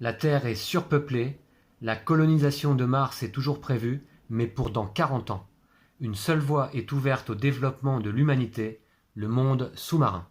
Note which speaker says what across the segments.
Speaker 1: La Terre est surpeuplée, la colonisation de Mars est toujours prévue, mais pour dans 40 ans. Une seule voie est ouverte au développement de l'humanité, le monde sous-marin.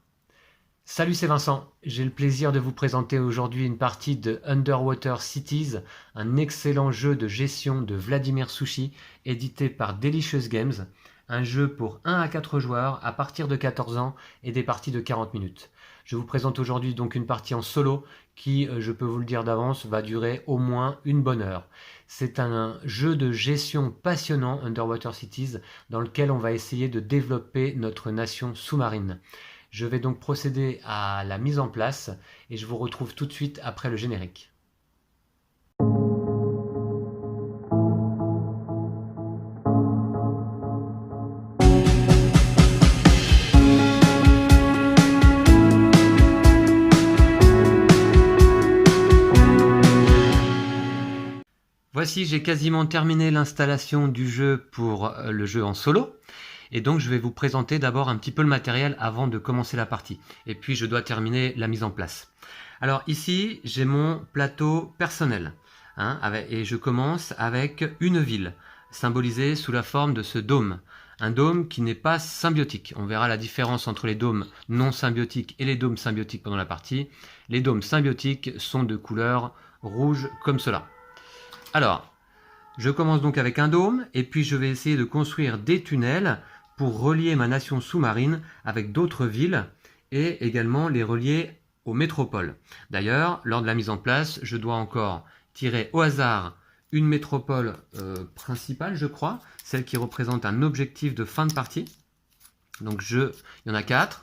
Speaker 1: Salut, c'est Vincent. J'ai le plaisir de vous présenter aujourd'hui une partie de Underwater Cities, un excellent jeu de gestion de Vladimir Sushi, édité par Delicious Games, un jeu pour 1 à 4 joueurs à partir de 14 ans et des parties de 40 minutes. Je vous présente aujourd'hui donc une partie en solo qui, je peux vous le dire d'avance, va durer au moins une bonne heure. C'est un jeu de gestion passionnant, Underwater Cities, dans lequel on va essayer de développer notre nation sous-marine. Je vais donc procéder à la mise en place et je vous retrouve tout de suite après le générique. Voici, j'ai quasiment terminé l'installation du jeu pour le jeu en solo. Et donc je vais vous présenter d'abord un petit peu le matériel avant de commencer la partie. Et puis je dois terminer la mise en place. Alors ici, j'ai mon plateau personnel. Et je commence avec une ville, symbolisée sous la forme de ce dôme. Un dôme qui n'est pas symbiotique. On verra la différence entre les dômes non symbiotiques et les dômes symbiotiques pendant la partie. Les dômes symbiotiques sont de couleur rouge comme cela. Alors, je commence donc avec un dôme et puis je vais essayer de construire des tunnels pour relier ma nation sous-marine avec d'autres villes et également les relier aux métropoles. D'ailleurs, lors de la mise en place, je dois encore tirer au hasard une métropole principale, je crois, celle qui représente un objectif de fin de partie. Donc il y en a 4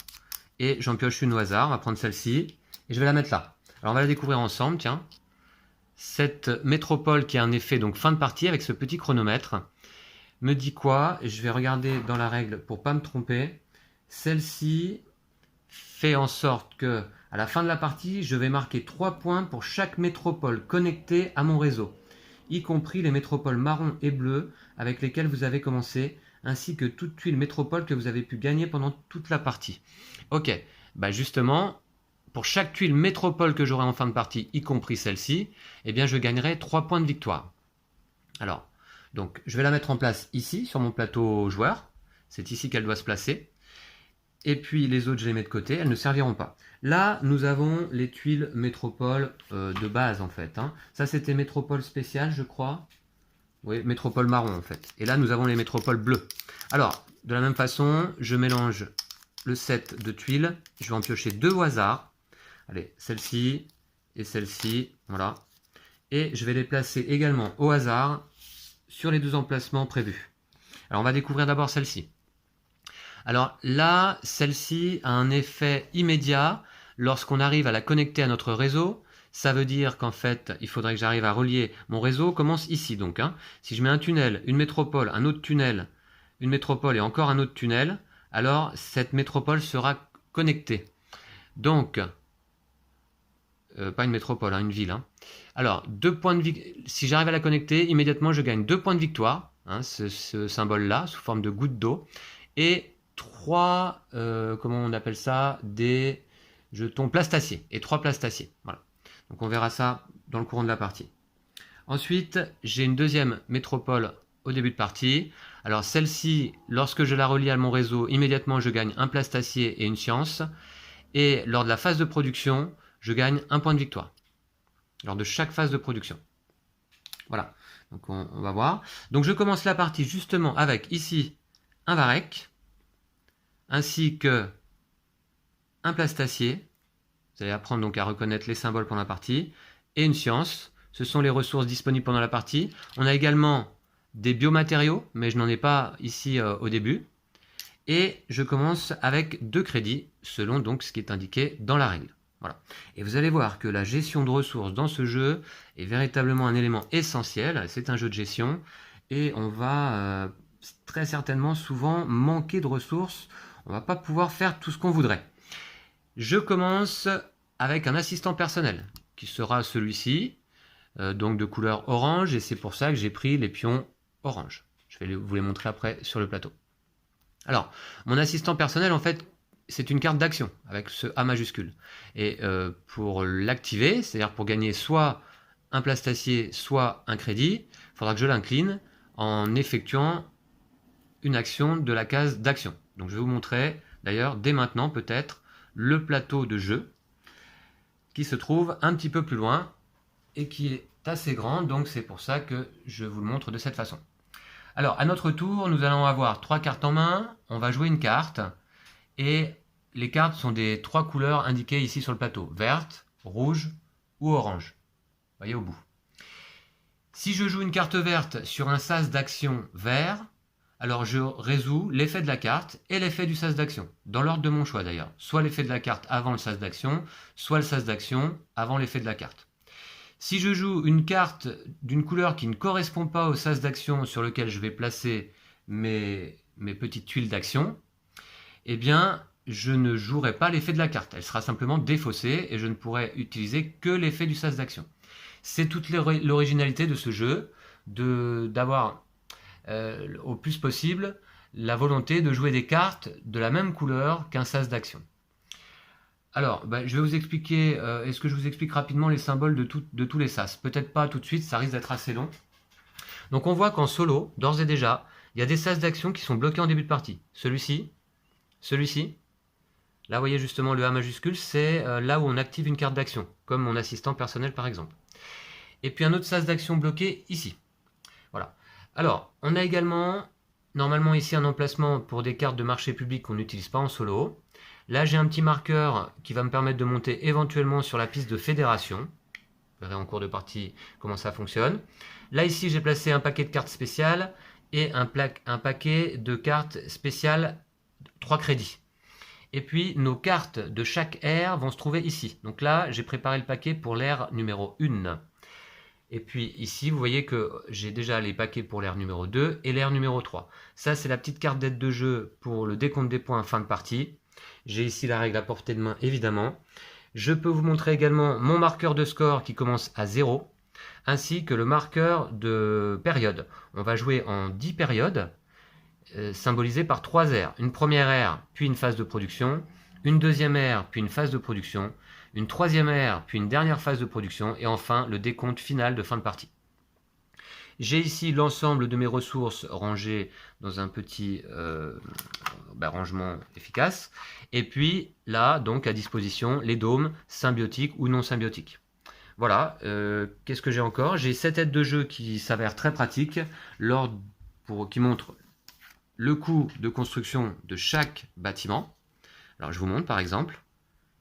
Speaker 1: et j'en pioche une au hasard, on va prendre celle-ci et je vais la mettre là. Alors on va la découvrir ensemble, tiens. Cette métropole qui a un effet donc fin de partie avec ce petit chronomètre me dit quoi? Je vais regarder dans la règle pour pas me tromper. Celle-ci fait en sorte que à la fin de la partie, je vais marquer 3 points pour chaque métropole connectée à mon réseau, y compris les métropoles marron et bleu avec lesquelles vous avez commencé, ainsi que toute tuile métropole que vous avez pu gagner pendant toute la partie. Ok, bah justement, pour chaque tuile métropole que j'aurai en fin de partie, y compris celle-ci, eh bien je gagnerai 3 points de victoire. Alors, donc je vais la mettre en place ici, sur mon plateau joueur. C'est ici qu'elle doit se placer. Et puis les autres, je les mets de côté, elles ne serviront pas. Là, nous avons les tuiles métropole de base en fait. Ça, c'était métropole spéciale, je crois. Oui, métropole marron en fait. Et là, nous avons les métropoles bleues. Alors, de la même façon, je mélange le set de tuiles. Je vais en piocher 2 au hasard. Allez, celle-ci et celle-ci, voilà. Et je vais les placer également au hasard sur les 2 emplacements prévus. Alors on va découvrir d'abord celle-ci. Alors là, celle-ci a un effet immédiat lorsqu'on arrive à la connecter à notre réseau. Ça veut dire qu'en fait, il faudrait que j'arrive à relier mon réseau. Commence ici donc. Si je mets un tunnel, une métropole, un autre tunnel, une métropole et encore un autre tunnel, alors cette métropole sera connectée. Donc, pas une métropole, une ville. Alors, 2 points de si j'arrive à la connecter, immédiatement je gagne 2 points de victoire, ce symbole-là, sous forme de goutte d'eau, et 3, comment on appelle ça, des jetons plastaciers, et 3 plastaciers. Voilà. Donc on verra ça dans le courant de la partie. Ensuite, j'ai une deuxième métropole au début de partie. Alors celle-ci, lorsque je la relie à mon réseau, immédiatement je gagne un plastacier et une science, et lors de la phase de production, je gagne 1 point de victoire lors de chaque phase de production. Voilà, donc on va voir. Donc je commence la partie justement avec ici un varech, ainsi que un plastacier. Vous allez apprendre donc à reconnaître les symboles pendant la partie, et une science. Ce sont les ressources disponibles pendant la partie. On a également des biomatériaux, mais je n'en ai pas ici au début. Et je commence avec 2 crédits, selon donc ce qui est indiqué dans la règle. Voilà. Et vous allez voir que la gestion de ressources dans ce jeu est véritablement un élément essentiel. C'est un jeu de gestion et on va très certainement souvent manquer de ressources. On ne va pas pouvoir faire tout ce qu'on voudrait. Je commence avec un assistant personnel qui sera celui-ci, donc de couleur orange, et c'est pour ça que j'ai pris les pions orange. Je vais vous les montrer après sur le plateau. Alors, mon assistant personnel, en fait, c'est une carte d'action avec ce A majuscule. Et pour l'activer, c'est-à-dire pour gagner soit un plastacier, soit un crédit, il faudra que je l'incline en effectuant une action de la case d'action. Donc je vais vous montrer d'ailleurs dès maintenant peut-être le plateau de jeu qui se trouve un petit peu plus loin et qui est assez grand, donc c'est pour ça que je vous le montre de cette façon. Alors à notre tour, nous allons avoir 3 cartes en main, on va jouer une carte et les cartes sont des 3 couleurs indiquées ici sur le plateau, verte, rouge ou orange. Vous voyez au bout. Si je joue une carte verte sur un sas d'action vert, alors je résous l'effet de la carte et l'effet du sas d'action, dans l'ordre de mon choix d'ailleurs. Soit l'effet de la carte avant le sas d'action, soit le sas d'action avant l'effet de la carte. Si je joue une carte d'une couleur qui ne correspond pas au sas d'action sur lequel je vais placer mes petites tuiles d'action, eh bien je ne jouerai pas l'effet de la carte. Elle sera simplement défaussée et je ne pourrai utiliser que l'effet du sas d'action. C'est toute l'originalité de ce jeu, d'avoir au plus possible la volonté de jouer des cartes de la même couleur qu'un sas d'action. Alors, je vais vous expliquer, est-ce que je vous explique rapidement les symboles de tous les sas? Peut-être pas tout de suite, ça risque d'être assez long. Donc on voit qu'en solo, d'ores et déjà, il y a des sas d'action qui sont bloqués en début de partie. Celui-ci, là vous voyez justement le A majuscule, c'est là où on active une carte d'action, comme mon assistant personnel par exemple. Et puis un autre sas d'action bloqué ici. Voilà. Alors, on a également, normalement ici, un emplacement pour des cartes de marché public qu'on n'utilise pas en solo. Là, j'ai un petit marqueur qui va me permettre de monter éventuellement sur la piste de fédération. Vous verrez en cours de partie comment ça fonctionne. Là, ici, j'ai placé un paquet de cartes spéciales et un paquet de cartes spéciales 3 crédits. Et puis, nos cartes de chaque aire vont se trouver ici. Donc là, j'ai préparé le paquet pour l'aire numéro 1. Et puis ici, vous voyez que j'ai déjà les paquets pour l'aire numéro 2 et l'aire numéro 3. Ça, c'est la petite carte d'aide de jeu pour le décompte des points fin de partie. J'ai ici la règle à portée de main, évidemment. Je peux vous montrer également mon marqueur de score qui commence à 0, ainsi que le marqueur de période. On va jouer en 10 périodes, symbolisées par 3 aires. Une première aire, puis une phase de production, une deuxième aire, puis une phase de production, une troisième aire, puis une dernière phase de production, et enfin le décompte final de fin de partie. J'ai ici l'ensemble de mes ressources rangées dans un petit rangement efficace, et puis là, donc à disposition, les dômes symbiotiques ou non symbiotiques. Voilà, qu'est-ce que j'ai encore? J'ai cette aide de jeu qui s'avère très pratique, qui montre le coût de construction de chaque bâtiment. Alors je vous montre par exemple.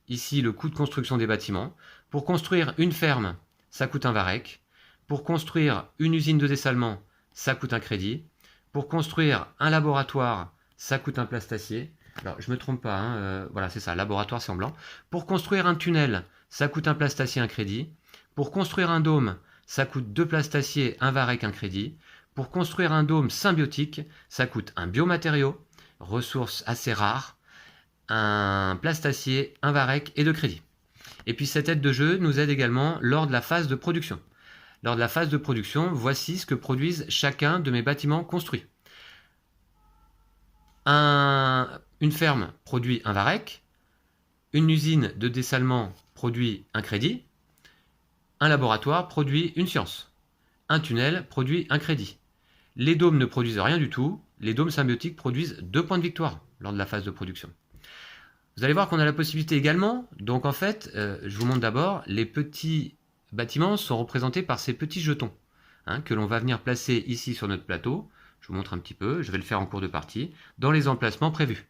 Speaker 1: Ici, le coût de construction des bâtiments. Pour construire une ferme, ça coûte un varech. Pour construire une usine de dessalement, ça coûte un crédit. Pour construire un laboratoire, ça coûte un plastacier. Alors, je ne me trompe pas, hein, voilà, c'est ça, laboratoire, c'est en blanc. Pour construire un tunnel, ça coûte un plastacier, un crédit. Pour construire un dôme, ça coûte 2 plastaciers, un varech, un crédit. Pour construire un dôme symbiotique, ça coûte un biomatériau, ressource assez rare, un plastacier, un varech et 2 crédits. Et puis cette aide de jeu nous aide également lors de la phase de production. Lors de la phase de production, voici ce que produisent chacun de mes bâtiments construits. Une ferme produit un varech, une usine de dessalement produit un crédit, un laboratoire produit une science, un tunnel produit un crédit. Les dômes ne produisent rien du tout, les dômes symbiotiques produisent 2 points de victoire lors de la phase de production. Vous allez voir qu'on a la possibilité également, donc en fait, je vous montre d'abord, les petits bâtiments sont représentés par ces petits jetons, que l'on va venir placer ici sur notre plateau. Je vous montre un petit peu, je vais le faire en cours de partie, dans les emplacements prévus,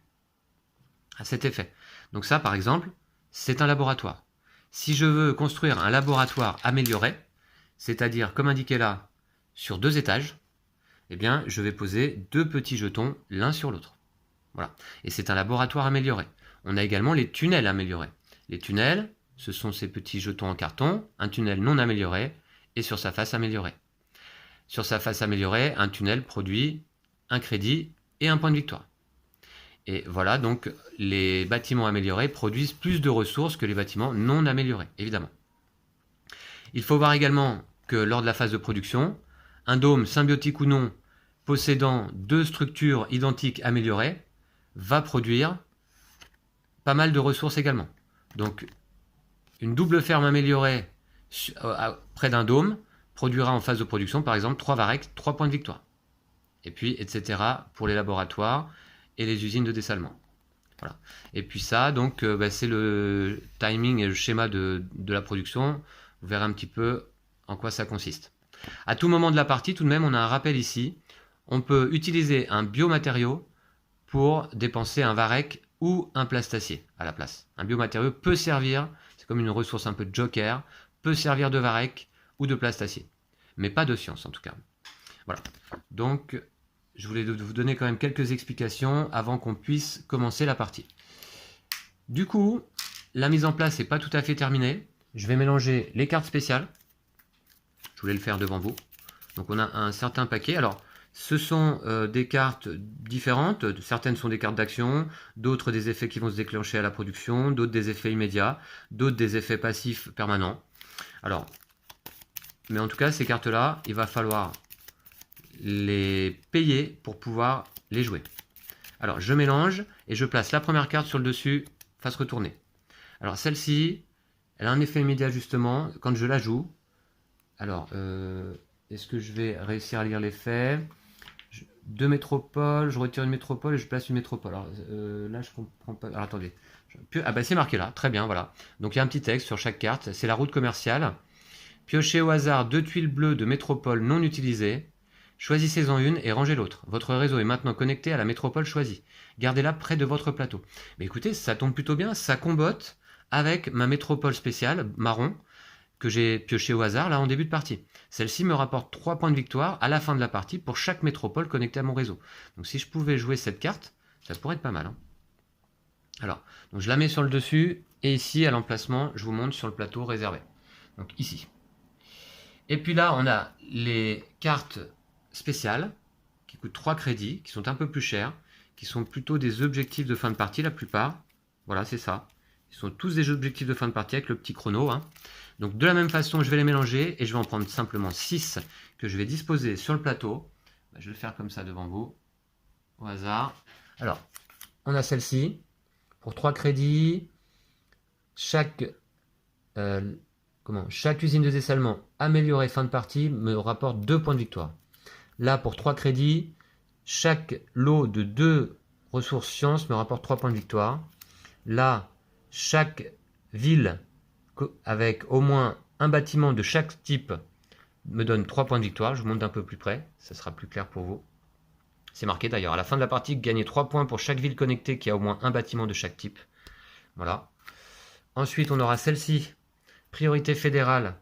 Speaker 1: à cet effet. Donc ça, par exemple, c'est un laboratoire. Si je veux construire un laboratoire amélioré, c'est-à-dire, comme indiqué là, sur 2 étages, eh bien, je vais poser 2 petits jetons l'un sur l'autre. Voilà. Et c'est un laboratoire amélioré. On a également les tunnels améliorés. Les tunnels, ce sont ces petits jetons en carton, un tunnel non amélioré et sur sa face améliorée. Sur sa face améliorée, un tunnel produit un crédit et un point de victoire. Et voilà, donc les bâtiments améliorés produisent plus de ressources que les bâtiments non améliorés, évidemment. Il faut voir également que lors de la phase de production, un dôme, symbiotique ou non, possédant 2 structures identiques améliorées, va produire pas mal de ressources également. Donc, une double ferme améliorée près d'un dôme produira en phase de production, par exemple, 3 varech, 3 points de victoire. Et puis, etc. pour les laboratoires et les usines de dessalement. Voilà. Et puis ça, donc, c'est le timing et le schéma de la production. Vous verrez un petit peu en quoi ça consiste. À tout moment de la partie, tout de même, on a un rappel ici. On peut utiliser un biomatériau pour dépenser un varech ou un plastacier à la place. Un biomatériau peut servir, c'est comme une ressource un peu de joker, peut servir de varech ou de plastacier. Mais pas de science en tout cas. Voilà. Donc, je voulais vous donner quand même quelques explications avant qu'on puisse commencer la partie. Du coup, la mise en place n'est pas tout à fait terminée. Je vais mélanger les cartes spéciales. Je voulais le faire devant vous. Donc on a un certain paquet. Alors, ce sont des cartes différentes. Certaines sont des cartes d'action, d'autres des effets qui vont se déclencher à la production, d'autres des effets immédiats, d'autres des effets passifs permanents. Alors, mais en tout cas, ces cartes-là, il va falloir les payer pour pouvoir les jouer. Alors, je mélange et je place la première carte sur le dessus, face retournée. Alors, celle-ci, elle a un effet immédiat justement quand je la joue. Alors, est-ce que je vais réussir à lire l'effet? Deux métropoles, je retire une métropole et je place une métropole. Alors, là, je comprends pas. Alors, attendez. Ah bah c'est marqué là, très bien, voilà. Donc il y a un petit texte sur chaque carte, c'est la route commerciale. Piochez au hasard 2 tuiles bleues de métropole non utilisées. Choisissez-en une et rangez l'autre. Votre réseau est maintenant connecté à la métropole choisie. Gardez-la près de votre plateau. Mais écoutez, ça tombe plutôt bien, ça combotte avec ma métropole spéciale, marron, que j'ai pioché au hasard là en début de partie. Celle-ci me rapporte 3 points de victoire à la fin de la partie pour chaque métropole connectée à mon réseau. Donc si je pouvais jouer cette carte, ça pourrait être pas mal. Hein. Alors, donc je la mets sur le dessus, et ici, à l'emplacement, je vous montre sur le plateau réservé. Donc ici. Et puis là, on a les cartes spéciales, qui coûtent 3 crédits, qui sont un peu plus chères, qui sont plutôt des objectifs de fin de partie, la plupart. Voilà, c'est ça. Ils sont tous des objectifs de fin de partie avec le petit chrono. Hein. Donc de la même façon, je vais les mélanger, et je vais en prendre simplement 6 que je vais disposer sur le plateau. Je vais le faire comme ça devant vous, au hasard. Alors, on a celle-ci. Pour 3 crédits, chaque usine de dessalement améliorée fin de partie me rapporte 2 points de victoire. Là, pour 3 crédits, chaque lot de 2 ressources sciences me rapporte 3 points de victoire. Là, chaque ville avec au moins un bâtiment de chaque type me donne 3 points de victoire. Je vous montre d'un peu plus près, ça sera plus clair pour vous. C'est marqué d'ailleurs, à la fin de la partie, gagnez 3 points pour chaque ville connectée qui a au moins un bâtiment de chaque type. Voilà. Ensuite, on aura celle-ci, priorité fédérale.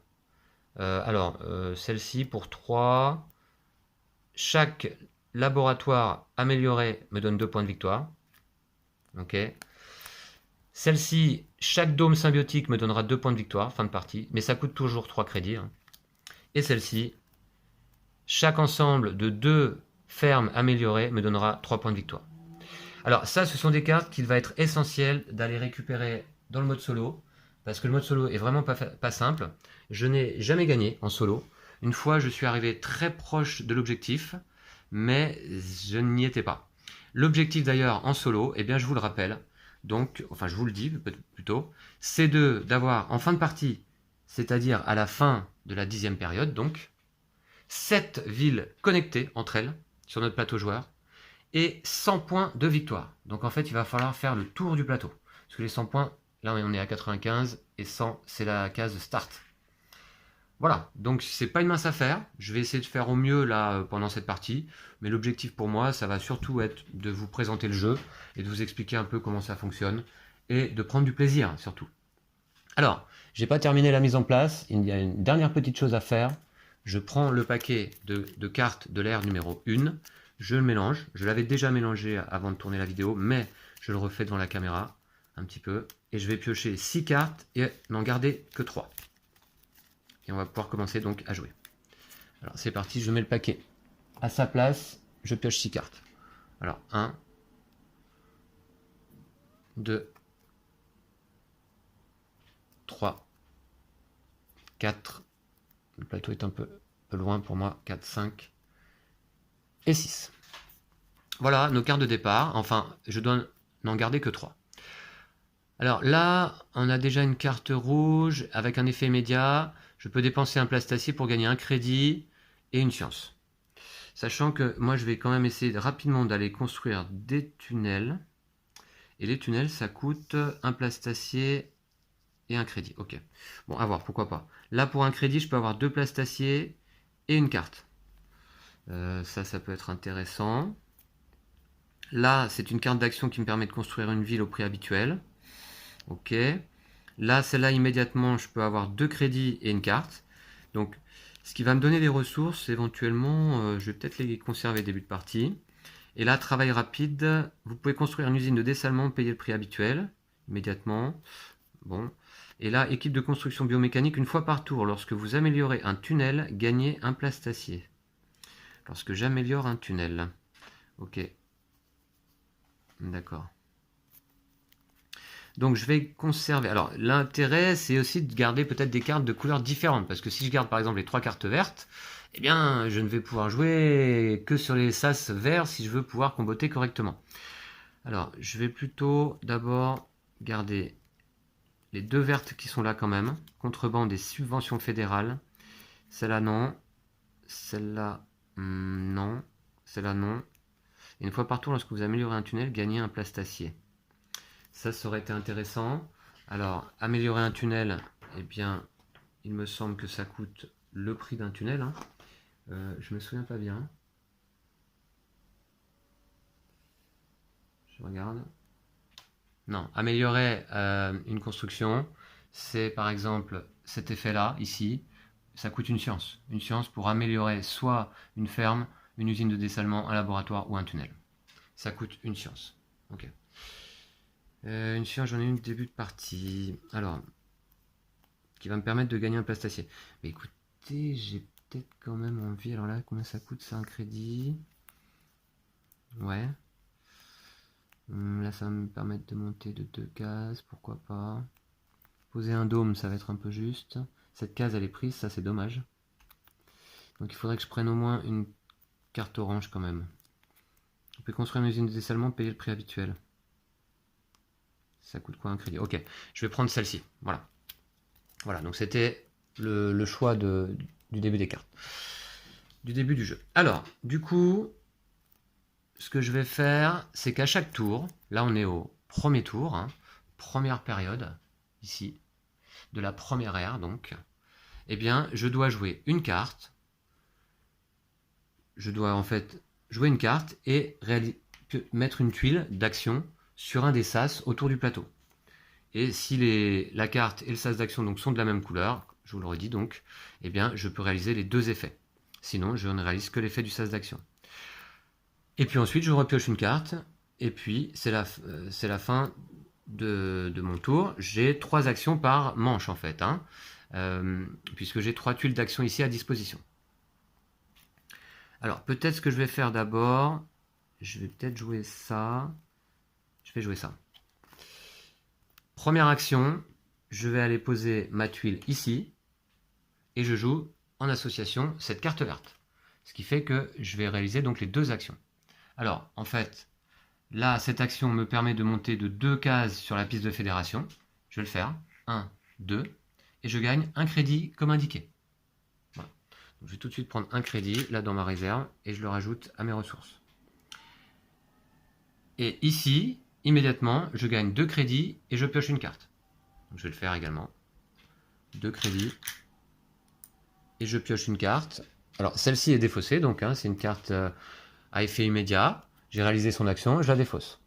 Speaker 1: Celle-ci pour 3. Chaque laboratoire amélioré me donne 2 points de victoire. Ok. Celle-ci, chaque dôme symbiotique me donnera 2 points de victoire, fin de partie. Mais ça coûte toujours 3 crédits. Hein. Et celle-ci, chaque ensemble de 2 fermes améliorées me donnera 3 points de victoire. Alors ça, ce sont des cartes qu'il va être essentiel d'aller récupérer dans le mode solo, parce que le mode solo est vraiment pas simple. Je n'ai jamais gagné en solo. Une fois, je suis arrivé très proche de l'objectif, mais je n'y étais pas. L'objectif d'ailleurs en solo, eh bien je vous le rappelle, donc, enfin je vous le dis plutôt, c'est d'avoir en fin de partie, c'est-à-dire à la fin de la 10e période, donc, 7 villes connectées entre elles sur notre plateau joueur, et 100 points de victoire. Donc en fait, il va falloir faire le tour du plateau. Parce que les 100 points, là on est à 95, et 100, c'est la case start. Voilà, donc c'est pas une mince affaire. Je vais essayer de faire au mieux là pendant cette partie. Mais l'objectif pour moi, ça va surtout être de vous présenter le jeu, et de vous expliquer un peu comment ça fonctionne, et de prendre du plaisir surtout. Alors, j'ai pas terminé la mise en place, il y a une dernière petite chose à faire. Je prends le paquet de cartes de l'ère numéro 1, je le mélange. Je l'avais déjà mélangé avant de tourner la vidéo, mais je le refais devant la caméra un petit peu. Et je vais piocher 6 cartes et n'en garder que 3. Et on va pouvoir commencer donc à jouer. Alors c'est parti, je mets le paquet à sa place, je pioche 6 cartes. Alors 1, 2, 3, 4, le plateau est un peu loin pour moi, 4, 5 et 6. Voilà nos cartes de départ, enfin je dois n'en garder que 3. Alors là, on a déjà une carte rouge avec un effet immédiat. Je peux dépenser un plastacier pour gagner un crédit et une science. Sachant que moi, je vais quand même essayer rapidement d'aller construire des tunnels. Et les tunnels, ça coûte un plastacier et un crédit. Ok. Bon, à voir, pourquoi pas. Là, pour un crédit, je peux avoir 2 plastaciers et une carte. Ça peut être intéressant. Là, c'est une carte d'action qui me permet de construire une ville au prix habituel. Ok. Là, celle-là, immédiatement, je peux avoir 2 crédits et une carte. Donc, ce qui va me donner des ressources, éventuellement, je vais peut-être les conserver début de partie. Et là, travail rapide, vous pouvez construire une usine de dessalement, payer le prix habituel, immédiatement. Bon. Et là, équipe de construction biomécanique, une fois par tour, lorsque vous améliorez un tunnel, gagnez un plastacier. Lorsque j'améliore un tunnel. Ok. D'accord. Donc je vais conserver. Alors l'intérêt, c'est aussi de garder peut-être des cartes de couleurs différentes. Parce que si je garde par exemple les 3 cartes vertes, eh bien je ne vais pouvoir jouer que sur les sas verts si je veux pouvoir comboter correctement. Alors je vais plutôt d'abord garder les 2 vertes qui sont là quand même. Contrebande des subventions fédérales. Celle-là non. Celle-là non. Celle-là non. Et une fois par tour, lorsque vous améliorez un tunnel, gagnez un plastacier. Ça aurait été intéressant. Alors, améliorer un tunnel, eh bien, il me semble que ça coûte le prix d'un tunnel. Hein. Je me souviens pas bien. Je regarde. Non, améliorer une construction, c'est par exemple cet effet-là, ici. Ça coûte une science. Une science pour améliorer soit une ferme, une usine de dessalement, un laboratoire ou un tunnel. Ça coûte une science. Ok. Une science, j'en ai une début de partie. Alors, qui va me permettre de gagner un plastacier. Mais écoutez, j'ai peut-être quand même envie. Alors là, combien ça coûte? C'est un crédit. Ouais. Là, ça va me permettre de monter de 2 cases. Pourquoi pas. Poser un dôme, ça va être un peu juste. Cette case, elle est prise. Ça, c'est dommage. Donc, il faudrait que je prenne au moins une carte orange quand même. On peut construire une usine de dessalement, payer le prix habituel. Ça coûte quoi un crédit? Ok, je vais prendre celle-ci. Voilà. Voilà, donc c'était le choix du début des cartes. Du début du jeu. Alors, du coup, ce que je vais faire, c'est qu'à chaque tour, là on est au premier tour, hein, première période, ici, de la première ère, donc, eh bien, je dois jouer une carte. Je dois en fait jouer une carte et mettre une tuile d'action sur un des sas autour du plateau. Et si la carte et le sas d'action donc sont de la même couleur, je vous le redis donc, eh bien, je peux réaliser les 2 effets. Sinon, je ne réalise que l'effet du sas d'action. Et puis ensuite, je repioche une carte, et puis c'est la fin de mon tour. J'ai 3 actions par manche en fait, hein, puisque j'ai 3 tuiles d'action ici à disposition. Alors peut-être ce que je vais faire d'abord, je vais peut-être jouer ça. Je vais jouer ça. Première action, je vais aller poser ma tuile ici, et je joue en association cette carte verte. Ce qui fait que je vais réaliser donc les 2 actions. Alors, en fait, là, cette action me permet de monter de 2 cases sur la piste de fédération. Je vais le faire. 1, 2. Et je gagne un crédit comme indiqué. Voilà. Donc, je vais tout de suite prendre un crédit, là, dans ma réserve, et je le rajoute à mes ressources. Et ici, immédiatement, je gagne 2 crédits et je pioche une carte. Donc, je vais le faire également. 2 crédits. Et je pioche une carte. Alors, celle-ci est défaussée, donc hein, c'est une carte à effet immédiat. J'ai réalisé son action, je la défausse.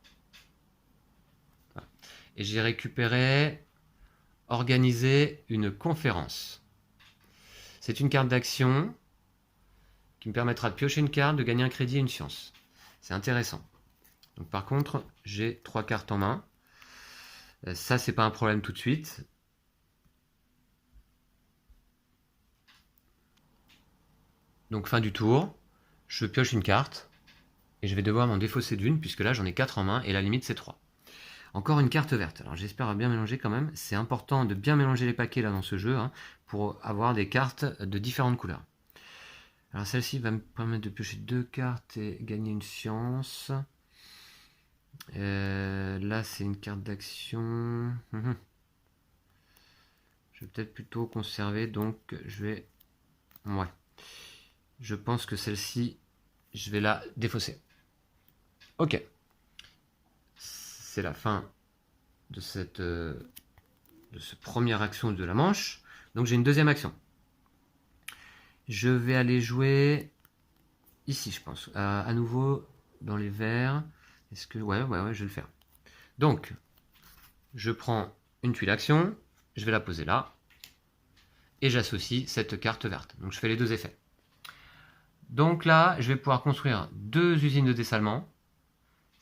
Speaker 1: Voilà. Et j'ai récupéré organiser une conférence. C'est une carte d'action qui me permettra de piocher une carte, de gagner un crédit et une science. C'est intéressant. Donc par contre, j'ai 3 cartes en main. Ça, c'est pas un problème tout de suite. Donc fin du tour, je pioche une carte et je vais devoir m'en défausser d'une puisque là j'en ai 4 en main et la limite c'est 3. Encore une carte verte. Alors j'espère bien mélanger quand même. C'est important de bien mélanger les paquets là dans ce jeu hein, pour avoir des cartes de différentes couleurs. Alors celle-ci va me permettre de piocher 2 cartes et gagner une science. Là, c'est une carte d'action. Je vais peut-être plutôt conserver, donc je vais... Ouais. Je pense que celle-ci, je vais la défausser. Ok. C'est la fin de cette première action de la manche. Donc j'ai une deuxième action. Je vais aller jouer ici, je pense. À nouveau, dans les verts. Est-ce que... Ouais, je vais le faire. Donc, je prends une tuile action, je vais la poser là, et j'associe cette carte verte. Donc je fais les deux effets. Donc là, je vais pouvoir construire 2 usines de dessalement,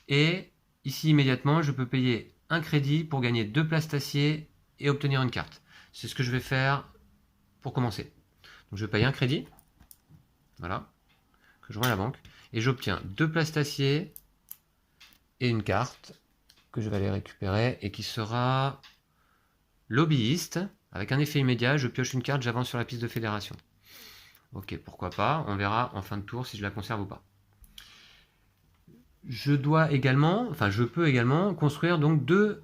Speaker 1: et ici immédiatement, je peux payer un crédit pour gagner 2 places d'acier et obtenir une carte. C'est ce que je vais faire pour commencer. Donc je vais payer un crédit, voilà, que je rends à la banque, et j'obtiens 2 places d'acier et une carte que je vais aller récupérer et qui sera lobbyiste. Avec un effet immédiat, je pioche une carte, j'avance sur la piste de fédération. Ok, pourquoi pas, on verra en fin de tour si je la conserve ou pas. Je peux également construire donc 2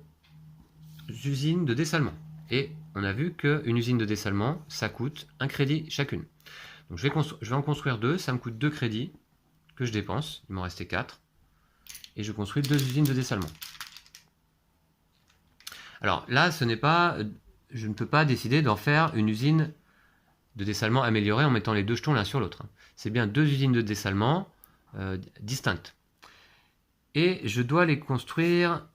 Speaker 1: usines de dessalement. Et on a vu qu'une usine de dessalement, ça coûte un crédit chacune. Donc je vais en construire 2, ça me coûte 2 crédits que je dépense, il m'en restait 4. Et je construis 2 usines de dessalement. Alors là, je ne peux pas décider d'en faire une usine de dessalement améliorée en mettant les 2 jetons l'un sur l'autre. C'est bien 2 usines de dessalement distinctes. Et je dois les construire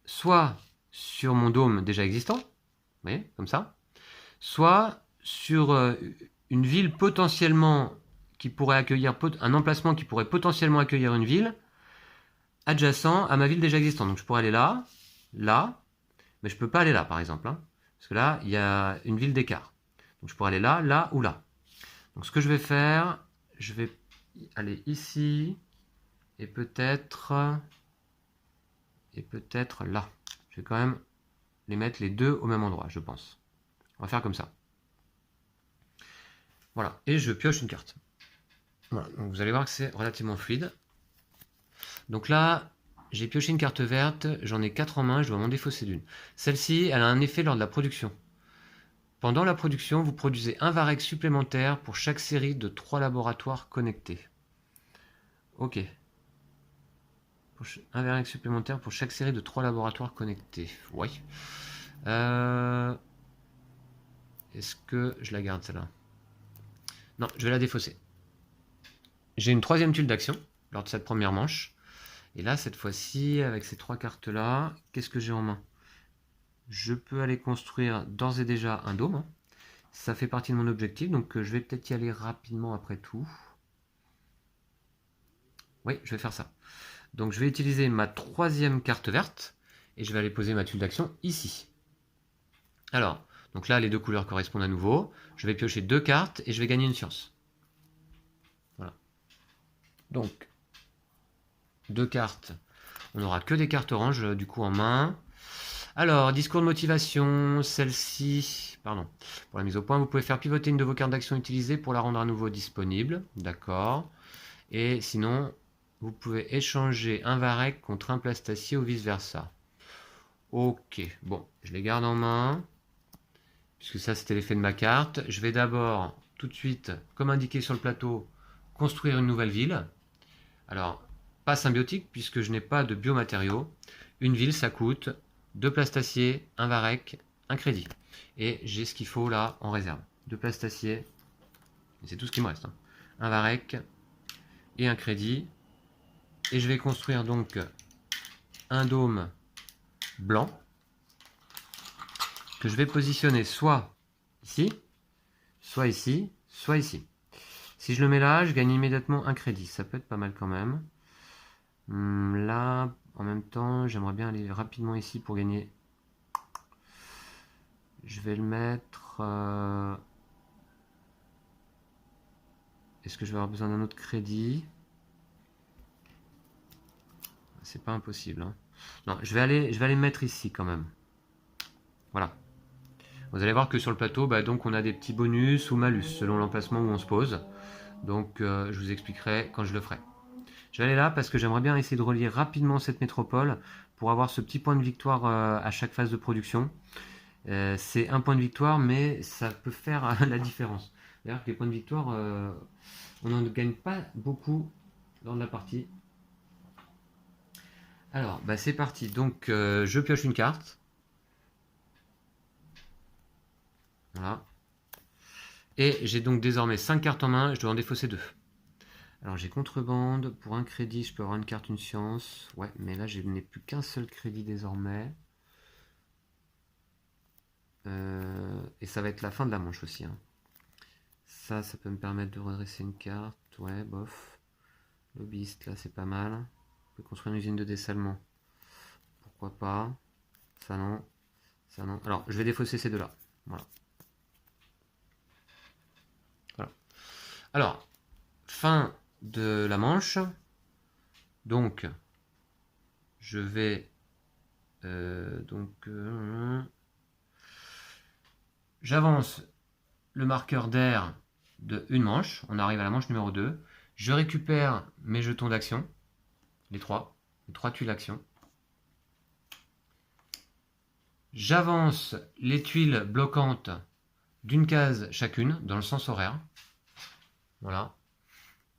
Speaker 1: soit sur mon dôme déjà existant, vous voyez, comme ça, soit sur une ville potentiellement qui pourrait accueillir, un emplacement qui pourrait potentiellement accueillir une ville adjacent à ma ville déjà existante. Donc je pourrais aller là, là, mais je ne peux pas aller là par exemple, hein, parce que là il y a une ville d'écart. Donc je pourrais aller là, là ou là. Donc ce que je vais faire, je vais aller ici et peut-être là. Je vais quand même les mettre les deux au même endroit, je pense. On va faire comme ça. Voilà, et je pioche une carte. Voilà, donc vous allez voir que c'est relativement fluide. Donc là, j'ai pioché une carte verte, j'en ai 4 en main, je dois m'en défausser d'une. Celle-ci, elle a un effet lors de la production. Pendant la production, vous produisez un varech supplémentaire pour chaque série de 3 laboratoires connectés. Ok. Un varech supplémentaire pour chaque série de 3 laboratoires connectés. Oui. Est-ce que je la garde celle-là? Non, je vais la défausser. J'ai une 3e tuile d'action lors de cette première manche. Et là, cette fois-ci, avec ces 3 cartes-là, qu'est-ce que j'ai en main? Je peux aller construire d'ores et déjà un dôme. Hein. Ça fait partie de mon objectif, donc je vais peut-être y aller rapidement après tout. Oui, je vais faire ça. Donc je vais utiliser ma 3e carte verte, et je vais aller poser ma tuile d'action ici. Alors, donc là, les 2 couleurs correspondent à nouveau. Je vais piocher 2 cartes, et je vais gagner une science. Voilà. Donc, 2 cartes. On n'aura que des cartes oranges, du coup, en main. Alors, discours de motivation, celle-ci, pardon, pour la mise au point, vous pouvez faire pivoter une de vos cartes d'action utilisées pour la rendre à nouveau disponible, d'accord. Et sinon, vous pouvez échanger un varech contre un plastacier ou vice-versa. Ok, bon, je les garde en main, puisque ça c'était l'effet de ma carte. Je vais d'abord, tout de suite, comme indiqué sur le plateau, construire une nouvelle ville. Alors, pas symbiotique, puisque je n'ai pas de biomatériaux. Une ville, ça coûte 2 plastaciers, un varech, un crédit. Et j'ai ce qu'il faut là en réserve. 2 plastaciers, c'est tout ce qui me reste. Hein. Un varech et un crédit. Et je vais construire donc un dôme blanc que je vais positionner soit ici, soit ici, soit ici. Si je le mets là, je gagne immédiatement un crédit. Ça peut être pas mal quand même. Là, en même temps, j'aimerais bien aller rapidement ici pour gagner. Je vais le mettre... Est-ce que je vais avoir besoin d'un autre crédit? C'est pas impossible. Hein. Non, je vais aller le mettre ici quand même. Voilà. Vous allez voir que sur le plateau, donc on a des petits bonus ou malus selon l'emplacement où on se pose. Donc je vous expliquerai quand je le ferai. Je vais aller là parce que j'aimerais bien essayer de relier rapidement cette métropole pour avoir ce petit point de victoire à chaque phase de production. C'est un point de victoire, mais ça peut faire la différence. D'ailleurs, les points de victoire, on n'en gagne pas beaucoup lors de la partie. Alors, bah c'est parti. Donc, je pioche une carte. Voilà. Et j'ai donc désormais 5 cartes en main, je dois en défausser 2. Alors j'ai contrebande, pour un crédit je peux avoir une carte, une science. Ouais, mais là je n'ai plus qu'un seul crédit désormais. Et ça va être la fin de la manche aussi. Hein. Ça peut me permettre de redresser une carte. Ouais, bof. Lobbyiste, là c'est pas mal. On peut construire une usine de dessalement. Pourquoi pas. Ça non. Ça non. Alors je vais défausser ces deux-là. Voilà. Voilà. Alors, fin de la manche. Donc, je vais... j'avance le marqueur d'air de une manche. On arrive à la manche numéro 2. Je récupère mes jetons d'action. Les trois tuiles d'action. J'avance les tuiles bloquantes d'une case chacune dans le sens horaire. Voilà.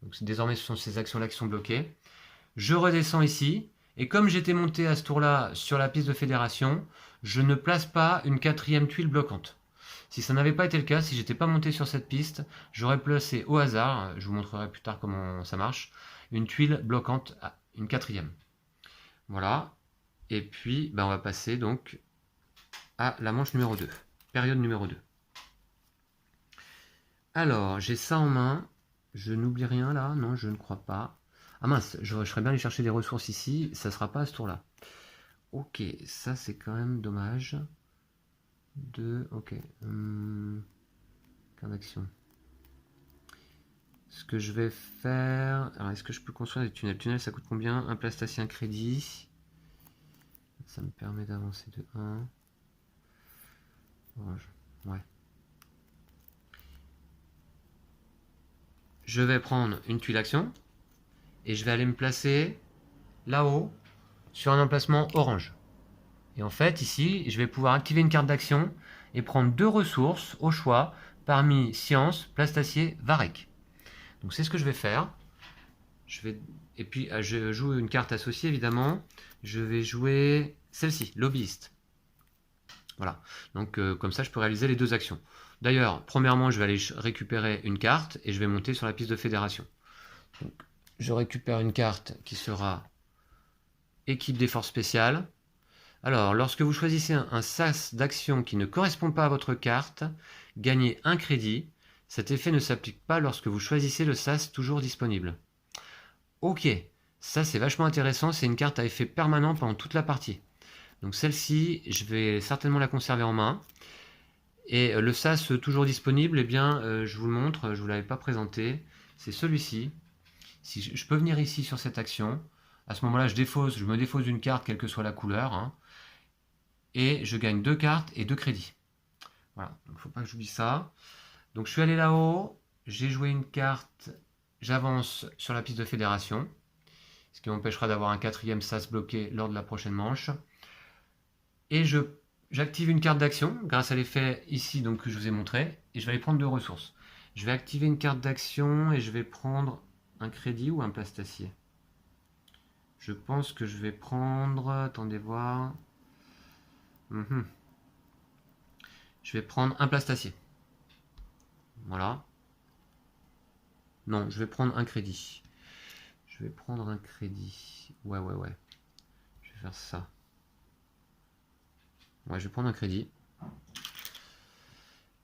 Speaker 1: Donc, désormais, ce sont ces actions-là qui sont bloquées. Je redescends ici. Et comme j'étais monté à ce tour-là sur la piste de fédération, je ne place pas une 4e tuile bloquante. Si ça n'avait pas été le cas, si j'étais pas monté sur cette piste, j'aurais placé au hasard, je vous montrerai plus tard comment ça marche, une tuile bloquante à une 4e. Voilà. Et puis, on va passer donc à la manche numéro 2. Période numéro 2. Alors, j'ai ça en main. Je n'oublie rien là? Non, je ne crois pas. Ah mince, je serais bien allé chercher des ressources ici. Ça ne sera pas à ce tour-là. Ok, ça c'est quand même dommage. Ok. Carte d'action. Ce que je vais faire... Alors, est-ce que je peux construire des tunnels? Tunnels, ça coûte combien? Un plastacier, un crédit. Ça me permet d'avancer de 1. Ouais. Je vais prendre une tuile d'action. Et je vais aller me placer là-haut sur un emplacement orange. Et en fait, ici, je vais pouvoir activer une carte d'action et prendre 2 ressources au choix parmi Science, Plastacier, Varec. Donc c'est ce que je vais faire. Et puis je joue une carte associée évidemment. Je vais jouer celle-ci, Lobbyiste. Voilà. Donc comme ça, je peux réaliser les 2 actions. D'ailleurs, premièrement, je vais aller récupérer une carte et je vais monter sur la piste de fédération. Donc, je récupère une carte qui sera équipe des forces spéciales. Alors, lorsque vous choisissez un sas d'action qui ne correspond pas à votre carte, gagnez un crédit. Cet effet ne s'applique pas lorsque vous choisissez le sas toujours disponible. Ok, ça c'est vachement intéressant, c'est une carte à effet permanent pendant toute la partie. Donc celle-ci, je vais certainement la conserver en main. Et le sas toujours disponible, eh bien, je vous le montre, je ne vous l'avais pas présenté, c'est celui-ci. Si je peux venir ici sur cette action, à ce moment-là, je me défausse d'une carte, quelle que soit la couleur, hein, et je gagne 2 cartes et 2 crédits. Voilà, donc il ne faut pas que j'oublie ça. Donc je suis allé là-haut, j'ai joué une carte, j'avance sur la piste de fédération, ce qui m'empêchera d'avoir un 4e sas bloqué lors de la prochaine manche. Et j'active une carte d'action grâce à l'effet ici donc, que je vous ai montré, et je vais aller prendre 2 ressources. Je vais activer une carte d'action et je vais prendre un crédit ou un plastacier. Je pense que je vais prendre... Attendez voir... Je vais prendre un plastacier. Voilà. Non, je vais prendre un crédit. Je vais prendre un crédit. Ouais. Je vais faire ça. Ouais, je vais prendre un crédit.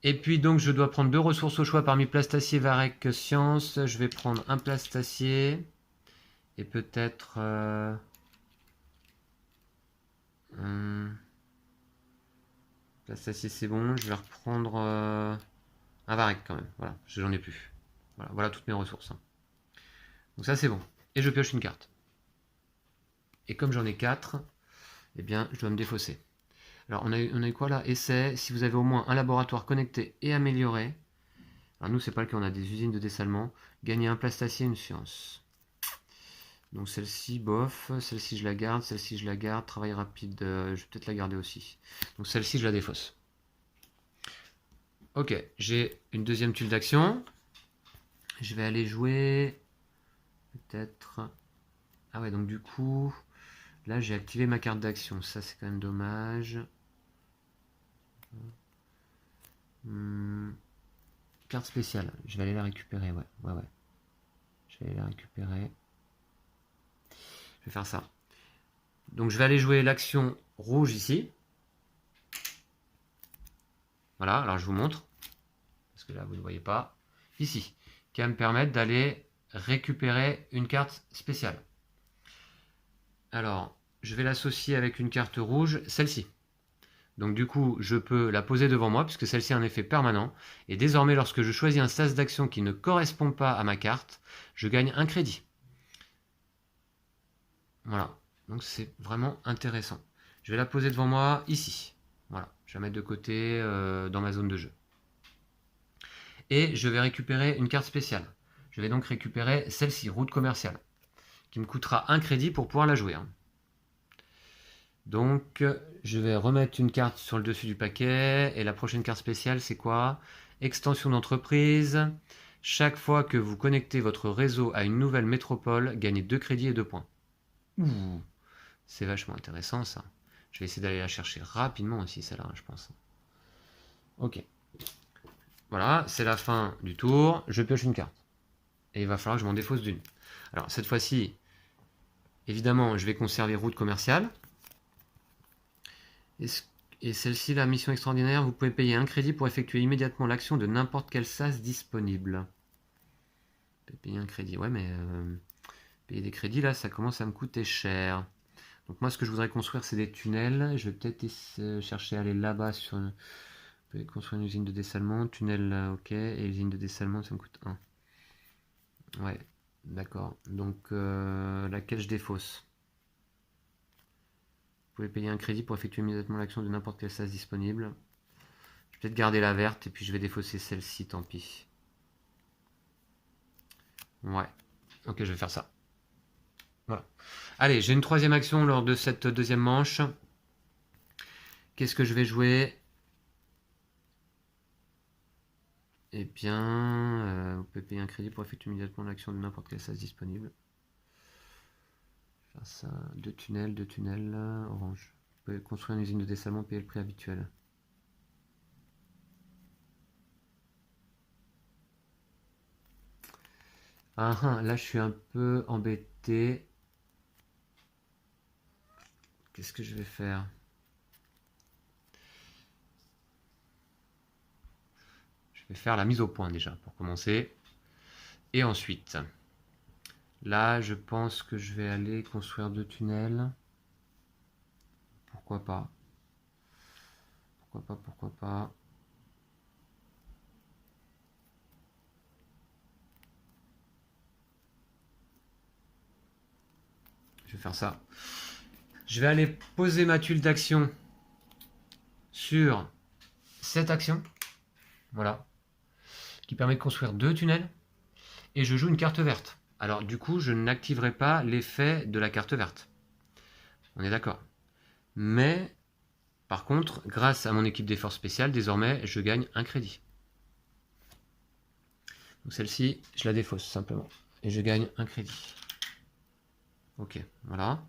Speaker 1: Et puis donc je dois prendre 2 ressources au choix parmi plastacier, Varec, science. Je vais prendre un plastacier. Et peut-être... plastacier c'est bon. Je vais reprendre un Varec quand même. Voilà, j'en ai plus. Voilà toutes mes ressources. Hein. Donc ça c'est bon. Et je pioche une carte. Et comme j'en ai 4, eh bien je dois me défausser. Alors on a eu quoi là? Essai, si vous avez au moins un laboratoire connecté et amélioré. Alors nous c'est pas le cas, on a des usines de dessalement. Gagner un plastacier, une science. Donc celle-ci, bof. Celle-ci, je la garde. Celle-ci, je la garde. Travail rapide, je vais peut-être la garder aussi. Donc celle-ci, je la défausse. Ok, j'ai une deuxième tuile d'action. Je vais aller jouer... Peut-être... Ah ouais, donc du coup... Là, j'ai activé ma carte d'action. Ça, c'est quand même dommage. Carte spéciale. Je vais aller la récupérer, ouais. Je vais aller la récupérer. Je vais faire ça. Donc, je vais aller jouer l'action rouge ici. Voilà, alors je vous montre. Parce que là, vous ne voyez pas. Ici. Qui va me permettre d'aller récupérer une carte spéciale. Alors, je vais l'associer avec une carte rouge, celle-ci. Donc du coup, je peux la poser devant moi, puisque celle-ci a un effet permanent. Et désormais, lorsque je choisis un sas d'action qui ne correspond pas à ma carte, je gagne un crédit. Voilà, donc c'est vraiment intéressant. Je vais la poser devant moi, ici. Voilà, je vais la mettre de côté dans ma zone de jeu. Et je vais récupérer une carte spéciale. Je vais donc récupérer celle-ci, route commerciale, qui me coûtera un crédit pour pouvoir la jouer. Donc, je vais remettre une carte sur le dessus du paquet. Et la prochaine carte spéciale, c'est quoi? Extension d'entreprise. Chaque fois que vous connectez votre réseau à une nouvelle métropole, gagnez 2 crédits et 2 points. Ouh, c'est vachement intéressant ça. Je vais essayer d'aller la chercher rapidement aussi, celle-là, je pense. Ok. Voilà, c'est la fin du tour. Je pioche une carte. Et il va falloir que je m'en défausse d'une. Alors, cette fois-ci, évidemment, je vais conserver route commerciale. Et celle-ci, la mission extraordinaire, vous pouvez payer un crédit pour effectuer immédiatement l'action de n'importe quel sas disponible. Vous pouvez payer un crédit, ouais, mais payer des crédits, là, ça commence à me coûter cher. Donc moi, ce que je voudrais construire, c'est des tunnels. Je vais peut-être chercher à aller là-bas sur... Je peux construire une usine de dessalement. Tunnel, ok. Et usine de dessalement, ça me coûte 1. Ouais, d'accord. Donc, laquelle je défausse? Vous pouvez payer un crédit pour effectuer immédiatement l'action de n'importe quel sas disponible. Je vais peut-être garder la verte et puis je vais défausser celle-ci, tant pis. Ouais. Ok, je vais faire ça. Voilà. Allez, j'ai une troisième action lors de cette deuxième manche. Qu'est-ce que je vais jouer? Eh bien, vous pouvez payer un crédit pour effectuer immédiatement l'action de n'importe quel sas disponible. Faire ça. Deux tunnels, orange. Vous pouvez construire une usine de dessalement, payer le prix habituel. Ah, là je suis un peu embêté. Qu'est-ce que je vais faire? Je vais faire la mise au point déjà pour commencer. Et ensuite, là je pense que je vais aller construire 2 tunnels. Pourquoi pas? Pourquoi pas? Je vais faire ça. Je vais aller poser ma tuile d'action sur cette action. Voilà. Qui permet de construire 2 tunnels. Et je joue une carte verte. Alors du coup, je n'activerai pas l'effet de la carte verte. On est d'accord. Mais, par contre, grâce à mon équipe d'effort spécial, désormais, je gagne un crédit. Donc celle-ci, je la défausse simplement. Et je gagne un crédit. Ok, voilà.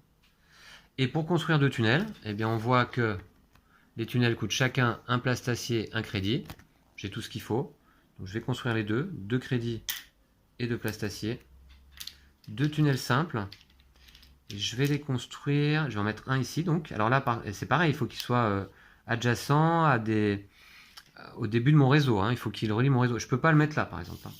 Speaker 1: Et pour construire 2 tunnels, eh bien on voit que les tunnels coûtent chacun un plastacier, un crédit. J'ai tout ce qu'il faut. Donc je vais construire les deux. 2 crédits et 2 plastaciers. 2 tunnels simples. Et je vais les construire. Je vais en mettre un ici. Donc, alors là, c'est pareil, il faut qu'il soit adjacent à au début de mon réseau. Hein. Il faut qu'il relie mon réseau. Je ne peux pas le mettre là, par exemple. Hein.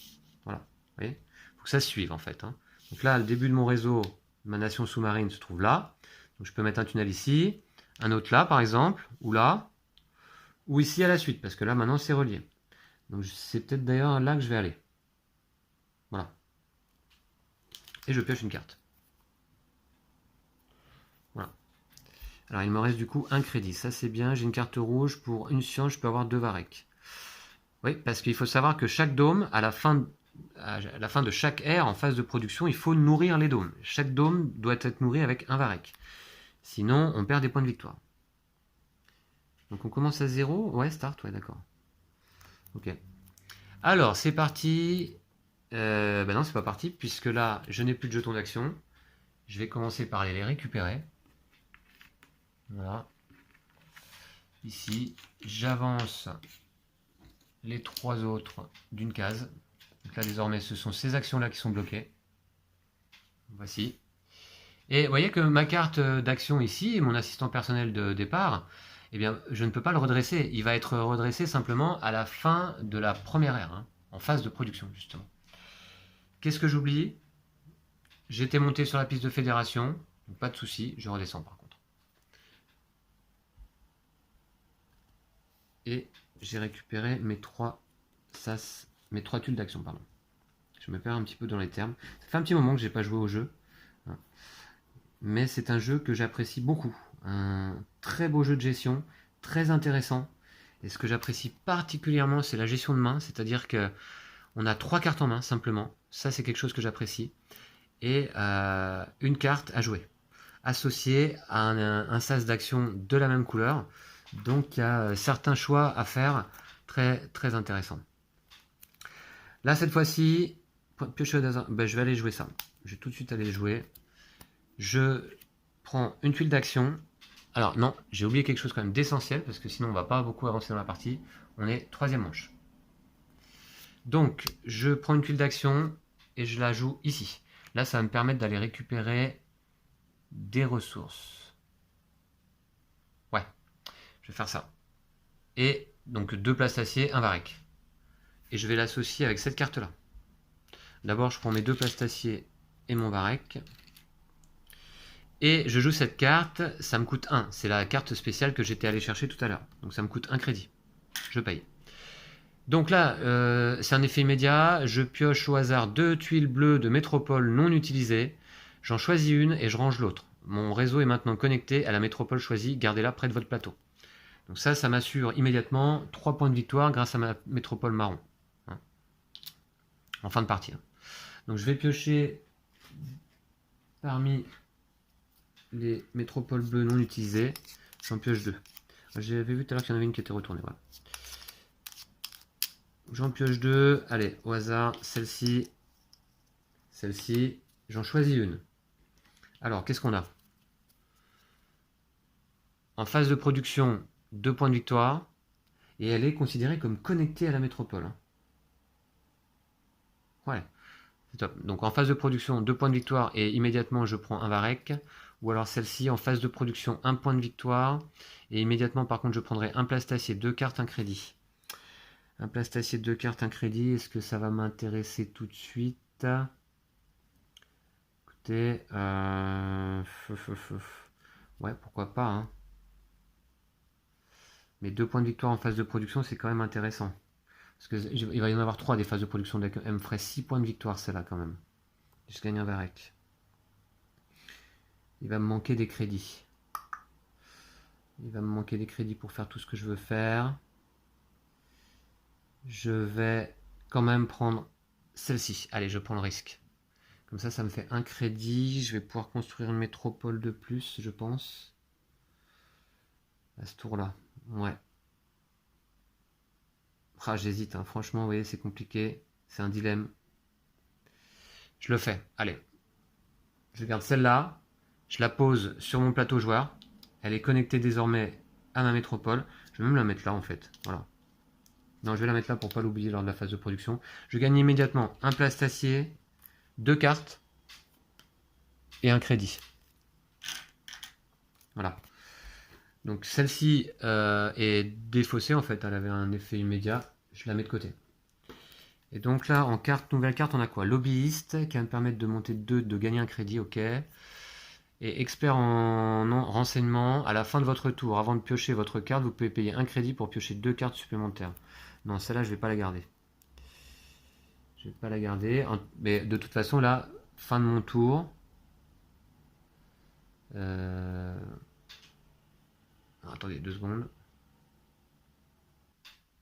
Speaker 1: Voilà. Vous voyez, il faut que ça se suive en fait. Hein. Donc là, le début de mon réseau, ma nation sous-marine se trouve là. Donc je peux mettre un tunnel ici, un autre là par exemple, ou là, ou ici à la suite, parce que là maintenant c'est relié. Donc c'est peut-être d'ailleurs là que je vais aller. Voilà. Et je pioche une carte. Voilà. Alors il me reste du coup un crédit, ça c'est bien, j'ai une carte rouge, pour une science je peux avoir 2 varech. Oui, parce qu'il faut savoir que chaque dôme, à la fin à la fin de chaque ère en phase de production, il faut nourrir les dômes. Chaque dôme doit être nourri avec un varech. Sinon, on perd des points de victoire. Donc on commence à 0. Ouais, start, ouais, d'accord. Ok. Alors, c'est parti. Ben non, c'est pas parti, puisque là, je n'ai plus de jetons d'action. Je vais commencer par aller les récupérer. Voilà. Ici, j'avance les 3 autres d'une case. Donc là, désormais, ce sont ces actions-là qui sont bloquées. Voici. Et vous voyez que ma carte d'action ici, mon assistant personnel de départ, eh bien, je ne peux pas le redresser. Il va être redressé simplement à la fin de la première ère, hein, en phase de production, justement. Qu'est-ce que j'oublie? J'étais monté sur la piste de fédération, donc pas de souci, je redescends par contre. Et j'ai récupéré mes 3 tuiles d'action, pardon. Je me perds un petit peu dans les termes. Ça fait un petit moment que j'ai pas joué au jeu. Mais c'est un jeu que j'apprécie beaucoup. Un très beau jeu de gestion, très intéressant. Et ce que j'apprécie particulièrement, c'est la gestion de main, c'est-à-dire que on a 3 cartes en main, simplement. Ça, c'est quelque chose que j'apprécie. Et une carte à jouer, associée à un sas d'action de la même couleur. Donc, il y a certains choix à faire très, très intéressants. Là, cette fois-ci, piocher au hasard, ben, je vais aller jouer ça. Je vais tout de suite aller jouer. Je prends une tuile d'action. Alors non, j'ai oublié quelque chose quand même d'essentiel, parce que sinon on va pas beaucoup avancer dans la partie. On est 3e manche. Donc, je prends une tuile d'action et je la joue ici. Là, ça va me permettre d'aller récupérer des ressources. Ouais, je vais faire ça. Et donc 2 plastaciers, un varech. Et je vais l'associer avec cette carte-là. D'abord, je prends mes 2 plastaciers et mon varech. Et je joue cette carte, ça me coûte 1. C'est la carte spéciale que j'étais allé chercher tout à l'heure. Donc ça me coûte 1 crédit. Je paye. Donc là, c'est un effet immédiat. Je pioche au hasard 2 tuiles bleues de métropole non utilisées. J'en choisis une et je range l'autre. Mon réseau est maintenant connecté à la métropole choisie. Gardez-la près de votre plateau. Donc ça m'assure immédiatement 3 points de victoire grâce à ma métropole marron. Hein, en fin de partie. Donc je vais piocher parmi les métropoles bleues non utilisées. J'en pioche 2. J'avais vu tout à l'heure qu'il y en avait une qui était retournée. Voilà. J'en pioche 2. Allez, au hasard, celle-ci. Celle-ci. J'en choisis une. Alors, qu'est-ce qu'on a? En phase de production, 2 points de victoire. Et elle est considérée comme connectée à la métropole. Ouais, c'est top. Donc en phase de production, 2 points de victoire et immédiatement je prends un varech. Ou alors celle-ci, en phase de production, 1 point de victoire. Et immédiatement, par contre, je prendrai un plastacier, 2 cartes, un crédit. Un plastacier, 2 cartes, un crédit. Est-ce que ça va m'intéresser tout de suite? Écoutez, ouais, pourquoi pas. Hein. Mais 2 points de victoire en phase de production, c'est quand même intéressant. Parce qu'il va y en avoir 3 des phases de production. Elle me ferait 6 points de victoire, celle-là, quand même. Je gagne un varech. Il va me manquer des crédits. Il va me manquer des crédits pour faire tout ce que je veux faire. Je vais quand même prendre celle-ci. Allez, je prends le risque. Comme ça me fait un crédit. Je vais pouvoir construire une métropole de plus, je pense. À ce tour-là. Ouais. Ah, j'hésite, hein. Franchement, vous voyez, c'est compliqué. C'est un dilemme. Je le fais. Allez. Je garde celle-là. Je la pose sur mon plateau joueur. Elle est connectée désormais à ma métropole. Je vais même la mettre là, en fait. Voilà. Non, je vais la mettre là pour ne pas l'oublier lors de la phase de production. Je gagne immédiatement un plastacier, 2 cartes et un crédit. Voilà. Donc celle-ci est défaussée en fait, elle avait un effet immédiat. Je la mets de côté. Et donc là, en nouvelle carte, on a quoi? Lobbyiste, qui va me permettre de monter 2, de gagner un crédit, ok. Et expert en renseignement, à la fin de votre tour, avant de piocher votre carte, vous pouvez payer un crédit pour piocher 2 cartes supplémentaires. Non, celle-là, je ne vais pas la garder. Je vais pas la garder. Mais de toute façon, là, fin de mon tour. Attendez, 2 secondes.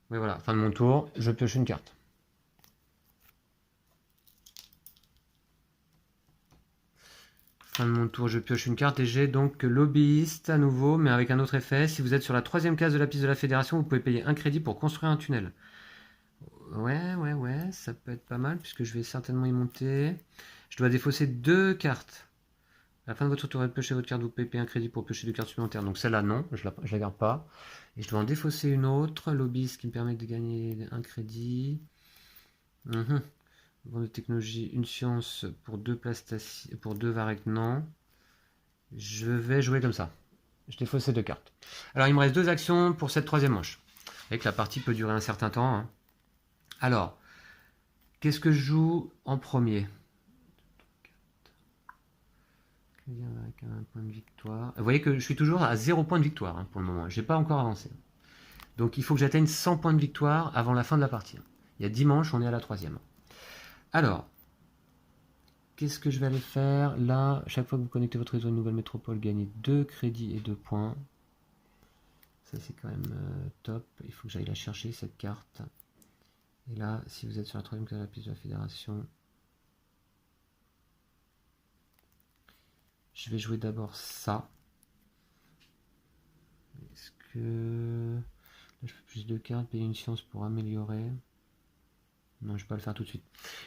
Speaker 1: Oui, voilà, fin de mon tour. Je pioche une carte. fin de mon tour, je pioche une carte et j'ai donc lobbyiste à nouveau, mais avec un autre effet. Si vous êtes sur la 3e case de la piste de la Fédération, vous pouvez payer un crédit pour construire un tunnel. Ouais, ça peut être pas mal, puisque je vais certainement y monter. Je dois défausser 2 cartes. À la fin de votre tour, piocher votre carte, vous pouvez payer un crédit pour piocher 2 cartes supplémentaires. Donc celle-là, non, je la garde pas. Et je dois en défausser une autre, lobbyiste, qui me permet de gagner un crédit. Vente de technologie, une science pour 2 plastacies, pour 2 varech, non. Je vais jouer comme ça. Je défausse ces 2 cartes. Alors il me reste 2 actions pour cette 3e manche. Et que la partie peut durer un certain temps. Hein. Alors, qu'est-ce que je joue en premier? Avec un point de victoire. Vous voyez que je suis toujours à 0 point de victoire hein, pour le moment. Je n'ai pas encore avancé. Donc il faut que j'atteigne 100 points de victoire avant la fin de la partie. Il y a 10 manches, on est à la 3e. Alors, qu'est-ce que je vais aller faire? Là, chaque fois que vous connectez votre réseau à une nouvelle métropole, gagnez 2 crédits et 2 points. Ça, c'est quand même top. Il faut que j'aille la chercher, cette carte. Et là, si vous êtes sur la 3e case de la piste de la Fédération, je vais jouer d'abord ça. Est-ce que... Là, je fais plus de cartes, payer une science pour améliorer. Non, je vais pas le faire tout de suite.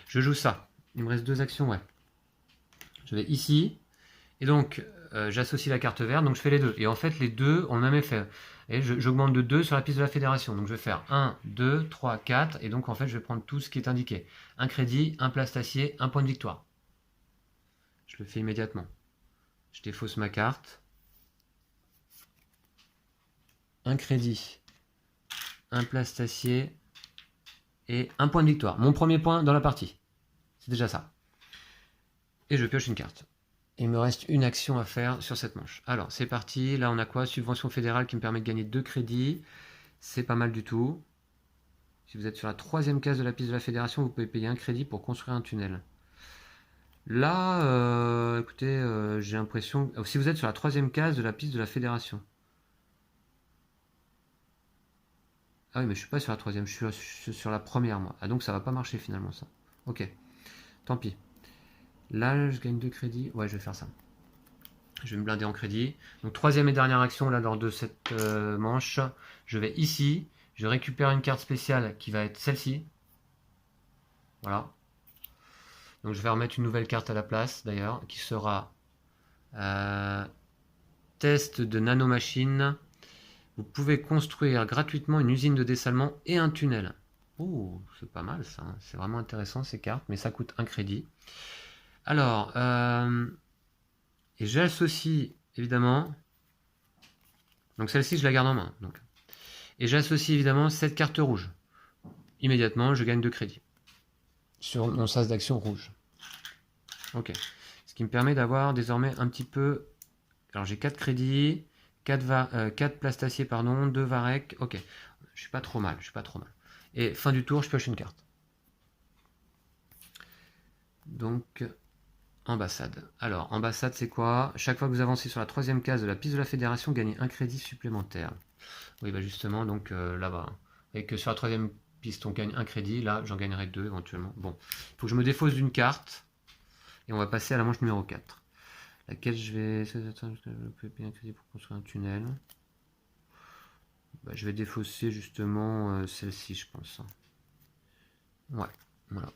Speaker 1: Je joue ça. Il me reste 2 actions, ouais. Je vais ici. Et donc, j'associe la carte verte, donc je fais les 2. Et en fait, les 2 ont le même effet. Et j'augmente de 2 sur la piste de la Fédération. Donc je vais faire 1, 2, 3, 4. Et donc, en fait, je vais prendre tout ce qui est indiqué. Un crédit, un plastacier, un point de victoire. Je le fais immédiatement. Je défausse ma carte. Un crédit, un plastacier et un point de victoire. Mon premier point dans la partie. C'est déjà ça. Et je pioche une carte. Il me reste une action à faire sur cette manche. Alors, c'est parti. Là, on a quoi? Subvention fédérale qui me permet de gagner 2 crédits. C'est pas mal du tout. Si vous êtes sur la 3e case de la piste de la Fédération, vous pouvez payer un crédit pour construire un tunnel. Là, écoutez, j'ai l'impression... Si vous êtes sur la 3e case de la piste de la Fédération. Ah oui, mais je suis pas sur la 3e, je suis sur la 1re, moi. Ah, donc ça va pas marcher finalement, ça. Ok, tant pis. Là, je gagne 2 crédits. Ouais, je vais faire ça. Je vais me blinder en crédit. Donc, 3e et dernière action, là, lors de cette manche. Je vais ici. Je récupère une carte spéciale qui va être celle-ci. Voilà. Donc, je vais remettre une nouvelle carte à la place, d'ailleurs, qui sera test de nanomachine. Vous pouvez construire gratuitement une usine de dessalement et un tunnel. Oh, c'est pas mal, ça. C'est vraiment intéressant, ces cartes, mais ça coûte un crédit. Alors, et j'associe évidemment, donc celle-ci je la garde en main, donc. Et j'associe évidemment cette carte rouge. Immédiatement, je gagne 2 crédits sur mon sas d'action rouge. Ok, ce qui me permet d'avoir désormais un petit peu, alors j'ai 4 crédits, 4 plastaciers, pardon, 2 varech, ok, je suis pas trop mal, Et fin du tour, je pioche une carte. Donc... Ambassade. Alors, ambassade, c'est quoi? Chaque fois que vous avancez sur la 3e case de la piste de la Fédération, gagnez un crédit supplémentaire. Oui, bah justement, donc là-bas. Et que sur la 3e piste, on gagne un crédit. Là, j'en gagnerai 2 éventuellement. Bon, il faut que je me défausse d'une carte. Et on va passer à la manche numéro 4. Laquelle je vais... Je peux payer un crédit pour construire un tunnel. Bah, je vais défausser justement celle-ci, je pense. Ouais, voilà.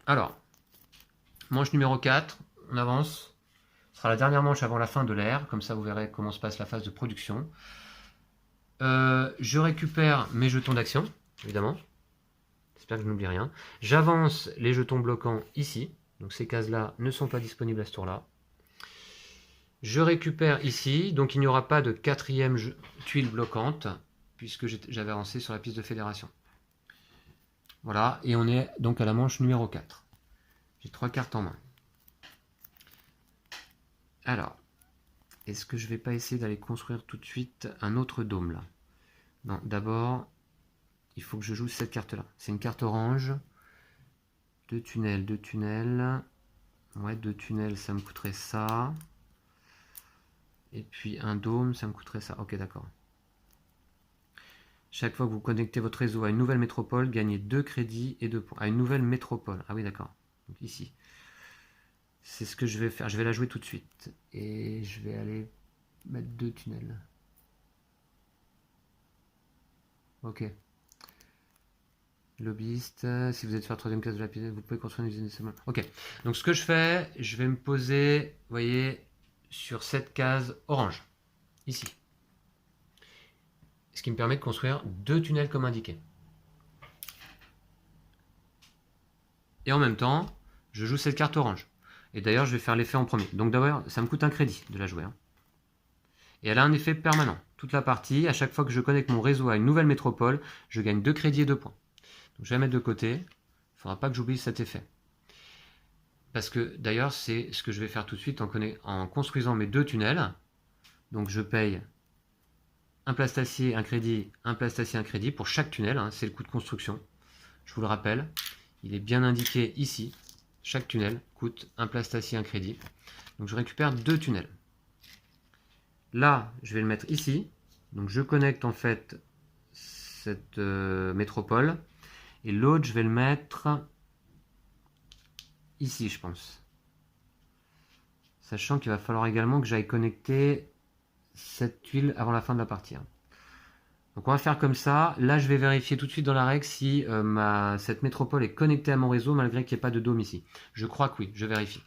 Speaker 1: Alors... Manche numéro 4, on avance. Ce sera la dernière manche avant la fin de l'ère. Comme ça, vous verrez comment se passe la phase de production. Je récupère mes jetons d'action, évidemment. J'espère que je n'oublie rien. J'avance les jetons bloquants ici. Donc ces cases-là ne sont pas disponibles à ce tour-là. Je récupère ici. Donc il n'y aura pas de 4e tuile bloquante, puisque j'avais avancé sur la piste de fédération. Voilà, et on est donc à la manche numéro 4. J'ai 3 cartes en main. Alors, est-ce que je vais pas essayer d'aller construire tout de suite un autre dôme là? Non, d'abord, il faut que je joue cette carte là. C'est une carte orange. 2 tunnels, 2 tunnels. Ouais, 2 tunnels, ça me coûterait ça. Et puis un dôme, ça me coûterait ça. Ok, d'accord. Chaque fois que vous connectez votre réseau à une nouvelle métropole, gagnez 2 crédits et 2 points. À une nouvelle métropole. Ah oui, d'accord. Donc ici. C'est ce que je vais faire. Je vais la jouer tout de suite. Et je vais aller mettre 2 tunnels. Ok. Lobbyiste, si vous êtes sur la 3e case de la pièce, vous pouvez construire une usine de dessalement. Ok. Donc ce que je fais, je vais me poser, vous voyez, sur cette case orange. Ici. Ce qui me permet de construire 2 tunnels comme indiqué. Et en même temps, je joue cette carte orange. Et d'ailleurs, je vais faire l'effet en premier. Donc d'abord, ça me coûte un crédit de la jouer. Hein. Et elle a un effet permanent. Toute la partie, à chaque fois que je connecte mon réseau à une nouvelle métropole, je gagne 2 crédits et 2 points. Donc je vais la mettre de côté. Il ne faudra pas que j'oublie cet effet. Parce que d'ailleurs, c'est ce que je vais faire tout de suite en construisant mes 2 tunnels. Donc je paye un plastacier, un crédit, un plastacier, un crédit pour chaque tunnel. Hein, c'est le coût de construction. Je vous le rappelle. Il est bien indiqué ici. Chaque tunnel coûte un plastacier, un crédit. Donc je récupère 2 tunnels. Là, je vais le mettre ici. Donc je connecte en fait cette métropole. Et l'autre, je vais le mettre ici, je pense. Sachant qu'il va falloir également que j'aille connecter cette tuile avant la fin de la partie. Donc on va faire comme ça. Là, je vais vérifier tout de suite dans la règle si cette métropole est connectée à mon réseau malgré qu'il n'y ait pas de dôme ici. Je crois que oui, je vérifie.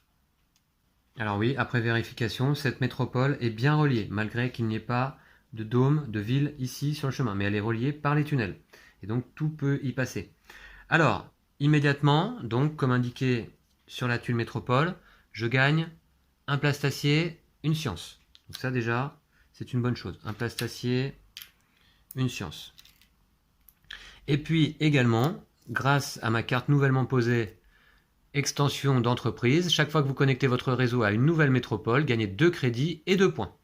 Speaker 1: Alors oui, après vérification, cette métropole est bien reliée, malgré qu'il n'y ait pas de dôme, de ville ici sur le chemin. Mais elle est reliée par les tunnels. Et donc tout peut y passer. Alors, immédiatement, donc comme indiqué sur la tuile métropole, je gagne un plastacier, une science. Donc ça déjà, c'est une bonne chose. Un plastacier, une science. Et puis également, grâce à ma carte nouvellement posée, extension d'entreprise, chaque fois que vous connectez votre réseau à une nouvelle métropole, gagnez 2 crédits et 2 points.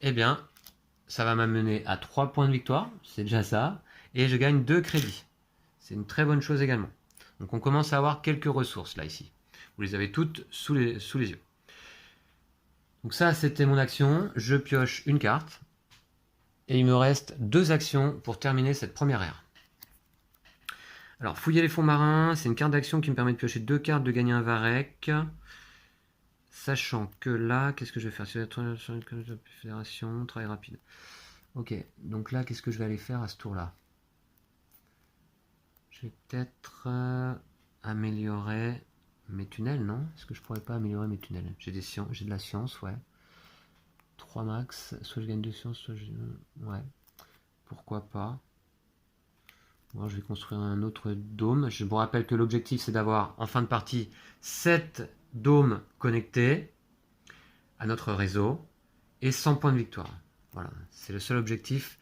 Speaker 1: Eh bien, ça va m'amener à 3 points de victoire, c'est déjà ça, et je gagne 2 crédits. C'est une très bonne chose également. Donc on commence à avoir quelques ressources là ici. Vous les avez toutes sous les yeux. Donc ça, c'était mon action. Je pioche une carte. Et il me reste 2 actions pour terminer cette première ère. Alors, fouiller les fonds marins, c'est une carte d'action qui me permet de piocher 2 cartes, de gagner un Varec. Sachant que là, qu'est-ce que je vais faire? Sur la fédération, travail rapide. Ok, donc là, qu'est-ce que je vais aller faire à ce tour-là? Je vais peut-être améliorer mes tunnels, non? Est-ce que je pourrais pas améliorer mes tunnels? J'ai de la science, ouais. 3 max, soit je gagne 2 sciences, soit je... Ouais, pourquoi pas. Bon, je vais construire un autre dôme. Je vous rappelle que l'objectif, c'est d'avoir, en fin de partie, 7 dômes connectés à notre réseau et 100 points de victoire. Voilà, c'est le seul objectif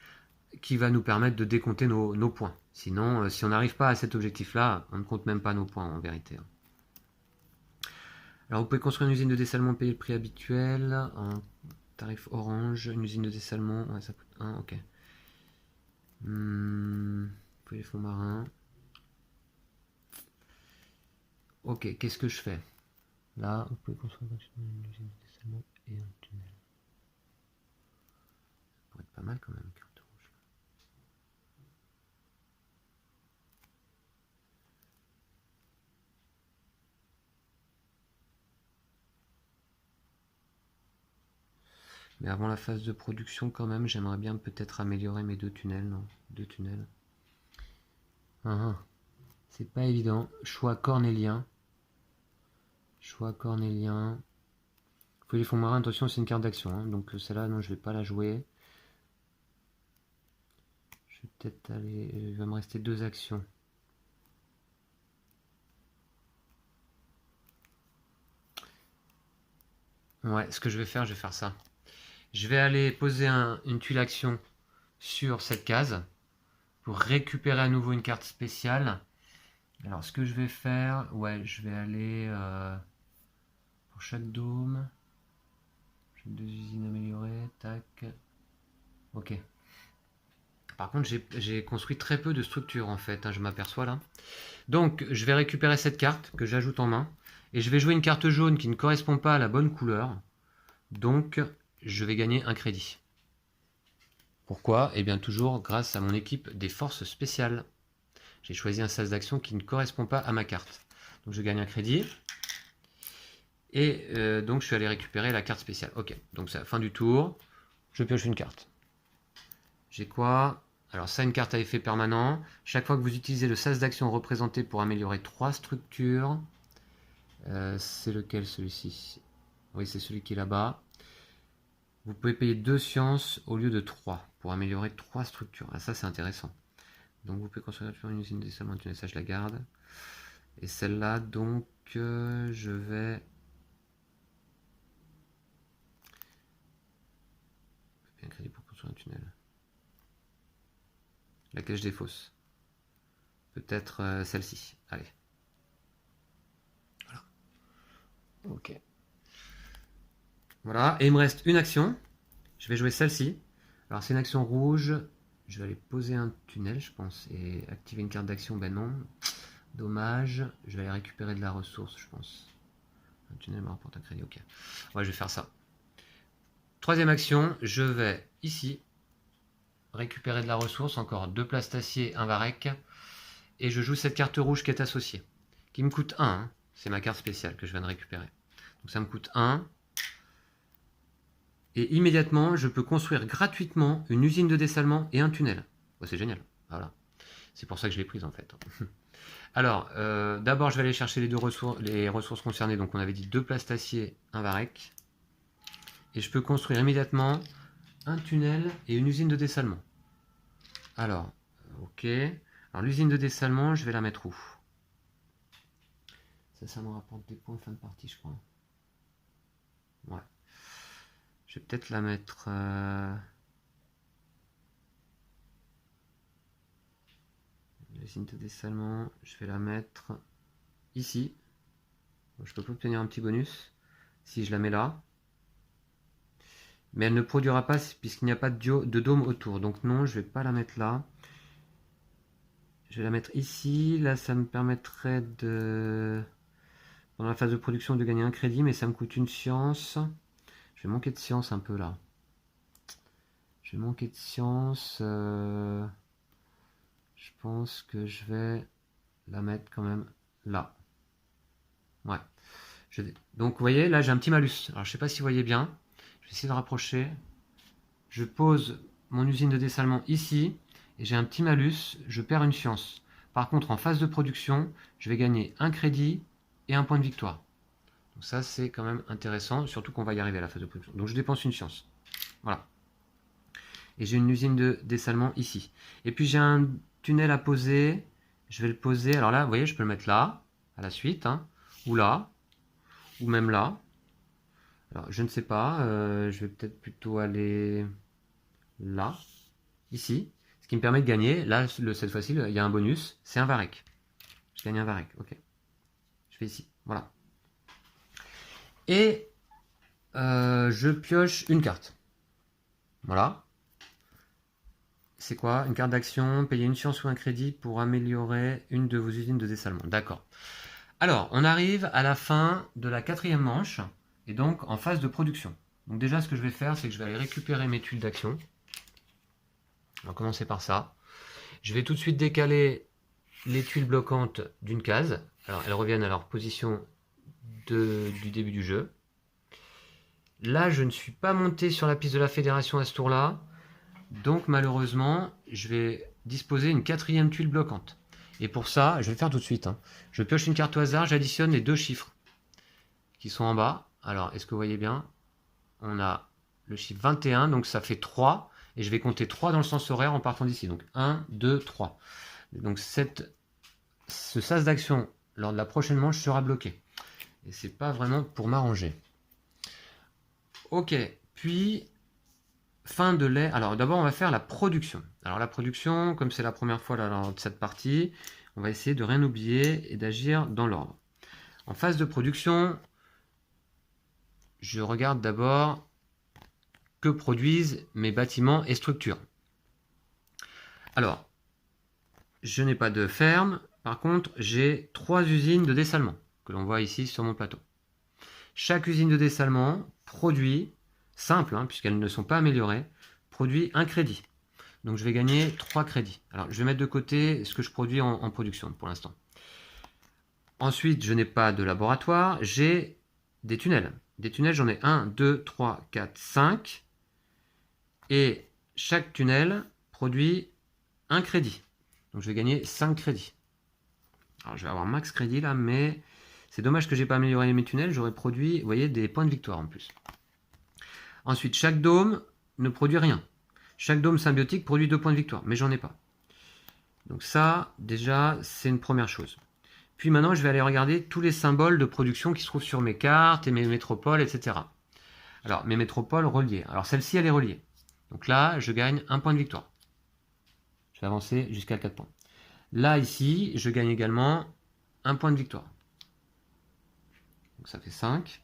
Speaker 1: qui va nous permettre de décompter nos points. Sinon, si on n'arrive pas à cet objectif-là, on ne compte même pas nos points en vérité. Alors, vous pouvez construire une usine de dessalement, payer le prix habituel, en tarif orange, une usine de dessalement, ouais, ça coûte 1, ok. Les fonds marins. Ok, qu'est-ce que je fais? Là, vous pouvez construire une usine de dessalement et un tunnel. Ça pourrait être pas mal quand même, carte rouge. Mais avant la phase de production quand même, j'aimerais bien peut-être améliorer mes 2 tunnels, non? 2 tunnels. C'est pas évident. Choix cornélien. Choix cornélien. Fouiller les fonds marins, attention, c'est une carte d'action. Hein, donc celle-là, non, je vais pas la jouer. Je vais peut-être aller... Il va me rester 2 actions. Ouais, ce que je vais faire ça. Je vais aller poser une tuile action sur cette case pour récupérer à nouveau une carte spéciale. Alors, ce que je vais faire, ouais, je vais aller pour chaque dôme. J'ai 2 usines améliorées, tac. Ok. Par contre, j'ai construit très peu de structures en fait, hein, je m'aperçois là. Donc, je vais récupérer cette carte que j'ajoute en main. Et je vais jouer une carte jaune qui ne correspond pas à la bonne couleur. Donc, je vais gagner un crédit. Pourquoi? Eh bien, toujours grâce à mon équipe des forces spéciales. J'ai choisi un sas d'action qui ne correspond pas à ma carte. Donc, je gagne un crédit. Et donc je suis allé récupérer la carte spéciale. Ok, donc c'est la fin du tour. Je pioche une carte. J'ai quoi? Alors ça, une carte à effet permanent. Chaque fois que vous utilisez le sas d'action représenté pour améliorer 3 structures. C'est lequel celui-ci? Oui, c'est celui qui est là-bas. Vous pouvez payer 2 sciences au lieu de 3 pour améliorer 3 structures. Ah, ça c'est intéressant. Donc vous pouvez construire une usine de dessalement, ça je la garde. Et celle-là, donc je vais... Un crédit pour construire un tunnel. Laquelle je défausse? Peut-être celle-ci. Allez. Voilà. Ok. Voilà. Et il me reste une action. Je vais jouer celle-ci. Alors c'est une action rouge. Je vais aller poser un tunnel, je pense. Et activer une carte d'action. Ben non. Dommage. Je vais aller récupérer de la ressource, je pense. Un tunnel me rapporte un crédit. Ok. Ouais, je vais faire ça. Troisième action. Je vais ici récupérer de la ressource. Encore 2 plastaciers, un varech. Et je joue cette carte rouge qui est associée. Qui me coûte 1. Hein. C'est ma carte spéciale que je viens de récupérer. Donc ça me coûte 1. Et immédiatement, je peux construire gratuitement une usine de dessalement et un tunnel. Oh, c'est génial. Voilà. C'est pour ça que je l'ai prise en fait. Alors, d'abord, je vais aller chercher les ressources concernées. Donc, on avait dit 2 plastaciers, un varech. Et je peux construire immédiatement un tunnel et une usine de dessalement. Alors, ok. Alors, l'usine de dessalement, je vais la mettre où? Ça me rapporte des points de fin de partie, je crois. Ouais. Je vais peut-être la mettre... L'usine de dessalement, je vais la mettre ici. Je peux obtenir un petit bonus si je la mets là. Mais elle ne produira pas puisqu'il n'y a pas de dôme autour. Donc non, je ne vais pas la mettre là. Je vais la mettre ici. Là, ça me permettrait de... Pendant la phase de production de gagner un crédit, mais ça me coûte une science. Je vais manquer de science un peu là. Je vais manquer de science. Je pense que je vais la mettre quand même là. Ouais. Donc vous voyez, là j'ai un petit malus. Alors je ne sais pas si vous voyez bien. Je vais essayer de rapprocher. Je pose mon usine de dessalement ici. Et j'ai un petit malus. Je perds une science. Par contre, en phase de production, je vais gagner un crédit et un point de victoire. Donc ça c'est quand même intéressant. Surtout qu'on va y arriver à la phase de production. Donc je dépense une science. Voilà. Et j'ai une usine de dessalement ici. Et puis j'ai un tunnel à poser. Je vais le poser. Alors là, vous voyez, je peux le mettre là, à la suite. Hein, ou là. Ou même là. Alors, je ne sais pas. Je vais peut-être plutôt aller là. Ici. Ce qui me permet de gagner. Là, cette fois-ci, il y a un bonus. C'est un varech. Je gagne un varech. Ok. Je fais ici. Voilà. Et je pioche une carte. Voilà. C'est quoi? Une carte d'action, payer une science ou un crédit pour améliorer une de vos usines de dessalement. D'accord. Alors, on arrive à la fin de la 4e manche, et donc en phase de production. Donc déjà, ce que je vais faire, c'est que je vais aller récupérer mes tuiles d'action. On va commencer par ça. Je vais tout de suite décaler les tuiles bloquantes d'une case. Alors, elles reviennent à leur position du début du jeu. Là, je ne suis pas monté sur la piste de la fédération à ce tour-là. Donc malheureusement, je vais disposer une 4e tuile bloquante. Et pour ça, je vais le faire tout de suite. Hein. Je pioche une carte au hasard, j'additionne les 2 chiffres qui sont en bas. Alors, est-ce que vous voyez bien? On a le chiffre 21, donc ça fait 3. Et je vais compter 3 dans le sens horaire en partant d'ici. Donc 1, 2, 3. Donc ce sas d'action lors de la prochaine manche sera bloqué. Et c'est pas vraiment pour m'arranger. Ok, puis... Fin de lait. Alors d'abord on va faire la production. Alors la production, comme c'est la première fois là, dans cette partie, on va essayer de rien oublier et d'agir dans l'ordre. En phase de production, je regarde d'abord que produisent mes bâtiments et structures. Alors, je n'ai pas de ferme, par contre j'ai 3 usines de dessalement que l'on voit ici sur mon plateau. Chaque usine de dessalement produit, simple, hein, puisqu'elles ne sont pas améliorées, produit un crédit. Donc je vais gagner 3 crédits. Alors je vais mettre de côté ce que je produis en production pour l'instant. Ensuite, je n'ai pas de laboratoire, j'ai des tunnels. Des tunnels, j'en ai 1, 2, 3, 4, 5. Et chaque tunnel produit un crédit. Donc je vais gagner 5 crédits. Alors je vais avoir max crédit là, mais c'est dommage que j'ai pas amélioré mes tunnels. J'aurais produit, vous voyez, des points de victoire en plus. Ensuite, chaque dôme ne produit rien. Chaque dôme symbiotique produit 2 points de victoire, mais j'en ai pas. Donc ça, déjà, c'est une première chose. Puis maintenant, je vais aller regarder tous les symboles de production qui se trouvent sur mes cartes et mes métropoles, etc. Alors, mes métropoles reliées. Alors, celle-ci, elle est reliée. Donc là, je gagne 1 point de victoire. Je vais avancer jusqu'à 4 points. Là, ici, je gagne également 1 point de victoire. Donc ça fait 5.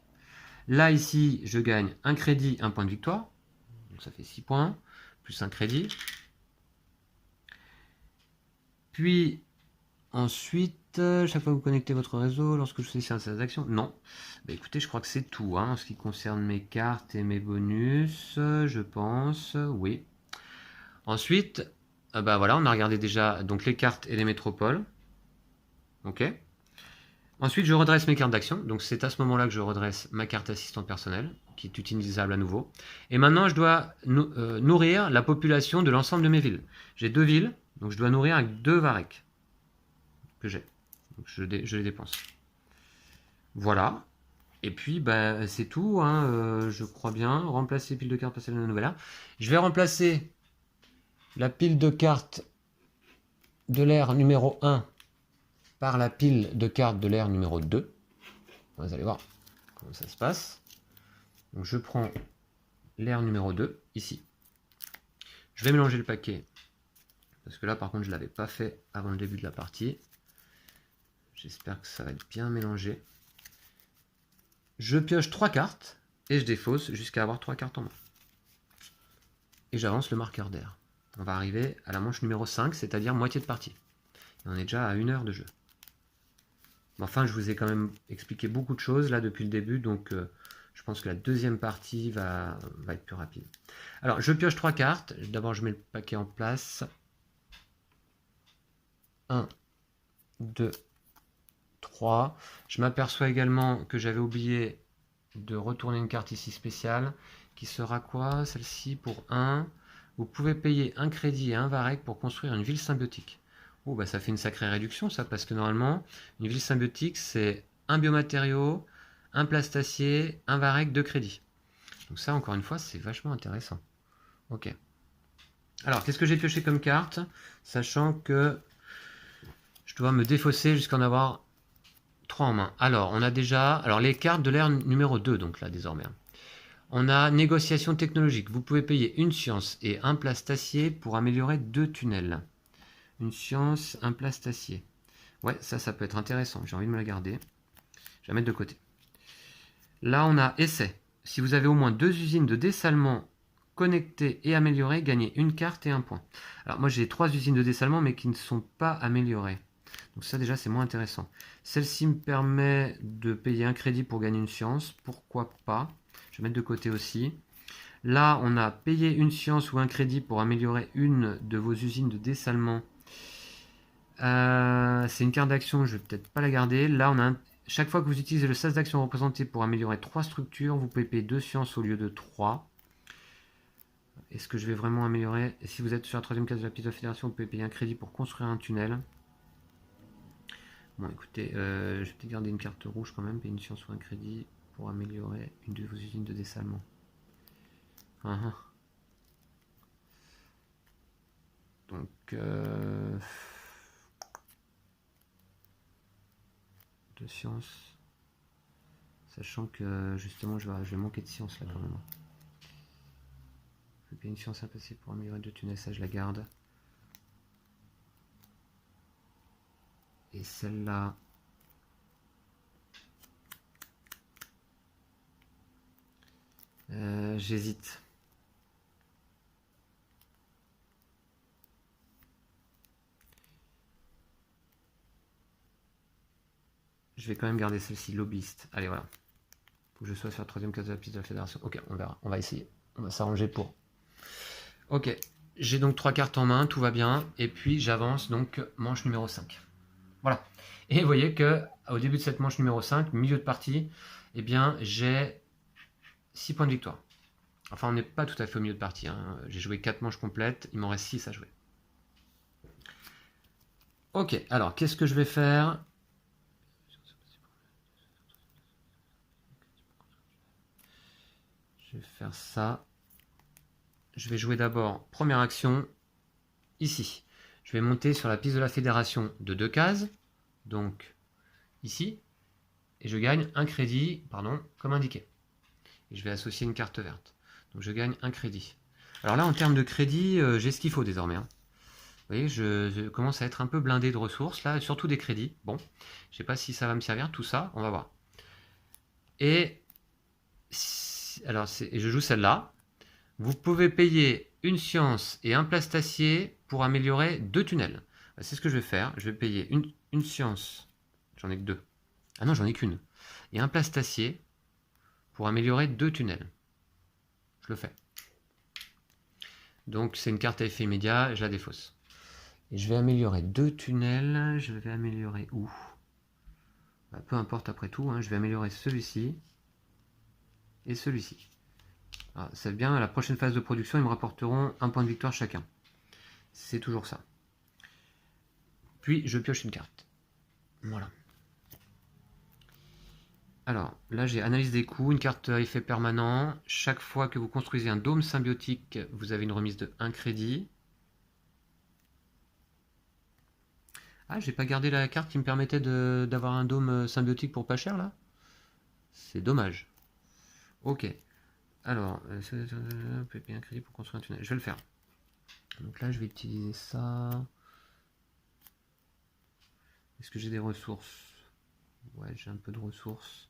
Speaker 1: Là, ici, je gagne un crédit, 1 point de victoire. Donc ça fait 6 points, plus un crédit. Puis, ensuite, chaque fois que vous connectez votre réseau, lorsque je sélectionne ces actions, non. Bah, écoutez, je crois que c'est tout, hein, en ce qui concerne mes cartes et mes bonus, je pense, oui. Ensuite, bah voilà, on a regardé déjà donc les cartes et les métropoles. Ok. Ensuite, je redresse mes cartes d'action. Donc, c'est à ce moment-là que je redresse ma carte assistant personnel, qui est utilisable à nouveau. Et maintenant, je dois nourrir la population de l'ensemble de mes villes. J'ai 2 villes, donc je dois nourrir avec 2 varech que j'ai. Donc, je les dépense. Voilà. Et puis, bah, c'est tout, hein, je crois bien. Remplacer pile de cartes, passer à la nouvelle ère. Je vais remplacer la pile de cartes de l'ère numéro 1 par la pile de cartes de l'ère numéro 2. Vous allez voir comment ça se passe. Donc je prends l'ère numéro 2, ici. Je vais mélanger le paquet, parce que là par contre je ne l'avais pas fait avant le début de la partie. J'espère que ça va être bien mélangé. Je pioche 3 cartes, et je défausse jusqu'à avoir 3 cartes en main. Et j'avance le marqueur d'air. On va arriver à la manche numéro 5, c'est-à-dire moitié de partie. Et on est déjà à 1 heure de jeu. Enfin, je vous ai quand même expliqué beaucoup de choses là depuis le début, donc je pense que la deuxième partie va être plus rapide. Alors, je pioche 3 cartes. D'abord, je mets le paquet en place. 1, 2, 3. Je m'aperçois également que j'avais oublié de retourner une carte ici spéciale, qui sera quoi? Celle-ci pour 1. Vous pouvez payer un crédit et un varech pour construire une ville symbiotique. Oh, bah ça fait une sacrée réduction, ça, parce que normalement, une ville symbiotique, c'est un biomatériau, un plastacier, un varech, 2 crédits. Donc ça, encore une fois, c'est vachement intéressant. Ok. Alors, qu'est-ce que j'ai pioché comme carte? Sachant que je dois me défausser jusqu'à en avoir 3 en main. Alors, on a déjà... Alors, les cartes de l'ère numéro 2, donc là, désormais. On a négociation technologique. Vous pouvez payer une science et un plastacier pour améliorer 2 tunnels. Une science, un plastacier. Ouais, ça peut être intéressant. J'ai envie de me la garder. Je vais la mettre de côté. Là, on a essai. Si vous avez au moins 2 usines de dessalement connectées et améliorées, gagnez une carte et un point. Alors, moi, j'ai 3 usines de dessalement, mais qui ne sont pas améliorées. Donc ça, déjà, c'est moins intéressant. Celle-ci me permet de payer un crédit pour gagner une science. Pourquoi pas? Je vais mettre de côté aussi. Là, on a payé une science ou un crédit pour améliorer une de vos usines de dessalement. C'est une carte d'action, je vais peut-être pas la garder. Là, on a chaque fois que vous utilisez le sas d'action représenté pour améliorer 3 structures, vous pouvez payer 2 sciences au lieu de 3. Est-ce que je vais vraiment améliorer? Et si vous êtes sur la 3e case de la piste de la fédération, vous pouvez payer un crédit pour construire un tunnel. Bon, écoutez, je vais peut-être garder une carte rouge quand même, payer une science ou un crédit pour améliorer une de vos usines de dessalement. Donc, 2 sciences. Sachant que justement je vais manquer de science là quand même. Je vais payer une science impossible pour améliorer 2 tunnels, ça je la garde. Et celle-là, j'hésite. Je vais quand même garder celle-ci, lobbyiste. Allez, voilà. Faut que je sois sur la 3e case de la piste de la fédération. Ok, on verra. On va essayer. On va s'arranger pour. Ok. J'ai donc 3 cartes en main, tout va bien. Et puis, j'avance donc manche numéro 5. Voilà. Et vous voyez que au début de cette manche numéro 5, milieu de partie, eh bien j'ai 6 points de victoire. Enfin, on n'est pas tout à fait au milieu de partie, hein. J'ai joué 4 manches complètes, il m'en reste 6 à jouer. Ok, alors qu'est-ce que je vais faire? Je vais faire ça. Je vais jouer d'abord, première action, ici. Je vais monter sur la piste de la fédération de 2 cases, donc ici, et je gagne un crédit, pardon, comme indiqué. Et je vais associer une carte verte. Donc je gagne un crédit. Alors là, en termes de crédit, j'ai ce qu'il faut désormais, hein. Vous voyez, je commence à être un peu blindé de ressources, là, surtout des crédits. Bon, je ne sais pas si ça va me servir, tout ça, on va voir. Et, alors, je joue celle-là. Vous pouvez payer une science et un plastacier pour améliorer 2 tunnels. C'est ce que je vais faire. Je vais payer une science, j'en ai que 2. Ah non, j'en ai qu'une. Et un plastacier pour améliorer 2 tunnels. Je le fais. Donc c'est une carte à effet immédiat, je la défausse. Et je vais améliorer 2 tunnels. Je vais améliorer où? Bah, peu importe après tout, hein, je vais améliorer celui-ci et celui-ci. C'est bien, à la prochaine phase de production, ils me rapporteront un point de victoire chacun. C'est toujours ça. Puis je pioche une carte. Voilà. Alors, là j'ai analyse des coûts, une carte à effet permanent. Chaque fois que vous construisez un dôme symbiotique, vous avez une remise de 1 crédit. Ah, j'ai pas gardé la carte qui me permettait d'avoir un dôme symbiotique pour pas cher là. C'est dommage. Ok. Alors, on peut payer un crédit pour construire un tunnel. Je vais le faire. Donc là, je vais utiliser ça. Est-ce que j'ai des ressources? Ouais, j'ai un peu de ressources.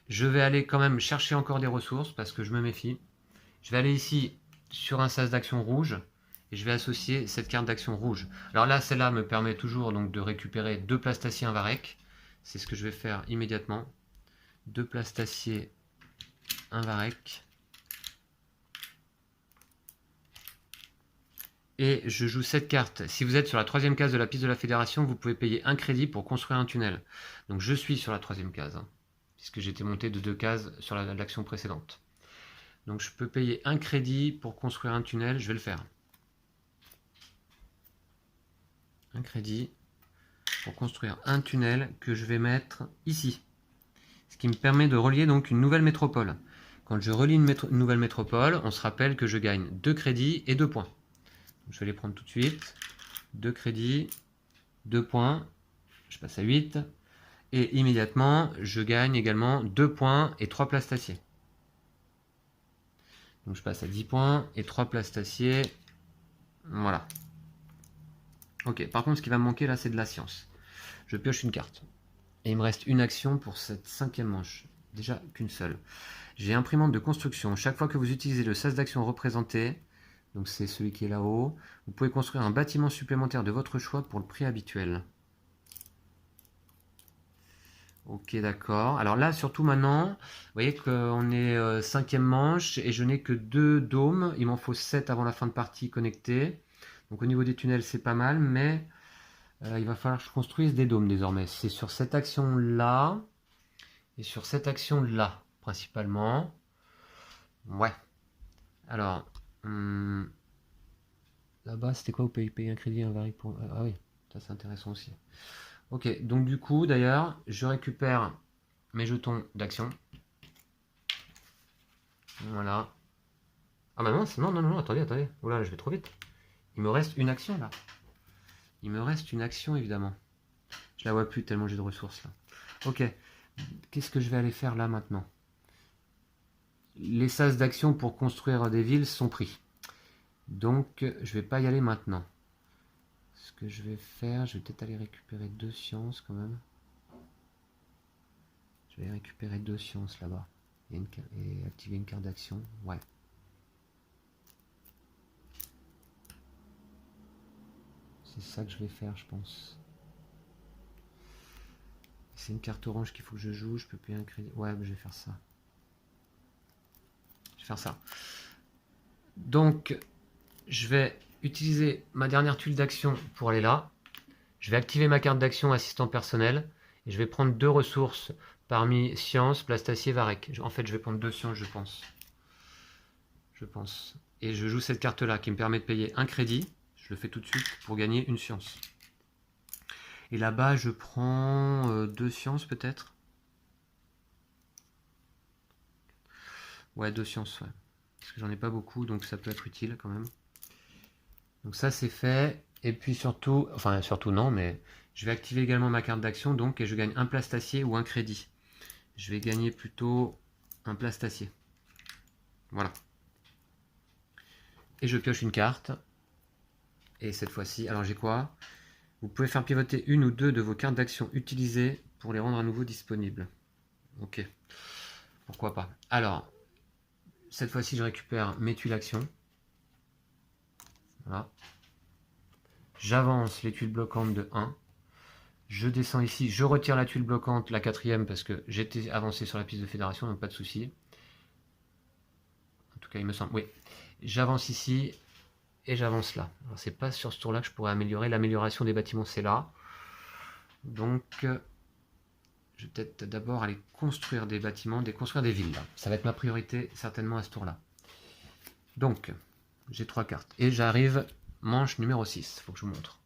Speaker 1: Je vais aller quand même chercher encore des ressources parce que je me méfie. Je vais aller ici sur un sas d'action rouge et je vais associer cette carte d'action rouge. Alors là, celle-là me permet toujours donc de récupérer 2 plastaciers, 1 varech. C'est ce que je vais faire immédiatement. 2 plastaciers, 1 varech. Et je joue cette carte. Si vous êtes sur la 3e case de la piste de la fédération, vous pouvez payer 1 crédit pour construire un tunnel. Donc je suis sur la 3e case, hein, puisque j'étais monté de 2 cases sur l'action précédente. Donc je peux payer 1 crédit pour construire un tunnel, je vais le faire. 1 crédit pour construire un tunnel que je vais mettre ici. Ce qui me permet de relier donc une nouvelle métropole. Quand je relie une nouvelle métropole, on se rappelle que je gagne 2 crédits et 2 points. Je vais les prendre tout de suite. 2 crédits, 2 points, je passe à 8. Et immédiatement, je gagne également 2 points et 3 plastaciers. Donc je passe à 10 points et 3 plastaciers. Voilà. Ok, par contre, ce qui va me manquer là, c'est de la science. Je pioche une carte. Et il me reste une action pour cette 5e manche. Déjà qu'une seule. J'ai imprimante de construction. Chaque fois que vous utilisez le sas d'action représenté, donc c'est celui qui est là-haut, vous pouvez construire un bâtiment supplémentaire de votre choix pour le prix habituel. Ok, d'accord. Alors là, surtout maintenant, vous voyez qu'on est 5e manche et je n'ai que 2 dômes. Il m'en faut 7 avant la fin de partie connectés. Donc au niveau des tunnels, c'est pas mal, mais il va falloir que je construise des dômes désormais. C'est sur cette action-là et sur cette action-là, principalement. Ouais. Alors, là-bas, c'était quoi? Vous pouvez payer un crédit, un variable pour... Ah oui, ça c'est intéressant aussi. Ok, donc du coup, d'ailleurs, je récupère mes jetons d'action. Voilà. Ah bah mince, non, attendez. Oh là, je vais trop vite. Il me reste une action, là. Il me reste une action, évidemment. Je la vois plus tellement j'ai de ressources, là. Ok. Qu'est-ce que je vais aller faire, là, maintenant? Les sas d'action pour construire des villes sont pris. Donc, je vais pas y aller maintenant. Ce que je vais faire, je vais peut-être aller récupérer 2 sciences, quand même. Je vais récupérer 2 sciences, là-bas. Et activer une carte d'action. Ouais. C'est ça que je vais faire, je pense. C'est une carte orange qu'il faut que je joue. Je peux payer un crédit. Ouais, je vais faire ça. Je vais faire ça. Donc, je vais utiliser ma dernière tuile d'action pour aller là. Je vais activer ma carte d'action assistant personnel et je vais prendre 2 ressources parmi sciences, plastacier, varech. En fait, je vais prendre 2 sciences, je pense. Et je joue cette carte-là qui me permet de payer un crédit. Je le fais tout de suite pour gagner une science. Et là-bas, je prends 2 sciences peut-être. Ouais, 2 sciences, ouais. Parce que j'en ai pas beaucoup, donc ça peut être utile quand même. Donc ça, c'est fait. Et puis surtout, enfin surtout non, mais je vais activer également ma carte d'action, donc, et je gagne un plastacier ou un crédit. Je vais gagner plutôt un plastacier. Voilà. Et je pioche une carte. Et cette fois-ci, alors j'ai quoi? Vous pouvez faire pivoter une ou deux de vos cartes d'action utilisées pour les rendre à nouveau disponibles. Ok. Pourquoi pas. Alors, cette fois-ci, je récupère mes tuiles actions. Voilà. J'avance les tuiles bloquantes de 1. Je descends ici, je retire la tuile bloquante, la 4e, parce que j'étais avancé sur la piste de fédération, donc pas de souci. En tout cas, il me semble. Oui. J'avance ici et j'avance là. Alors, c'est pas sur ce tour-là que je pourrais améliorer. L'amélioration des bâtiments, c'est là. Donc, je vais peut-être d'abord aller construire des bâtiments, construire des villes là. Ça va être ma priorité certainement à ce tour-là. Donc, j'ai 3 cartes. Et j'arrive manche numéro 6. Il faut que je vous montre.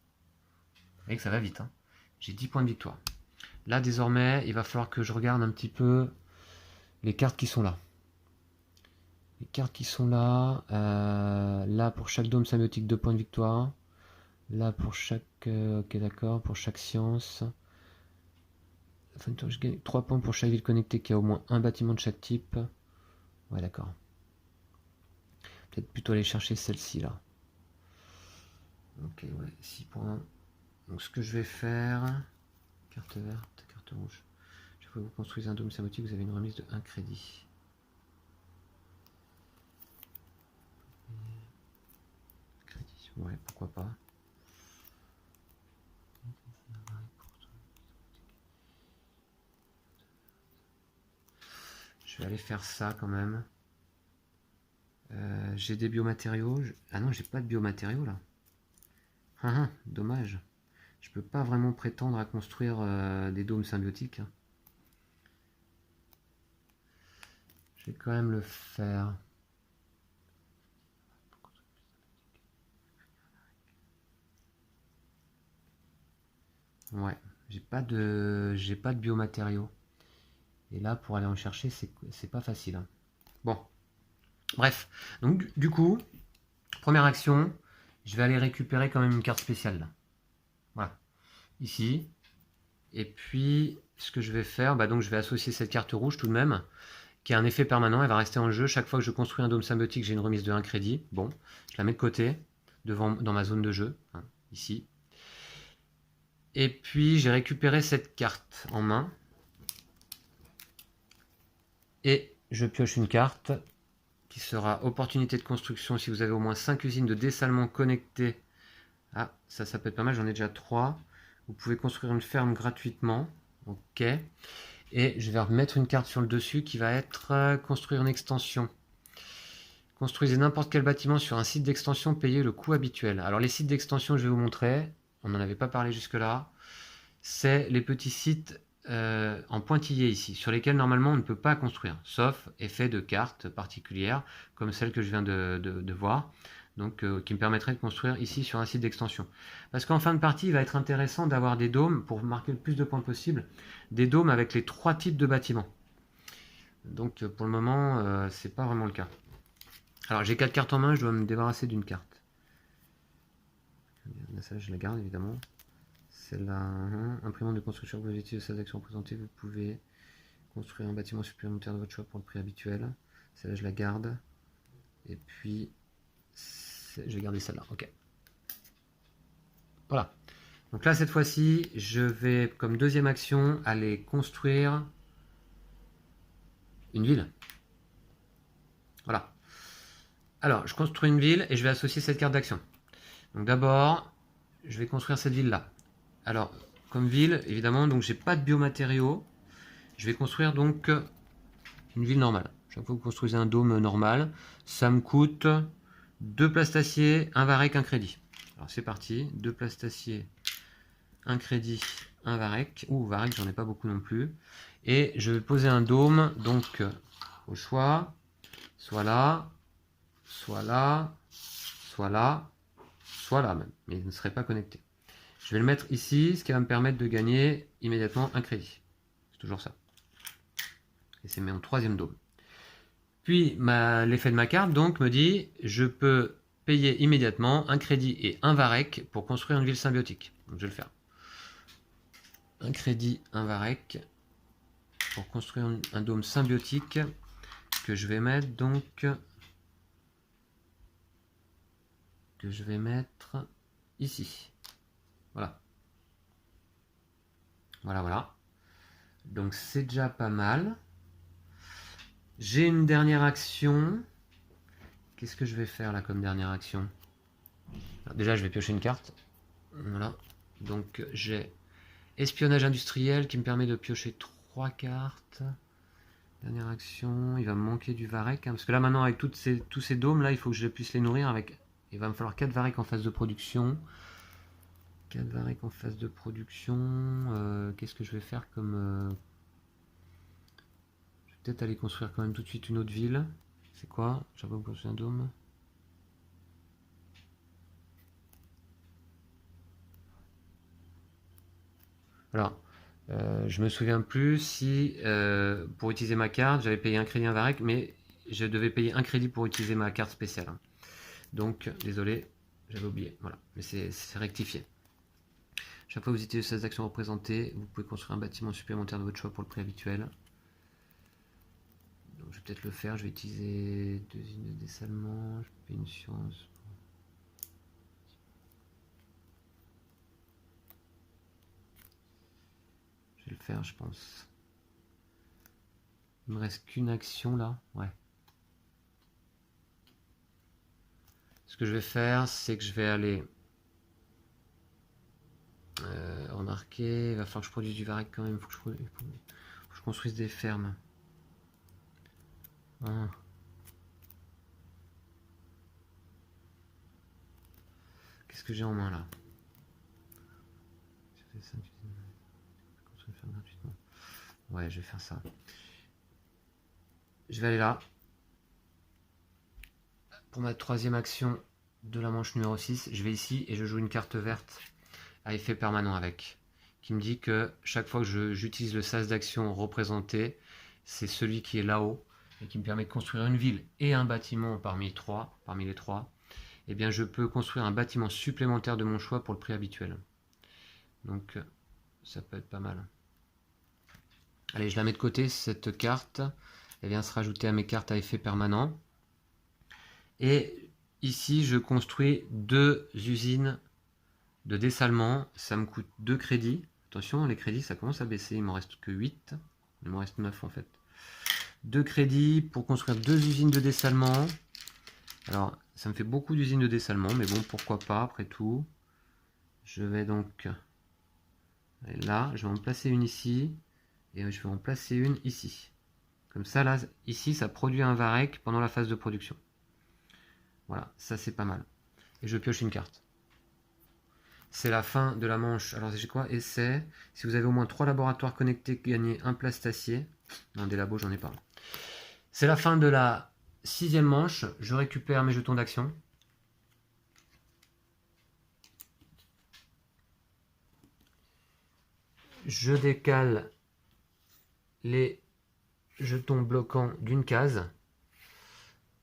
Speaker 1: Vous voyez que ça va vite. Hein. J'ai 10 points de victoire. Là, désormais, il va falloir que je regarde un petit peu les cartes qui sont là. Les cartes qui sont là. Là, pour chaque dôme symbiotique, 2 points de victoire. Là, pour chaque... ok, d'accord. Pour chaque science. Enfin, je gagne 3 points pour chaque ville connectée qui a au moins un bâtiment de chaque type. Ouais, d'accord. Peut-être plutôt aller chercher celle-ci, là. Ok, ouais, 6 points. Donc, ce que je vais faire... Carte verte, carte rouge. Chaque fois que vous construisez un dôme symbiotique, vous avez une remise de 1 crédit. Crédit, ouais, pourquoi pas. Je vais aller faire ça quand même. J'ai des biomatériaux. Ah non, j'ai pas de biomatériaux là. Dommage. Je peux pas vraiment prétendre à construire des dômes symbiotiques. Je vais quand même le faire. Ouais, j'ai pas de biomatériaux. Et là, pour aller en chercher, c'est pas facile. Hein. Bon. Bref. Donc, du coup, première action, je vais aller récupérer quand même une carte spéciale. Là. Voilà. Ici. Et puis, ce que je vais faire, donc je vais associer cette carte rouge tout de même, qui a un effet permanent. Elle va rester en jeu. Chaque fois que je construis un dôme symbiotique, j'ai une remise de 1 crédit. Bon, je la mets de côté, dans ma zone de jeu, hein, ici. Et puis, j'ai récupéré cette carte en main. Et je pioche une carte qui sera opportunité de construction si vous avez au moins 5 usines de dessalement connectées. Ah, ça peut être pas mal, j'en ai déjà 3. Vous pouvez construire une ferme gratuitement. Ok. Et je vais remettre une carte sur le dessus qui va être construire une extension. Construisez n'importe quel bâtiment sur un site d'extension, payez le coût habituel. Alors les sites d'extension, je vais vous montrer. On n'en avait pas parlé jusque-là. C'est les petits sites en pointillé ici, sur lesquels normalement on ne peut pas construire, sauf effet de cartes particulières, comme celle que je viens de voir, donc qui me permettrait de construire ici sur un site d'extension. Parce qu'en fin de partie, il va être intéressant d'avoir des dômes, pour marquer le plus de points possible, des dômes avec les 3 types de bâtiments. Donc pour le moment, c'est pas vraiment le cas. Alors j'ai 4 cartes en main, je dois me débarrasser d'une carte. Celle-là, je la garde évidemment. Celle-là, imprimante de construction positive de ces actions présentées, vous pouvez construire un bâtiment supplémentaire de votre choix pour le prix habituel. Celle-là, je la garde. Et puis, je vais garder celle-là. Ok. Voilà. Donc là, cette fois-ci, je vais, comme deuxième action, aller construire une ville. Voilà. Alors, je construis une ville et je vais associer cette carte d'action. Donc d'abord, je vais construire cette ville-là. Alors, comme ville, évidemment, donc j'ai pas de biomatériaux. Je vais construire donc une ville normale. Chaque fois que vous construisez un dôme normal, ça me coûte 2 places d'acier, un varech, un crédit. Alors c'est parti, 2 places d'acier, un crédit, un varech. Ouh, varech, j'en ai pas beaucoup non plus. Et je vais poser un dôme, donc au choix, soit là, soit là, soit là, soit là même, mais il ne serait pas connecté. Je vais le mettre ici, ce qui va me permettre de gagner immédiatement un crédit. C'est toujours ça. Et c'est mon troisième dôme. Puis l'effet de ma carte donc me dit je peux payer immédiatement un crédit et un varech pour construire une ville symbiotique. Donc je vais le faire. Un crédit, un varech pour construire un dôme symbiotique que je vais mettre donc ici. Voilà. Voilà. Donc c'est déjà pas mal. J'ai une dernière action. Qu'est-ce que je vais faire là comme dernière action? Alors, déjà, je vais piocher une carte. Voilà. Donc j'ai espionnage industriel qui me permet de piocher 3 cartes. Dernière action. Il va me manquer du varech. Parce que là maintenant, avec tous ces dômes là, il faut que je puisse les nourrir avec. Il va me falloir 4 varech en phase de production. 4 varech en phase de production. Qu'est-ce que je vais faire comme... Je vais peut-être aller construire quand même tout de suite une autre ville. C'est quoi? J'avais construit un dôme. Alors, je me souviens plus si pour utiliser ma carte, j'avais payé un crédit, un varech, mais je devais payer un crédit pour utiliser ma carte spéciale. Donc, désolé, j'avais oublié. Voilà, mais c'est rectifié. Chaque fois que vous utilisez 16 actions représentées, vous pouvez construire un bâtiment supplémentaire de votre choix pour le prix habituel. Donc, je vais peut-être le faire. Je vais utiliser 2 usines de dessalement. Je fais une science. Je vais le faire, je pense. Il me reste qu'une action là. Ouais. Ce que je vais faire, c'est que je vais aller remarquer. Il va falloir que je produise du varech quand même. Il faut que je construise des fermes. Ah. Qu'est-ce que j'ai en main là? Ouais, je vais faire ça. Je vais aller là. Pour ma troisième action de la manche numéro 6, je vais ici et je joue une carte verte à effet permanent avec. Qui me dit que chaque fois que j'utilise le sas d'action représenté, c'est celui qui est là-haut et qui me permet de construire une ville et un bâtiment parmi les trois. Eh bien, je peux construire un bâtiment supplémentaire de mon choix pour le prix habituel. Donc, ça peut être pas mal. Allez, je la mets de côté, cette carte. Elle vient se rajouter à mes cartes à effet permanent. Et ici, je construis 2 usines de dessalement. Ça me coûte 2 crédits. Attention, les crédits, ça commence à baisser. Il m'en reste que 8. Il m'en reste 9 en fait. 2 crédits pour construire 2 usines de dessalement. Alors, ça me fait beaucoup d'usines de dessalement, mais bon, pourquoi pas, après tout. Je vais donc... Là, je vais en placer une ici. Et je vais en placer une ici. Comme ça, là, ici, ça produit un varech pendant la phase de production. Voilà, ça c'est pas mal. Et je pioche une carte. C'est la fin de la manche. Alors j'ai quoi? Essai. Si vous avez au moins 3 laboratoires connectés, gagnez un plastacier. Non, des labos, j'en ai pas. C'est la fin de la 6e manche. Je récupère mes jetons d'action. Je décale les jetons bloquants d'une case.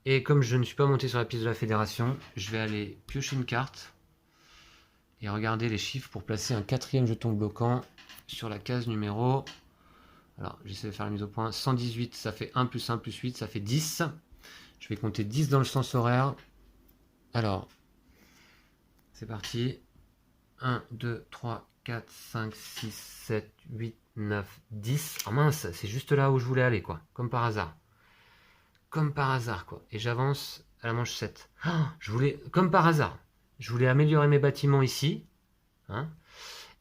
Speaker 1: Et comme je ne suis pas monté sur la piste de la fédération, je vais aller piocher une carte et regarder les chiffres pour placer un 4e jeton bloquant sur la case numéro... Alors, j'essaie de faire la mise au point. 118, ça fait 1 plus 1 plus 8, ça fait 10. Je vais compter 10 dans le sens horaire. Alors, c'est parti. 1, 2, 3, 4, 5, 6, 7, 8, 9, 10. Oh mince, c'est juste là où je voulais aller, quoi. Comme par hasard. Comme par hasard, quoi. Et j'avance à la manche 7. Oh, comme par hasard, je voulais améliorer mes bâtiments ici. Hein,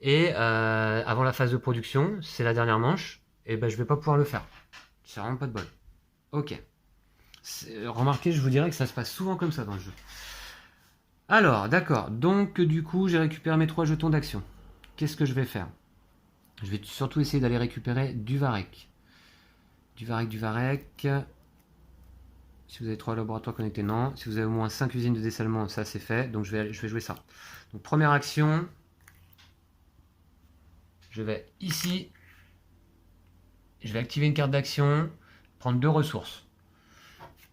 Speaker 1: et avant la phase de production, c'est la dernière manche. Et ben je vais pas pouvoir le faire. C'est vraiment pas de bol. Ok. Remarquez, je vous dirais que ça se passe souvent comme ça dans le jeu. Alors, d'accord. Donc, du coup, j'ai récupéré mes 3 jetons d'action. qu'est-ce que je vais faire? Je vais surtout essayer d'aller récupérer du varech. Du varech. Si vous avez 3 laboratoires connectés, non. Si vous avez au moins 5 usines de dessalement, ça c'est fait. Donc je vais jouer ça. Donc première action. Je vais ici. Je vais activer une carte d'action. Prendre 2 ressources.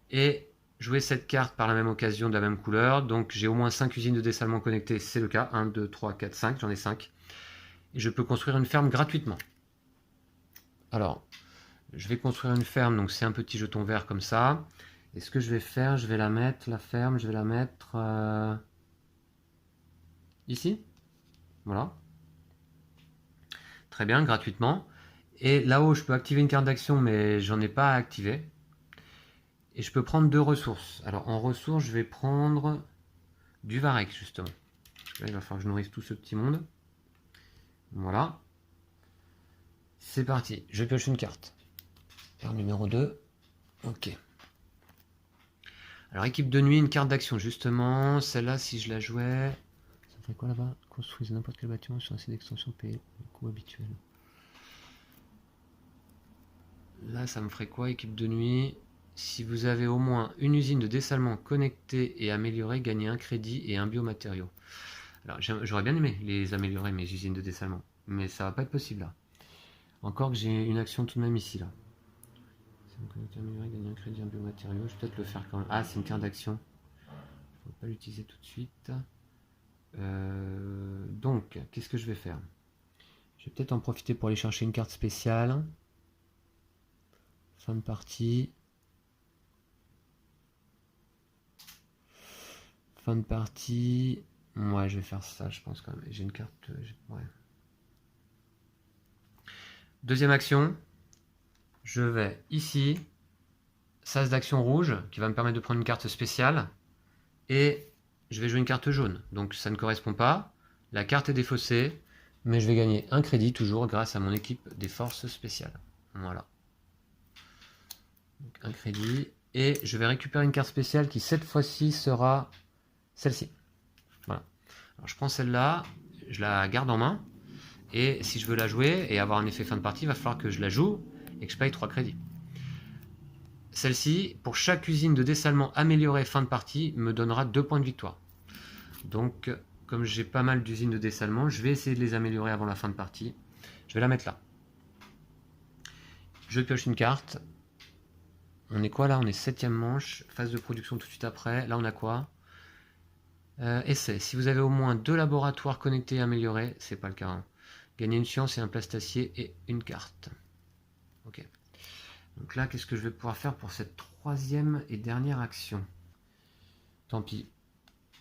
Speaker 1: Et jouer cette carte par la même occasion de la même couleur. Donc j'ai au moins 5 usines de dessalement connectées. C'est le cas. 1, 2, 3, 4, 5. J'en ai 5. Et je peux construire une ferme gratuitement. Alors, je vais construire une ferme. Donc c'est un petit jeton vert comme ça. Et ce que je vais faire, je vais la mettre, la ferme, je vais la mettre ici. Voilà. Très bien, gratuitement. Et là-haut, je peux activer une carte d'action, mais j'en ai pas activé. Et je peux prendre 2 ressources. Alors, en ressources, je vais prendre du varech, justement. Là, il va falloir que je nourrisse tout ce petit monde. Voilà. C'est parti. Je pioche une carte. Carte numéro 2. Ok. Alors, équipe de nuit, une carte d'action, justement. Celle-là, si je la jouais... Ça ferait quoi là-bas? Construisez n'importe quel bâtiment sur un site d'extension payé le coût habituel. Là, ça me ferait quoi, équipe de nuit? Si vous avez au moins une usine de dessalement connectée et améliorée, gagnez un crédit et un biomatériau. Alors, j'aurais bien aimé les améliorer, mes usines de dessalement. Mais ça va pas être possible, là. Encore que j'ai une action tout de même ici, là. Améliorer, gagner un crédit, un biomatériau. Je vais peut-être le faire quand même. Ah, c'est une carte d'action. Je ne vais pas l'utiliser tout de suite. Donc, qu'est-ce que je vais faire? Je vais peut-être en profiter pour aller chercher une carte spéciale. Fin de partie. Fin de partie. Ouais, je vais faire ça, je pense quand même. J'ai une carte. Ouais. Deuxième action. Je vais ici. Sas d'action rouge, qui va me permettre de prendre une carte spéciale. Et je vais jouer une carte jaune. Donc ça ne correspond pas. La carte est défaussée. Mais je vais gagner un crédit toujours grâce à mon équipe des forces spéciales. Voilà. Donc un crédit. Et je vais récupérer une carte spéciale qui cette fois-ci sera celle-ci. Voilà. Alors je prends celle-là, je la garde en main. Et si je veux la jouer et avoir un effet fin de partie, il va falloir que je la joue et que je paye 3 crédits. Celle-ci, pour chaque usine de dessalement améliorée fin de partie, me donnera 2 points de victoire. Donc, comme j'ai pas mal d'usines de dessalement, je vais essayer de les améliorer avant la fin de partie. Je vais la mettre là. Je pioche une carte. On est quoi là? On est 7ème manche. Phase de production tout de suite après. Là, on a quoi? Essai. Si vous avez au moins 2 laboratoires connectés et améliorés, c'est pas le cas. Hein. Gagnez une science et un plastacier et une carte. Ok. Donc là, qu'est-ce que je vais pouvoir faire pour cette 3e et dernière action? Tant pis.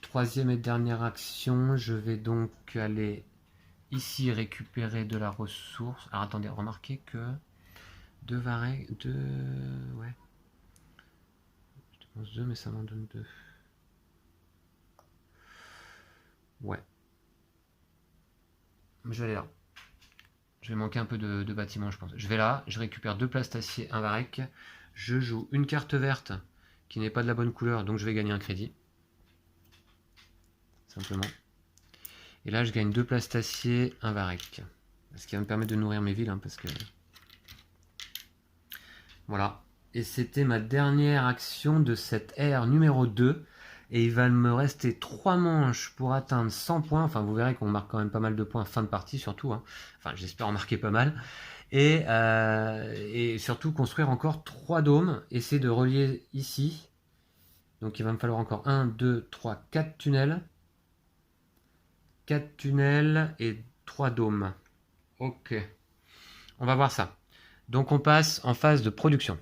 Speaker 1: 3e et dernière action, je vais donc aller ici récupérer de la ressource. Alors attendez, remarquez que 2 varech, 2... Ouais. Je dépense 2, mais ça m'en donne 2. Ouais. Je vais aller là. Je vais manquer un peu de bâtiments, je pense. Je vais là, je récupère 2 plastaciers, un varech. Je joue une carte verte qui n'est pas de la bonne couleur, donc je vais gagner un crédit. Simplement. Et là, je gagne 2 plastaciers, un varech. Ce qui va me permettre de nourrir mes villes, hein, parce que... Voilà. Et c'était ma dernière action de cette ère numéro 2. Et il va me rester 3 manches pour atteindre 100 points. Enfin, vous verrez qu'on marque quand même pas mal de points fin de partie, surtout. Hein. Enfin, j'espère en marquer pas mal. Et surtout, construire encore 3 dômes. Essayer de relier ici. Donc, il va me falloir encore 1, 2, 3, 4 tunnels. 4 tunnels et 3 dômes. Ok. On va voir ça. Donc, on passe en phase de production.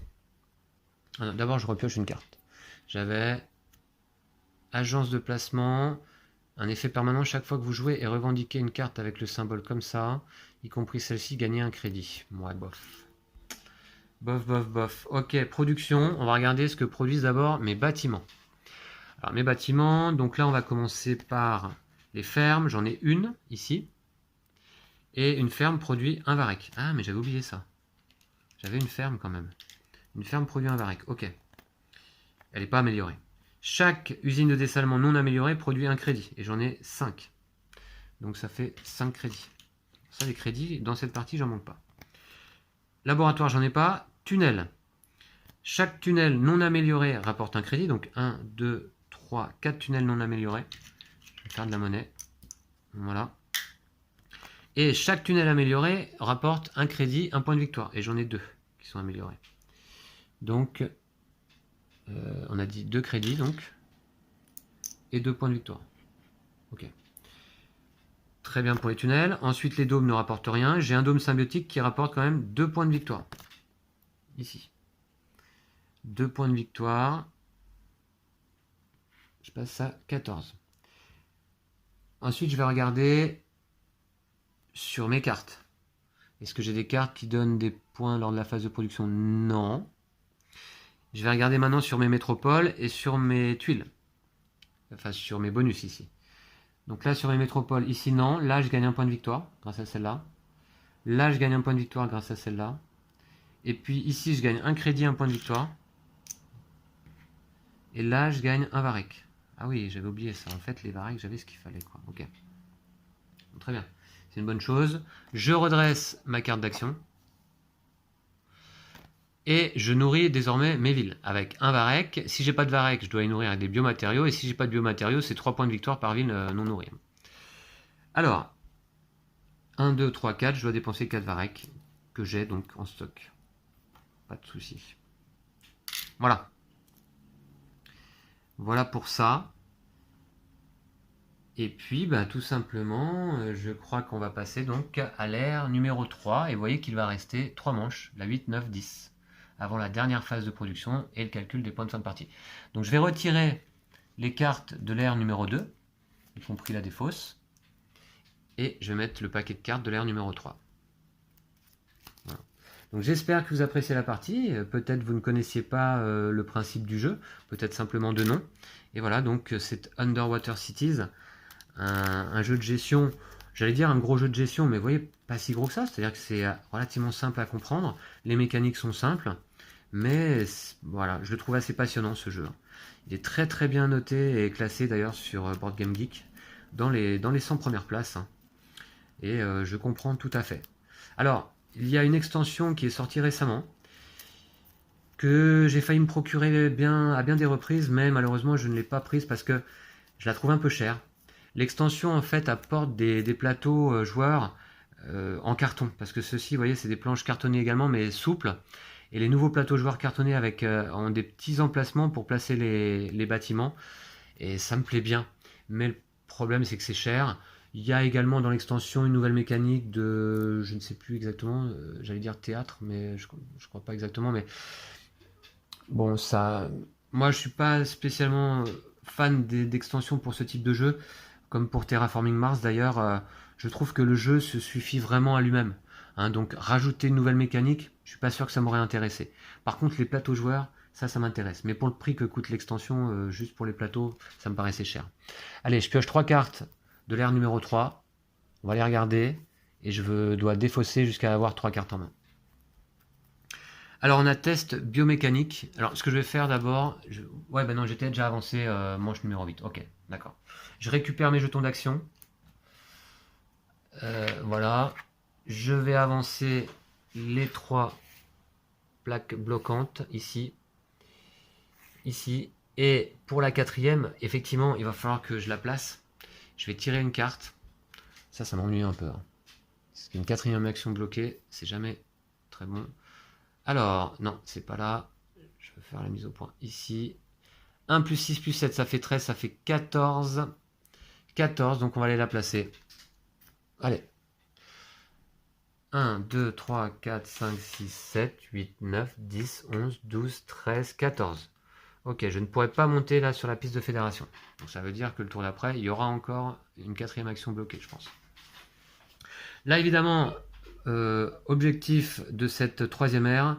Speaker 1: D'abord, je repioche une carte. J'avais... Agence de placement, un effet permanent chaque fois que vous jouez et revendiquez une carte avec le symbole comme ça, y compris celle-ci, gagnez un crédit. Ouais, bof. Bof, bof, bof. Ok, production, on va regarder ce que produisent d'abord mes bâtiments. Alors mes bâtiments, donc là on va commencer par les fermes, j'en ai une ici. Et une ferme produit un varech. Ah mais j'avais oublié ça. J'avais une ferme quand même. Une ferme produit un varech, ok. Elle n'est pas améliorée. Chaque usine de dessalement non améliorée produit un crédit. Et j'en ai 5. Donc ça fait 5 crédits. Ça, les crédits, dans cette partie, j'en manque pas. Laboratoire, j'en ai pas. Tunnel. Chaque tunnel non amélioré rapporte un crédit. Donc 1, 2, 3, 4 tunnels non améliorés. Je vais faire de la monnaie. Voilà. Et chaque tunnel amélioré rapporte un crédit, un point de victoire. Et j'en ai 2 qui sont améliorés. Donc, on a dit 2 crédits, donc. Et 2 points de victoire. Ok. Très bien pour les tunnels. Ensuite, les dômes ne rapportent rien. J'ai un dôme symbiotique qui rapporte quand même 2 points de victoire. Ici. 2 points de victoire. Je passe à 14. Ensuite, je vais regarder sur mes cartes. Est-ce que j'ai des cartes qui donnent des points lors de la phase de production? Non. Je vais regarder maintenant sur mes métropoles et sur mes tuiles. Enfin, sur mes bonus ici. Donc là, sur mes métropoles, ici, non. Là, je gagne un point de victoire grâce à celle-là. Là, je gagne un point de victoire grâce à celle-là. Et puis ici, je gagne un crédit, un point de victoire. Et là, je gagne un varech. Ah oui, j'avais oublié ça. En fait, les varechs, j'avais ce qu'il fallait, quoi. Ok. Donc, très bien. C'est une bonne chose. Je redresse ma carte d'action. Et je nourris désormais mes villes avec un varech. Si j'ai pas de varech, je dois y nourrir avec des biomatériaux. Et si j'ai pas de biomatériaux, c'est 3 points de victoire par ville non nourrie. Alors, 1, 2, 3, 4, je dois dépenser 4 varech que j'ai donc en stock. Pas de souci. Voilà. Voilà pour ça. Et puis, bah, tout simplement, je crois qu'on va passer donc à l'ère numéro 3. Et vous voyez qu'il va rester 3 manches, la 8, 9, 10, avant la dernière phase de production et le calcul des points de fin de partie. Donc je vais retirer les cartes de l'ère numéro 2, y compris la défausse. Et je vais mettre le paquet de cartes de l'ère numéro 3. Voilà. Donc j'espère que vous appréciez la partie. Peut-être vous ne connaissiez pas le principe du jeu, peut-être simplement de nom. Et voilà, donc c'est Underwater Cities, un jeu de gestion, j'allais dire un gros jeu de gestion, mais vous voyez, pas si gros que ça. C'est-à-dire que c'est relativement simple à comprendre. Les mécaniques sont simples, mais voilà, je le trouve assez passionnant ce jeu. Il est très très bien noté et classé d'ailleurs sur Board Game Geek dans les 100 premières places. Et je comprends tout à fait. Alors, il y a une extension qui est sortie récemment, que j'ai failli me procurer à bien des reprises, mais malheureusement je ne l'ai pas prise parce que je la trouve un peu chère. L'extension en fait apporte des plateaux joueurs en carton, parce que ceux-ci, vous voyez, c'est des planches cartonnées également, mais souples. Et les nouveaux plateaux joueurs cartonnés avec ont des petits emplacements pour placer les bâtiments, et ça me plaît bien. Mais le problème, c'est que c'est cher. Il y a également dans l'extension une nouvelle mécanique de, je ne sais plus exactement, j'allais dire théâtre, mais je crois pas exactement. Mais bon, ça, moi, je suis pas spécialement fan d'extensions pour ce type de jeu, comme pour Terraforming Mars d'ailleurs. Je trouve que le jeu se suffit vraiment à lui-même. Hein, donc rajouter une nouvelle mécanique, je suis pas sûr que ça m'aurait intéressé. Par contre, les plateaux joueurs, ça m'intéresse. Mais pour le prix que coûte l'extension, juste pour les plateaux, ça me paraissait cher. Allez, je pioche 3 cartes de l'ère numéro 3. On va les regarder. Et je dois défausser jusqu'à avoir 3 cartes en main. Alors, on a test biomécanique. Alors, ce que je vais faire d'abord... Ouais, ben non, j'étais déjà avancé manche numéro 8. Ok, d'accord. Je récupère mes jetons d'action. Voilà. Je vais avancer les 3 plaques bloquantes ici. Ici. Et pour la 4e, effectivement, il va falloir que je la place. Je vais tirer une carte. Ça m'ennuie un peu. Hein. Parce qu'une 4e action bloquée, c'est jamais très bon. Alors, non, c'est pas là. Je vais faire la mise au point ici. 1 plus 6 plus 7, ça fait 13, ça fait 14. 14, donc on va aller la placer. Allez. 1, 2, 3, 4, 5, 6, 7, 8, 9, 10, 11, 12, 13, 14. Ok, je ne pourrai pas monter là sur la piste de fédération. Donc ça veut dire que le tour d'après, il y aura encore une 4e action bloquée, je pense. Là, évidemment, objectif de cette 3e ère,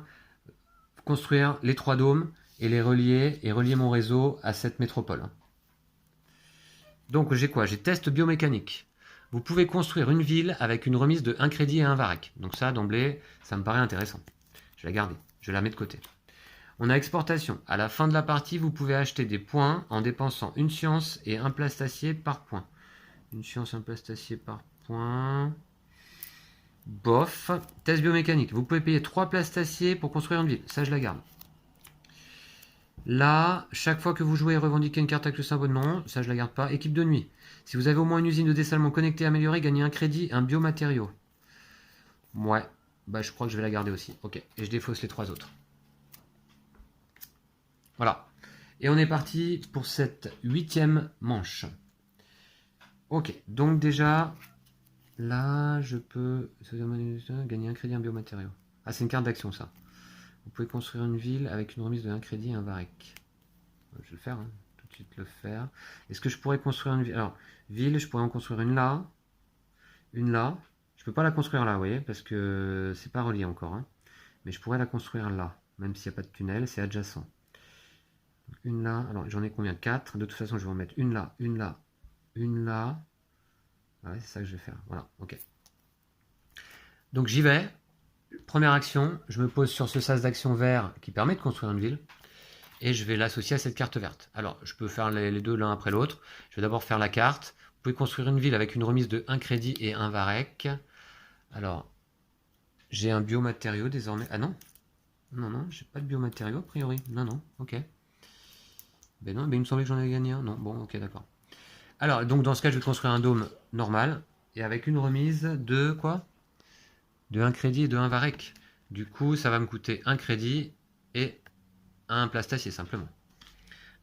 Speaker 1: construire les 3 dômes et les relier, et relier mon réseau à cette métropole. Donc j'ai quoi? J'ai test biomécanique. Vous pouvez construire une ville avec une remise de 1 crédit et 1 varech. Donc ça, d'emblée, ça me paraît intéressant. Je vais la garder, je la mets de côté. On a exportation. À la fin de la partie, vous pouvez acheter des points en dépensant une science et un plastacier par point. Une science, un plastacier par point. bof. Test biomécanique. Vous pouvez payer 3 places d'acier pour construire une ville. Ça, je la garde. Là, chaque fois que vous jouez et revendiquez une carte avec le symbole non, ça je la garde pas. Équipe de nuit. Si vous avez au moins une usine de dessalement connectée améliorée, gagnez un crédit, un biomatériau. Ouais, bah je crois que je vais la garder aussi. Ok, et je défausse les 3 autres. Voilà. Et on est parti pour cette 8e manche. Ok, donc déjà, là je peux gagner un crédit, un biomatériau. Ah, c'est une carte d'action ça. Vous pouvez construire une ville avec une remise de 1 crédit et un varec. Je vais le faire, hein. Tout de suite le faire. Est-ce que je pourrais construire une ville? Alors, ville, je pourrais en construire une là, une là. Je peux pas la construire là, vous voyez, parce que c'est pas relié encore, hein. Mais je pourrais la construire là, même s'il n'y a pas de tunnel, c'est adjacent. Une là, alors j'en ai combien? 4. De toute façon, je vais en mettre une là, une là, une là. Ouais, c'est ça que je vais faire. Voilà, ok. Donc j'y vais. Première action, je me pose sur ce sas d'action vert qui permet de construire une ville. Et je vais l'associer à cette carte verte. Alors, je peux faire les deux l'un après l'autre. Je vais d'abord faire la carte. Vous pouvez construire une ville avec une remise de 1 crédit et un varec. Alors, j'ai un biomatériau désormais. Ah non, non, non, j'ai pas de biomatériau a priori. Non, non, ok. Ben non, ben il me semblait que j'en avais gagné un. Non, bon, ok, d'accord. Alors, donc dans ce cas, je vais construire un dôme normal et avec une remise de quoi? De 1 crédit et de 1 varec. Du coup, ça va me coûter 1 crédit et un plastacier simplement.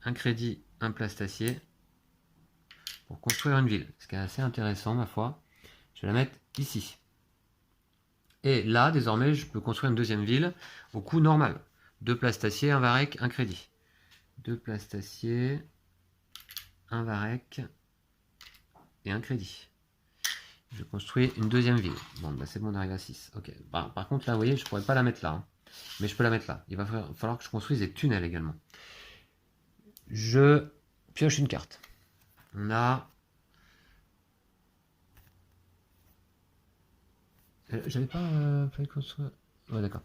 Speaker 1: 1 crédit, un plastacier pour construire une ville. Ce qui est assez intéressant, ma foi. Je vais la mettre ici. Et là, désormais, je peux construire une deuxième ville au coût normal. 2 places d'acier, 1 varec, 1 crédit. 2 places d'acier, 1 varec et 1 crédit. Je construis une deuxième ville. Bon, bah c'est bon, on arrive à 6. Ok. Bah, par contre, là, vous voyez, je ne pourrais pas la mettre là. Hein. Mais je peux la mettre là. Il va falloir que je construise des tunnels également. Je pioche une carte. On a... J'avais pas fait construire... Ouais, d'accord.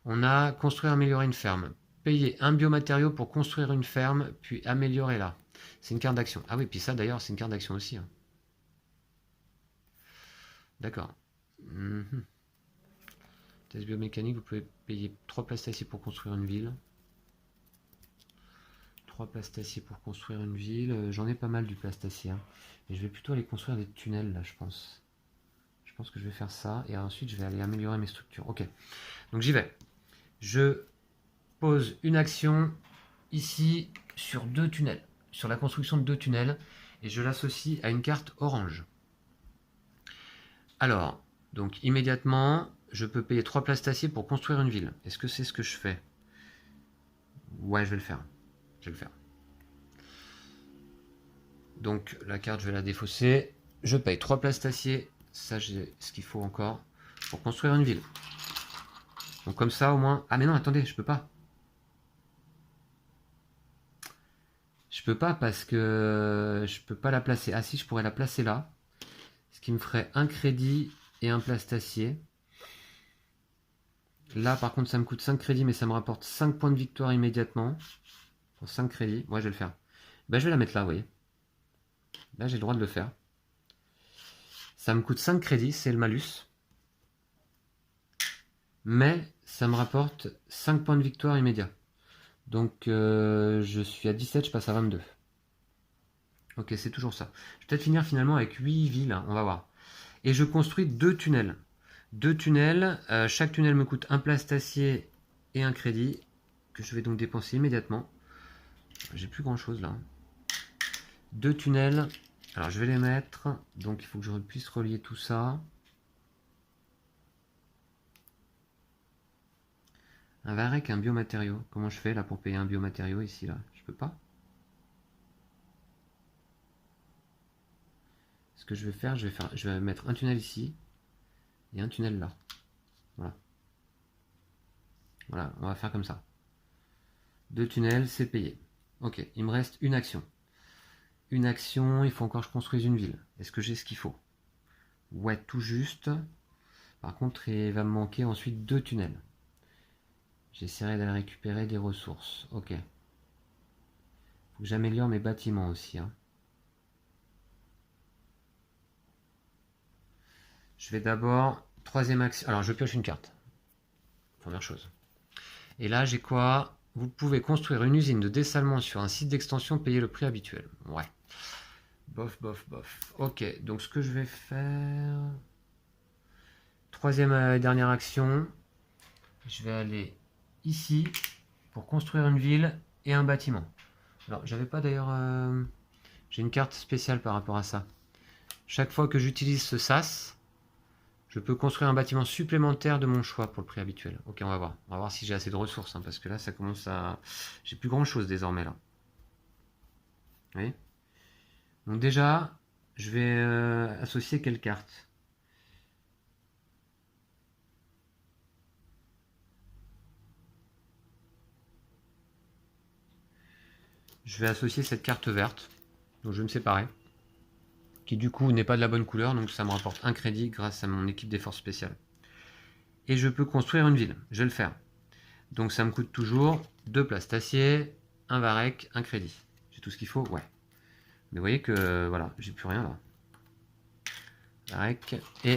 Speaker 1: On a construire, améliorer une ferme. Payer un biomatériau pour construire une ferme, puis améliorer là. C'est une carte d'action. Ah oui, puis ça d'ailleurs, c'est une carte d'action aussi. Hein. D'accord. Test biomécanique, vous pouvez payer 3 places d'acier pour construire une ville. 3 places d'acier pour construire une ville. J'en ai pas mal du plastacier. Hein. Mais je vais plutôt aller construire des tunnels là, je pense. Je pense que je vais faire ça. Et ensuite, je vais aller améliorer mes structures. Ok. Donc j'y vais. Je pose une action ici sur 2 tunnels. Sur la construction de 2 tunnels. Et je l'associe à une carte orange. Alors, donc immédiatement, je peux payer 3 places d'acier pour construire une ville. Est-ce que c'est ce que je fais? Ouais, je vais le faire. Je vais le faire. Donc la carte, je vais la défausser. Je paye 3 places d'acier. Ça, j'ai ce qu'il faut encore pour construire une ville. Donc comme ça, au moins... Ah mais non, attendez, je peux pas. Je peux pas parce que je peux pas la placer. Ah si, je pourrais la placer là. Ce qui me ferait un crédit et un plastacier. Là, par contre, ça me coûte 5 crédits, mais ça me rapporte 5 points de victoire immédiatement. Pour 5 crédits. Ouais, je vais le faire. Ben, je vais la mettre là, vous voyez. Là, j'ai le droit de le faire. Ça me coûte 5 crédits, c'est le malus. Mais ça me rapporte 5 points de victoire immédiat. Donc, je suis à 17, je passe à 22. Ok, c'est toujours ça. Je vais peut-être finir finalement avec 8 villes, hein, on va voir. Et je construis 2 tunnels. 2 tunnels, chaque tunnel me coûte un plastacier et un crédit, que je vais donc dépenser immédiatement. J'ai plus grand chose là. 2 tunnels, alors je vais les mettre, donc il faut que je puisse relier tout ça. Un varec, un biomatériau. Comment je fais là pour payer un biomatériau ici là? Je peux pas. Ce que je vais faire, je vais mettre un tunnel ici et un tunnel là. Voilà. Voilà, on va faire comme ça. 2 tunnels, c'est payé. Ok, il me reste une action. Une action, il faut encore que je construise une ville. Est-ce que j'ai ce qu'il faut? Ouais, tout juste. Par contre, il va me manquer ensuite 2 tunnels. J'essaierai d'aller récupérer des ressources. Ok. Faut que j'améliore mes bâtiments aussi. Hein. Je vais d'abord Troisième action. Alors, je pioche une carte. Première chose. Et là, j'ai quoi? Vous pouvez construire une usine de dessalement sur un site d'extension, payer le prix habituel. Ouais. Bof, bof, bof. Ok, donc ce que je vais faire... Troisième et dernière action. Je vais aller ici pour construire une ville et un bâtiment. Alors, j'avais pas d'ailleurs... j'ai une carte spéciale par rapport à ça. Chaque fois que j'utilise ce sas, je peux construire un bâtiment supplémentaire de mon choix pour le prix habituel. Ok, on va voir. On va voir si j'ai assez de ressources, hein, parce que là, ça commence à... J'ai plus grand-chose désormais, là. Vous voyez? Donc déjà, je vais associer quelle carte? Je vais associer cette carte verte, dont je vais me séparer, qui du coup n'est pas de la bonne couleur, donc ça me rapporte un crédit grâce à mon équipe des forces spéciales. Et je peux construire une ville, je vais le faire. Donc ça me coûte toujours 2 places d'acier, un varech, un crédit. J'ai tout ce qu'il faut, ouais. Mais vous voyez que voilà, j'ai plus rien là. Varech, et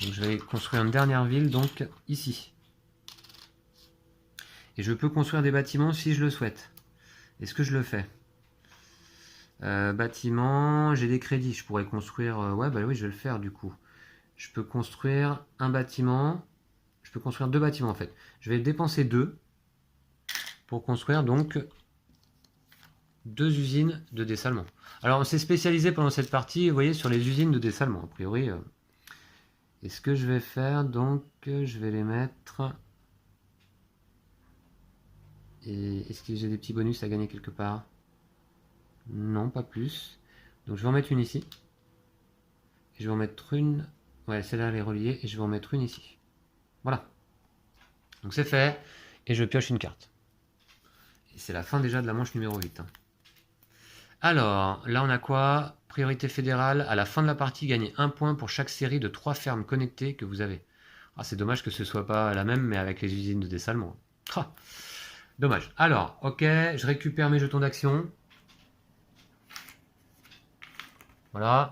Speaker 1: donc je vais construire une dernière ville, donc ici. Et je peux construire des bâtiments si je le souhaite. Est-ce que je le fais? Bâtiment, j'ai des crédits, je pourrais construire... ouais, bah oui, je vais le faire du coup. Je peux construire un bâtiment, je peux construire 2 bâtiments en fait. Je vais dépenser 2 pour construire donc 2 usines de dessalement. Alors on s'est spécialisé pendant cette partie, vous voyez, sur les usines de dessalement, a priori. Et ce que je vais faire, donc, je vais les mettre... Et est-ce que j'ai des petits bonus à gagner quelque part? Non, pas plus. Donc je vais en mettre une ici. Et je vais en mettre une... Ouais, celle-là elle est reliée, et je vais en mettre une ici. Voilà. Donc c'est fait, et je pioche une carte. Et c'est la fin déjà de la manche numéro 8. Hein. Alors, là on a quoi? Priorité fédérale, à la fin de la partie, gagnez 1 point pour chaque série de 3 fermes connectées que vous avez. Ah, c'est dommage que ce soit pas la même, mais avec les usines de dessalement. Ah, dommage. Alors, ok, je récupère mes jetons d'action. Voilà.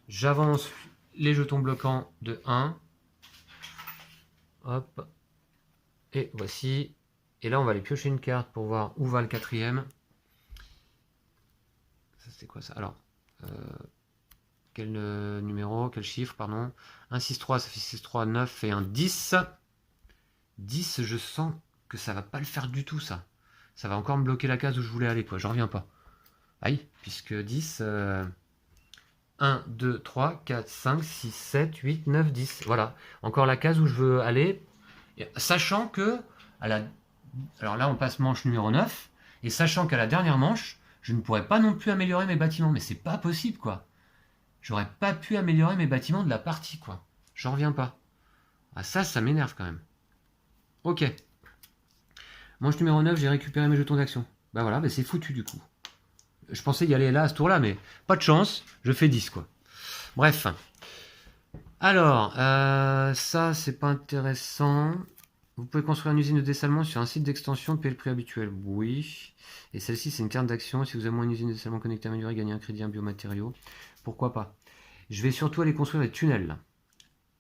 Speaker 1: J'avance les jetons bloquants de 1. Hop. Et voici. Et là, on va aller piocher une carte pour voir où va le 4e. Ça, c'est quoi ça? Alors, quel numéro? Quel chiffre, pardon? 1, 6, 3, ça fait 6, 3, 9 et un 10. 10, je sens que ça va pas le faire du tout, ça. Ça va encore me bloquer la case où je voulais aller, quoi. J'en reviens pas. Aïe, puisque 10... 1, 2, 3, 4, 5, 6, 7, 8, 9, 10. Voilà. Encore la case où je veux aller. Sachant que... Alors là, on passe manche numéro 9. Et sachant qu'à la dernière manche, je ne pourrais pas non plus améliorer mes bâtiments. Mais c'est pas possible, quoi. J'aurais pas pu améliorer mes bâtiments de la partie, quoi. J'en reviens pas. Ah, ça m'énerve quand même. Ok. Manche numéro 9, j'ai récupéré mes jetons d'action. Bah voilà, bah c'est foutu du coup. Je pensais y aller là, à ce tour-là, mais pas de chance. Je fais 10, quoi. Bref. Alors, ça, c'est pas intéressant. Vous pouvez construire une usine de dessalement sur un site d'extension, payer le prix habituel. Oui. Et celle-ci, c'est une carte d'action. Si vous avez moins une usine de dessalement connectée améliorée, gagnez un crédit, un biomatériau. Pourquoi pas? Je vais surtout aller construire des tunnels. Là.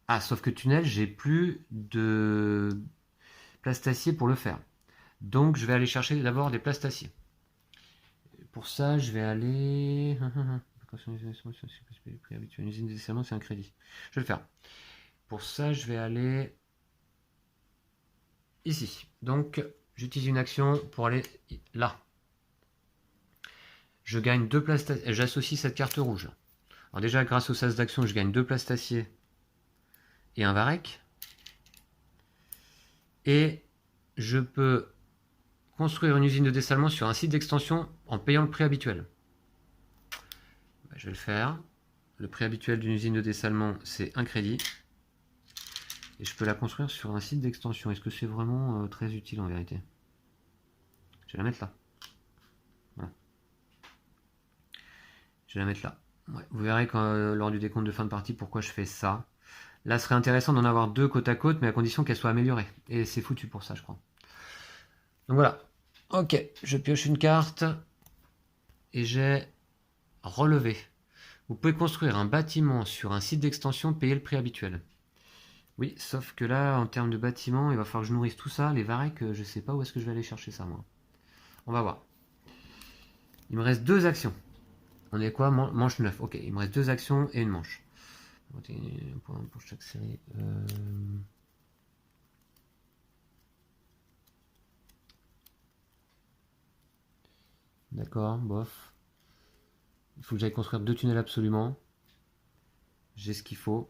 Speaker 1: Ah, sauf que tunnels, j'ai plus de place d'acier pour le faire. Donc, je vais aller chercher d'abord des places d'acier. Pour ça, je vais aller... Une usine de dessalement, c'est un crédit. Je vais le faire. Pour ça, je vais aller ici. Donc, j'utilise une action pour aller là. Je gagne 2 places d'acier. J'associe cette carte rouge. Alors déjà, grâce au sas d'action, je gagne 2 places d'acier et un varech. Et je peux construire une usine de dessalement sur un site d'extension en payant le prix habituel. Je vais le faire. Le prix habituel d'une usine de dessalement, c'est un crédit. Et je peux la construire sur un site d'extension. Est-ce que c'est vraiment très utile en vérité? Je vais la mettre là. Voilà. Je vais la mettre là. Ouais. Vous verrez quand, lors du décompte de fin de partie pourquoi je fais ça. Là, ce serait intéressant d'en avoir 2 côte à côte, mais à condition qu'elles soient améliorées. Et c'est foutu pour ça, je crois. Donc voilà. Ok, je pioche une carte. Et j'ai relevé. Vous pouvez construire un bâtiment sur un site d'extension, payer le prix habituel. Oui, sauf que là, en termes de bâtiment, il va falloir que je nourrisse tout ça. Les varechs, je sais pas où est-ce que je vais aller chercher ça, moi. On va voir. Il me reste 2 actions. On est quoi? Manche 9. Ok, il me reste 2 actions et une manche. Pour chaque série. D'accord, bof. Il faut que j'aille construire 2 tunnels absolument. J'ai ce qu'il faut.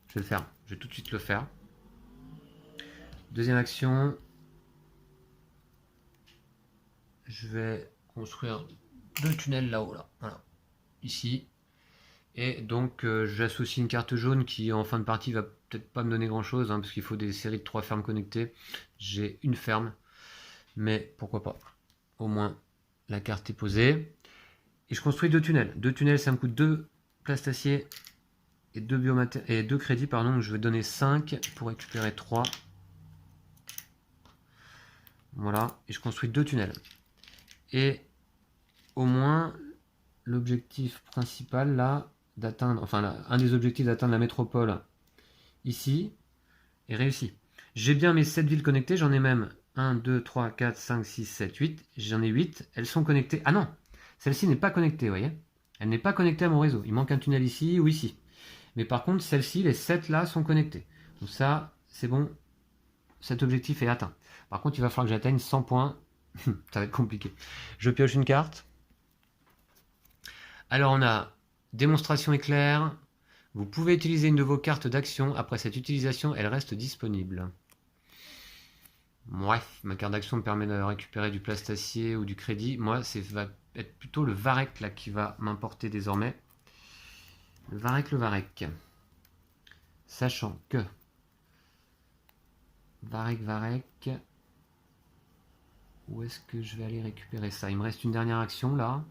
Speaker 1: Je vais le faire. Je vais tout de suite le faire. Deuxième action. Je vais construire 2 tunnels là-haut, là. Voilà. Ici. Et donc j'associe une carte jaune qui en fin de partie va peut-être pas me donner grand chose, hein, parce qu'il faut des séries de 3 fermes connectées. J'ai une ferme, mais pourquoi pas. Au moins la carte est posée. Et je construis 2 tunnels. 2 tunnels, ça me coûte 2 plastaciers et 2 crédits, pardon. Donc je vais donner 5 pour récupérer 3. Voilà. Et je construis 2 tunnels. Et au moins l'objectif principal là, d'atteindre, enfin là, un des objectifs d'atteindre la métropole ici est réussi. J'ai bien mes 7 villes connectées, j'en ai même 1, 2, 3, 4, 5, 6, 7, 8. J'en ai 8, elles sont connectées. Ah non, celle-ci n'est pas connectée, vous voyez. Elle n'est pas connectée à mon réseau. Il manque un tunnel ici ou ici. Mais par contre, celle-ci, les 7 là sont connectées. Donc ça, c'est bon. Cet objectif est atteint. Par contre, il va falloir que j'atteigne 100 points. Ça va être compliqué. Je pioche une carte. Alors on a démonstration éclair. Vous pouvez utiliser une de vos cartes d'action. Après cette utilisation, elle reste disponible. Bref, ma carte d'action me permet de récupérer du plastacier ou du crédit. Moi, va être plutôt le varech là qui va m'importer désormais. Le varech. Sachant que varech. Où est-ce que je vais aller récupérer ça? Il me reste une dernière action là.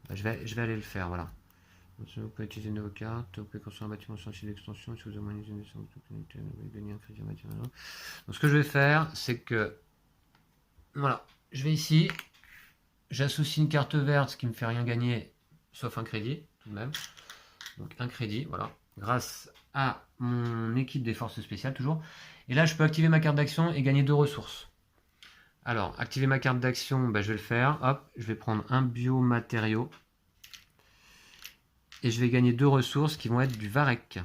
Speaker 1: Bah, je vais aller le faire, voilà. Vous pouvez utiliser une de vos cartes, vous pouvez construire un bâtiment sur un site d'extension, si vous avez une vous pouvez gagner un crédit en bâtiment. Donc ce que je vais faire, c'est que voilà, je vais ici, j'associe une carte verte, ce qui me fait rien gagner, sauf un crédit, tout de même. Donc un crédit, voilà, grâce à mon équipe des forces spéciales, toujours. Et là, je peux activer ma carte d'action et gagner 2 ressources. Alors, activer ma carte d'action, bah, je vais le faire. Hop, je vais prendre un biomatériau. Et je vais gagner 2 ressources qui vont être du varech.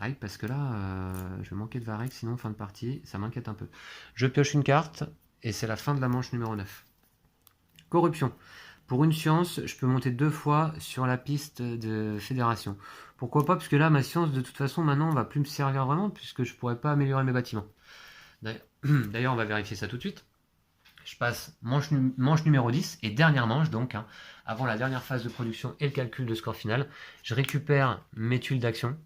Speaker 1: Ah oui, parce que là, je vais manquer de varech, sinon fin de partie, ça m'inquiète un peu. Je pioche une carte, et c'est la fin de la manche numéro 9. Corruption. Pour une science, je peux monter 2 fois sur la piste de fédération. Pourquoi pas? Parce que là, ma science, de toute façon, maintenant, va plus me servir vraiment, puisque je pourrais pas améliorer mes bâtiments. D'ailleurs, on va vérifier ça tout de suite. Je passe manche numéro 10 et dernière manche, donc, hein, avant la dernière phase de production et le calcul de score final. Je récupère mes tuiles d'action.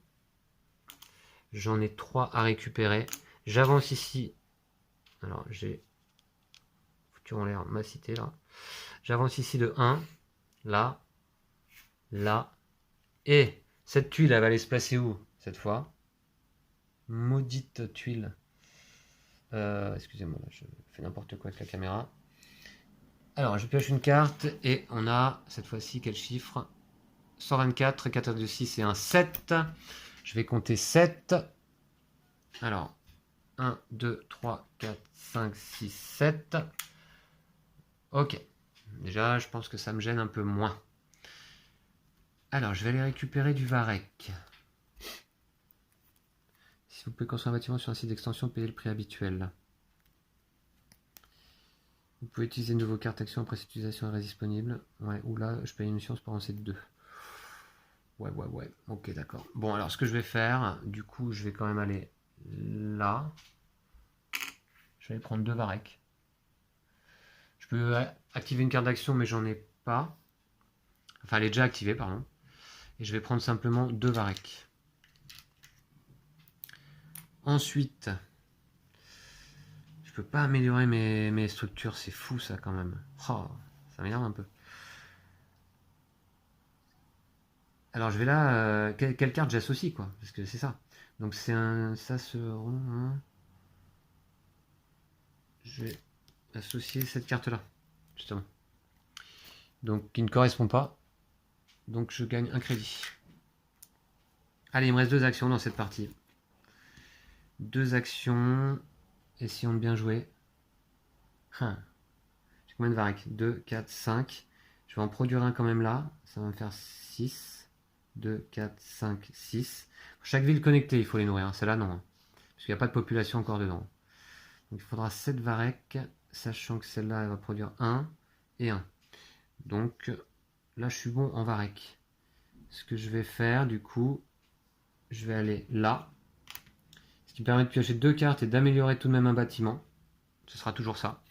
Speaker 1: J'en ai 3 à récupérer. J'avance ici. Alors, j'ai foutu en l'air ma cité là. J'avance ici de 1. Là. Là. Et cette tuile, elle va aller se placer où cette fois? Maudite tuile. Excusez-moi, je fais n'importe quoi avec la caméra. Alors, je pioche une carte et on a cette fois-ci quel chiffre? 124, 4 2, 6 et un 7. Je vais compter 7. Alors, 1, 2, 3, 4, 5, 6, 7. Ok. Déjà, je pense que ça me gêne un peu moins. Alors, je vais aller récupérer du varech. Si vous pouvez construire un bâtiment sur un site d'extension, payez le prix habituel. Vous pouvez utiliser une de vos cartes action après cette utilisation est disponible. Ouais, ou là, je paye une science pour avancer de 2. Ouais. Ok, d'accord. Bon, alors, ce que je vais faire, du coup, je vais quand même aller là. Je vais aller prendre 2 varech. Je peux activer une carte d'action, mais j'en ai pas. Enfin, elle est déjà activée, pardon. Et je vais prendre simplement 2 varech. Ensuite, je peux pas améliorer mes structures, c'est fou ça quand même. Oh, ça m'énerve un peu. Alors je vais là, quelle carte j'associe quoi? Parce que c'est ça. Donc c'est un, ça se rond. Hein. Je vais associer cette carte là, justement. donc qui ne correspond pas. Donc je gagne un crédit. Allez, il me reste 2 actions dans cette partie. 2 actions. Essayons de bien jouer. J'ai combien de varech? 2, 4, 5. Je vais en produire un quand même là. Ça va me faire 6. 2, 4, 5, 6. Chaque ville connectée, il faut les nourrir. Celle-là, non. Parce qu'il n'y a pas de population encore dedans. Donc il faudra 7 varech, sachant que celle-là, elle va produire 1 et 1. Donc là, je suis bon en varech. Ce que je vais faire, du coup, je vais aller là. Ce qui me permet de piocher 2 cartes et d'améliorer tout de même un bâtiment. Ce sera toujours ça.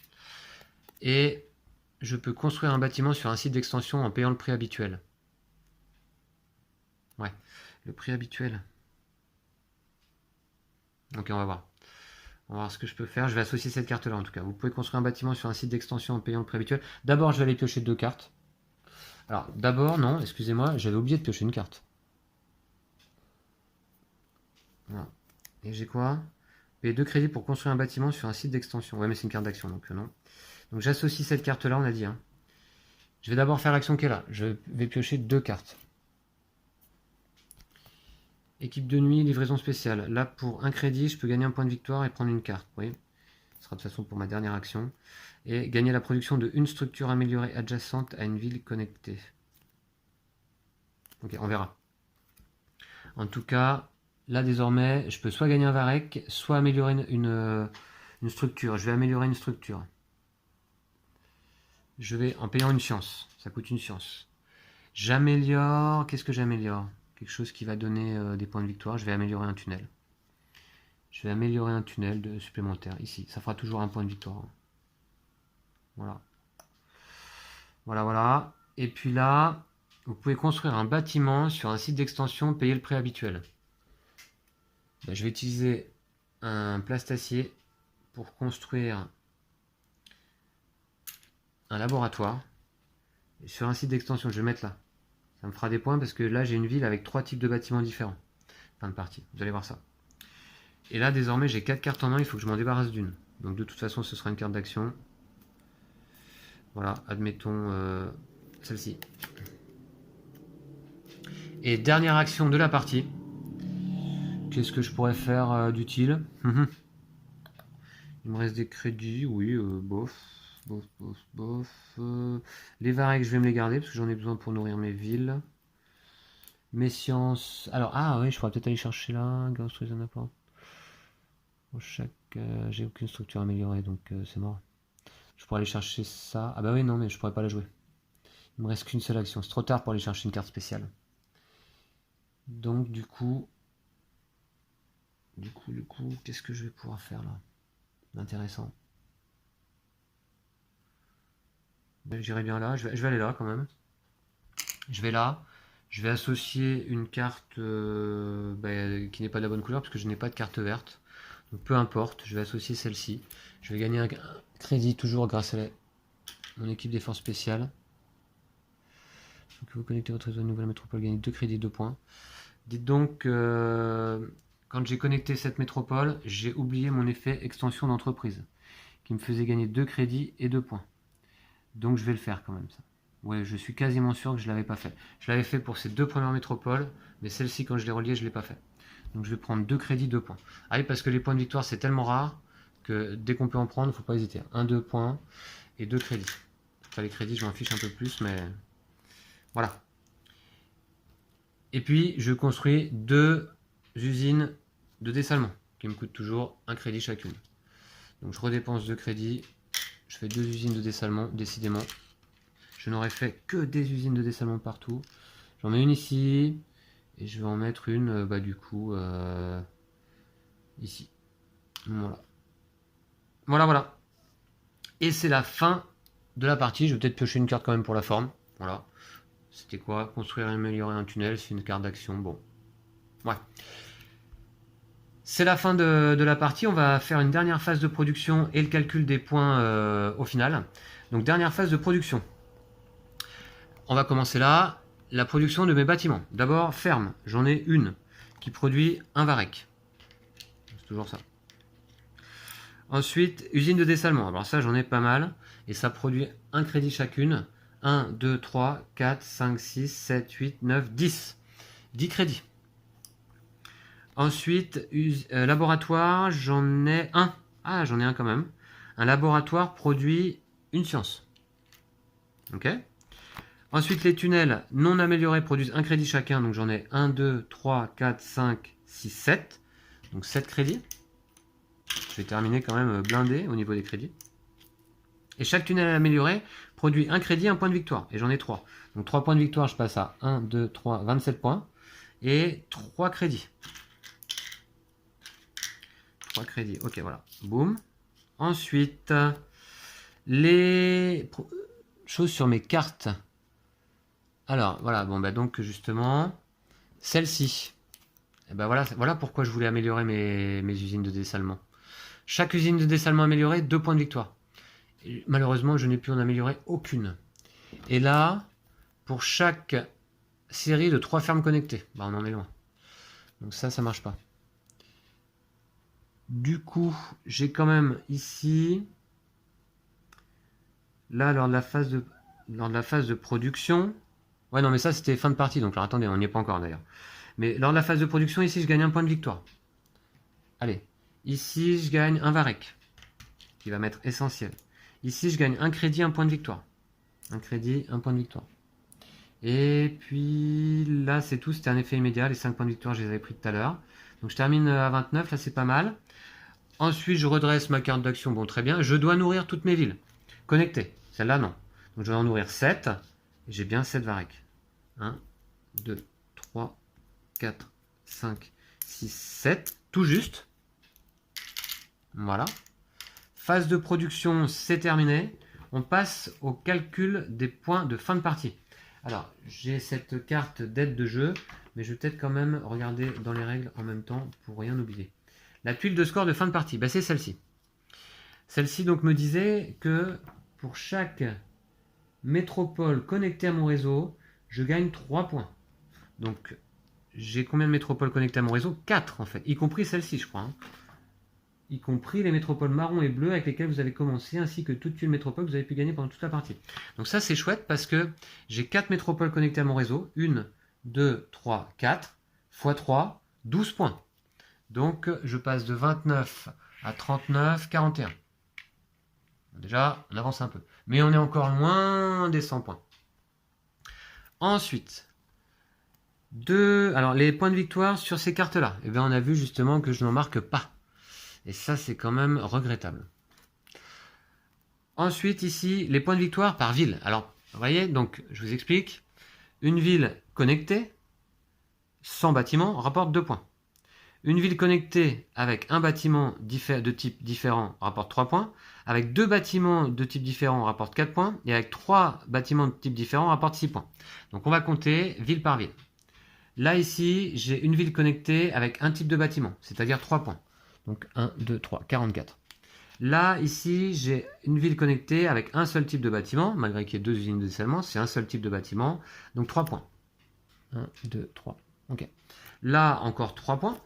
Speaker 1: Et je peux construire un bâtiment sur un site d'extension en payant le prix habituel. Ouais, le prix habituel. Ok, on va voir. On va voir ce que je peux faire. Je vais associer cette carte-là en tout cas. Vous pouvez construire un bâtiment sur un site d'extension en payant le prix habituel. D'abord, je vais aller piocher 2 cartes. Alors, d'abord, non, excusez-moi, j'avais oublié de piocher une carte. Voilà. Et j'ai quoi? Payer 2 crédits pour construire un bâtiment sur un site d'extension. Ouais, mais c'est une carte d'action, donc non. Donc j'associe cette carte-là, on a dit. Hein. Je vais d'abord faire l'action qui est là. Je vais piocher 2 cartes. Équipe de nuit, livraison spéciale. Là, pour un crédit, je peux gagner un point de victoire et prendre une carte. Oui. Ce sera de toute façon pour ma dernière action. Et gagner la production de une structure améliorée adjacente à une ville connectée. Ok, on verra. En tout cas, là désormais, je peux soit gagner un varech, soit améliorer une structure. Je vais améliorer une structure. Je vais en payant une science. Ça coûte une science. J'améliore. Qu'est-ce que j'améliore? Quelque chose qui va donner des points de victoire. Je vais améliorer un tunnel. Je vais améliorer un tunnel supplémentaire. Ici, ça fera toujours un point de victoire. Voilà. Voilà, voilà. Et puis là, vous pouvez construire un bâtiment sur un site d'extension, payer le prix habituel. Ben, je vais utiliser un plastacier pour construire un laboratoire. Et sur un site d'extension, je vais mettre là. Ça me fera des points parce que là, j'ai une ville avec 3 types de bâtiments différents. Fin de partie. Vous allez voir ça. Et là, désormais, j'ai 4 cartes en main. Il faut que je m'en débarrasse d'une. Donc, de toute façon, ce sera une carte d'action. Voilà, admettons celle-ci. Et dernière action de la partie. Qu'est-ce que je pourrais faire d'utile? Il me reste des crédits, oui, bof. Les varech, je vais me les garder parce que j'en ai besoin pour nourrir mes villes. Mes sciences. Alors, ah oui, je pourrais peut-être aller chercher là. Construire un apport. Pour chaque. J'ai aucune structure améliorée, donc c'est mort. Je pourrais aller chercher ça. Ah bah oui, non, mais je pourrais pas la jouer. Il me reste qu'une seule action. C'est trop tard pour aller chercher une carte spéciale. Donc, du coup, qu'est-ce que je vais pouvoir faire là d'intéressant? J'irai bien là. Je vais aller là quand même. Je vais là. Je vais associer une carte qui n'est pas de la bonne couleur parce que je n'ai pas de carte verte. Donc peu importe, je vais associer celle-ci. Je vais gagner un crédit toujours grâce à mon équipe des forces spéciales. Donc vous connectez votre réseau de nouvelle métropole, gagnez 2 crédits, 2 points. Dites donc, quand j'ai connecté cette métropole, j'ai oublié mon effet extension d'entreprise qui me faisait gagner 2 crédits et 2 points. Donc je vais le faire quand même ça. Ouais, je suis quasiment sûr que je ne l'avais pas fait. Je l'avais fait pour ces 2 premières métropoles, mais celle-ci, quand je l'ai reliée, je ne l'ai pas fait. Donc je vais prendre 2 crédits, 2 points. Ah oui, parce que les points de victoire, c'est tellement rare que dès qu'on peut en prendre, il ne faut pas hésiter. 1, 2 points et 2 crédits. Enfin, les crédits, je m'en fiche un peu plus, mais voilà. Et puis, je construis 2 usines de dessalement, qui me coûtent toujours 1 crédit chacune. Donc je redépense 2 crédits, je fais 2 usines de dessalement, décidément. Je n'aurais fait que des usines de dessalement partout. J'en mets une ici. Et je vais en mettre une, ici. Voilà. Voilà. Et c'est la fin de la partie. Je vais peut-être piocher une carte quand même pour la forme. Voilà. C'était quoi? Construire et améliorer un tunnel. C'est une carte d'action. Bon. Ouais. C'est la fin de la partie. On va faire une dernière phase de production et le calcul des points au final. Donc, dernière phase de production. On va commencer là. La production de mes bâtiments. D'abord, ferme. J'en ai une qui produit un varech. C'est toujours ça. Ensuite, usine de dessalement. Alors ça, j'en ai pas mal. Et ça produit 1 crédit chacune. 1, 2, 3, 4, 5, 6, 7, 8, 9, 10. 10 crédits. Ensuite, laboratoire, j'en ai un. Ah, j'en ai un quand même. Un laboratoire produit une science. Ok. Ensuite, les tunnels non améliorés produisent un crédit chacun. Donc j'en ai 1, 2, 3, 4, 5, 6, 7. Donc 7 crédits. Je vais terminer quand même blindé au niveau des crédits. Et chaque tunnel amélioré produit un crédit, un point de victoire. Et j'en ai 3. Donc 3 points de victoire, je passe à 1, 2, 3, 27 points. Et 3 crédits. 3 crédits. Ok, voilà. Boum. Ensuite, les choses sur mes cartes. Alors, voilà. Bon, bah donc, justement, celle-ci. Et ben voilà pourquoi je voulais améliorer mes usines de dessalement. Chaque usine de dessalement améliorée, 2 points de victoire. Et malheureusement, je n'ai pu en améliorer aucune. Et là, pour chaque série de 3 fermes connectées, bah on en est loin. Donc ça marche pas. Du coup, j'ai quand même ici, là, lors de la phase de production. Ouais, non, mais ça, c'était fin de partie. Donc, alors, attendez, on n'y est pas encore d'ailleurs. Mais lors de la phase de production, ici, je gagne un point de victoire. Allez, ici, je gagne un varech, qui va m'être essentiel. Ici, je gagne un crédit, un point de victoire. Un crédit, un point de victoire. Et puis là, c'est tout. C'était un effet immédiat. Les 5 points de victoire, je les avais pris tout à l'heure. Donc, je termine à 29. Là, c'est pas mal. Ensuite, je redresse ma carte d'action. Bon, très bien. Je dois nourrir toutes mes villes. Connectées. Celle-là, non. Donc, je dois en nourrir 7. J'ai bien 7 varech. 1, 2, 3, 4, 5, 6, 7. Tout juste. Voilà. Phase de production, c'est terminé. On passe au calcul des points de fin de partie. Alors, j'ai cette carte d'aide de jeu, mais je vais peut-être quand même regarder dans les règles en même temps pour rien oublier. La tuile de score de fin de partie, bah, c'est celle-ci. Celle-ci donc me disait que pour chaque métropole connectée à mon réseau, je gagne 3 points. Donc, j'ai combien de métropoles connectées à mon réseau? 4 en fait, y compris celle-ci, je crois. Hein. Y compris les métropoles marron et bleu avec lesquelles vous avez commencé, ainsi que toutes les métropoles que vous avez pu gagner pendant toute la partie. Donc ça, c'est chouette parce que j'ai 4 métropoles connectées à mon réseau. 1, 2, 3, 4, x 3, 12 points. Donc, je passe de 29 à 39, 41. Déjà, on avance un peu. Mais on est encore loin des 100 points. Ensuite, alors les points de victoire sur ces cartes-là. Eh bien, on a vu justement que je n'en marque pas. Et ça, c'est quand même regrettable. Ensuite, ici, les points de victoire par ville. Alors, vous voyez, donc, je vous explique. Une ville connectée, sans bâtiment, rapporte 2 points. Une ville connectée avec un bâtiment de type différent rapporte 3 points. Avec 2 bâtiments de type différent, on rapporte 4 points. Et avec 3 bâtiments de type différent, on rapporte 6 points. Donc, on va compter ville par ville. Là, ici, j'ai une ville connectée avec un type de bâtiment, c'est-à-dire 3 points. Donc 1, 2, 3, 44. Là, ici, j'ai une ville connectée avec un seul type de bâtiment, malgré qu'il y ait 2 usines de dessalement, c'est un seul type de bâtiment, donc 3 points. 1, 2, 3. Ok. Là, encore 3 points.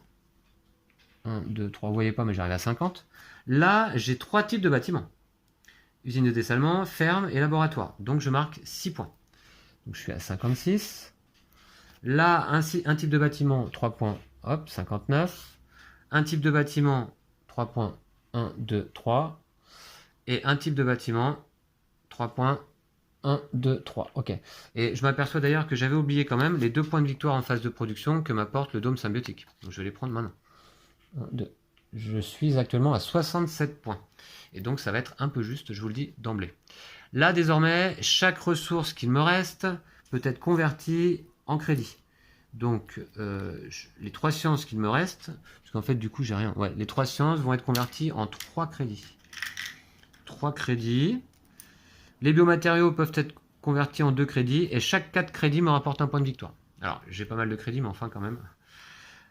Speaker 1: 1, 2, 3. Vous voyez pas, mais j'arrive à 50. Là, j'ai 3 types de bâtiments. Usine de dessalement, ferme et laboratoire. Donc, je marque 6 points. Donc, je suis à 56. Là, un type de bâtiment, 3 points. Hop, 59. Un type de bâtiment, 3 points, 1, 2, 3. Et un type de bâtiment, 3 points, 1, 2, 3. Ok. Et je m'aperçois d'ailleurs que j'avais oublié quand même les 2 points de victoire en phase de production que m'apporte le dôme symbiotique. Donc je vais les prendre maintenant. 1, 2. Je suis actuellement à 67 points. Et donc ça va être un peu juste, je vous le dis d'emblée. Là, désormais, chaque ressource qu'il me reste peut être convertie en crédit. Donc, les 3 sciences qu'il me reste, parce qu'en fait, du coup, j'ai rien. Ouais, les 3 sciences vont être converties en 3 crédits. 3 crédits. Les biomatériaux peuvent être convertis en 2 crédits, et chaque 4 crédits me rapporte un point de victoire. Alors, j'ai pas mal de crédits, mais enfin, quand même.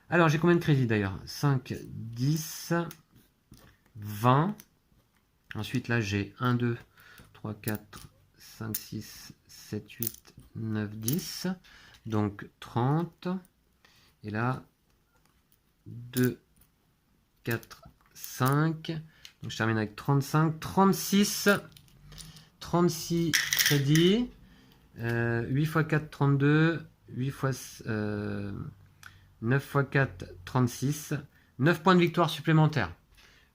Speaker 1: Alors, j'ai combien de crédits d'ailleurs? 5, 10, 20. Ensuite, là, j'ai 1, 2, 3, 4, 5, 6, 7, 8, 9, 10. Donc 30, et là 2, 4, 5, donc je termine avec 35, 36 crédits, 8 x 4, 32. 8 x 9 x 4, 36. 9 points de victoire supplémentaires.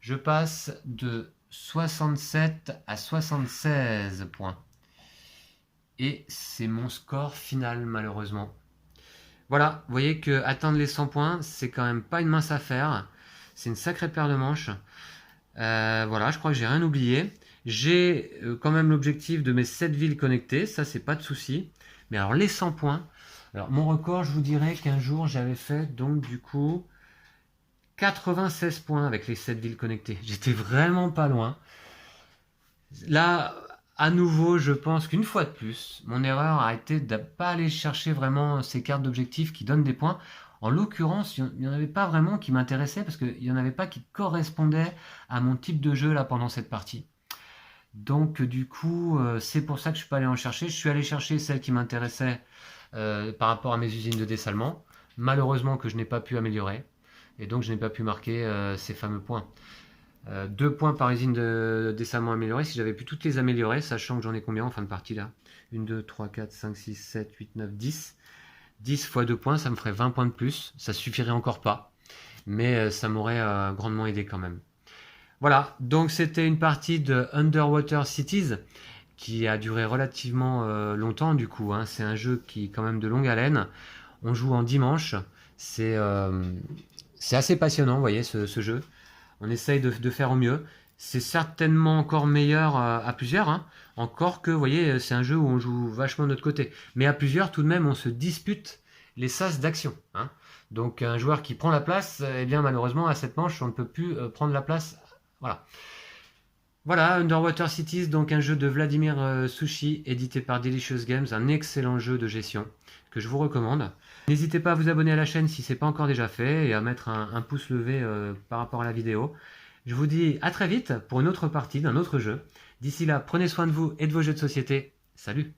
Speaker 1: Je passe de 67 à 76 points. Et c'est mon score final, malheureusement. Voilà, vous voyez que atteindre les 100 points, c'est quand même pas une mince affaire. C'est une sacrée paire de manches. Voilà, je crois que j'ai rien oublié. J'ai quand même l'objectif de mes 7 villes connectées, ça c'est pas de souci. Mais alors les 100 points, alors mon record, je vous dirais qu'un jour j'avais fait donc du coup 96 points avec les 7 villes connectées. J'étais vraiment pas loin. Là, à nouveau, je pense qu'une fois de plus, mon erreur a été de ne pas aller chercher vraiment ces cartes d'objectifs qui donnent des points. En l'occurrence, il n'y en avait pas vraiment qui m'intéressaient parce qu'il n'y en avait pas qui correspondaient à mon type de jeu là pendant cette partie. Donc du coup, c'est pour ça que je ne suis pas allé en chercher. Je suis allé chercher celles qui m'intéressaient par rapport à mes usines de dessalement. Malheureusement que je n'ai pas pu améliorer. Et donc je n'ai pas pu marquer ces fameux points. 2 points par usine de dessalement amélioré. Si j'avais pu toutes les améliorer, sachant que j'en ai combien en fin de partie là 1, 2, 3, 4, 5, 6, 7, 8, 9, 10. 10 fois 2 points, ça me ferait 20 points de plus. Ça suffirait encore pas. Mais ça m'aurait grandement aidé quand même. Voilà, donc c'était une partie de Underwater Cities qui a duré relativement longtemps du coup. Hein. C'est un jeu qui est quand même de longue haleine. On joue en dimanche. C'est assez passionnant, vous voyez, ce jeu. On essaye de faire au mieux. C'est certainement encore meilleur à plusieurs. Hein. Encore que, vous voyez, c'est un jeu où on joue vachement de notre côté. Mais à plusieurs, tout de même, on se dispute les sas d'action. Hein. Donc un joueur qui prend la place, eh bien malheureusement, à cette manche, on ne peut plus prendre la place. Voilà. Voilà, Underwater Cities, donc un jeu de Vladimir Sushi, édité par Delicious Games, un excellent jeu de gestion que je vous recommande. N'hésitez pas à vous abonner à la chaîne si ce n'est pas encore déjà fait et à mettre un pouce levé par rapport à la vidéo. Je vous dis à très vite pour une autre partie d'un autre jeu. D'ici là, prenez soin de vous et de vos jeux de société. Salut!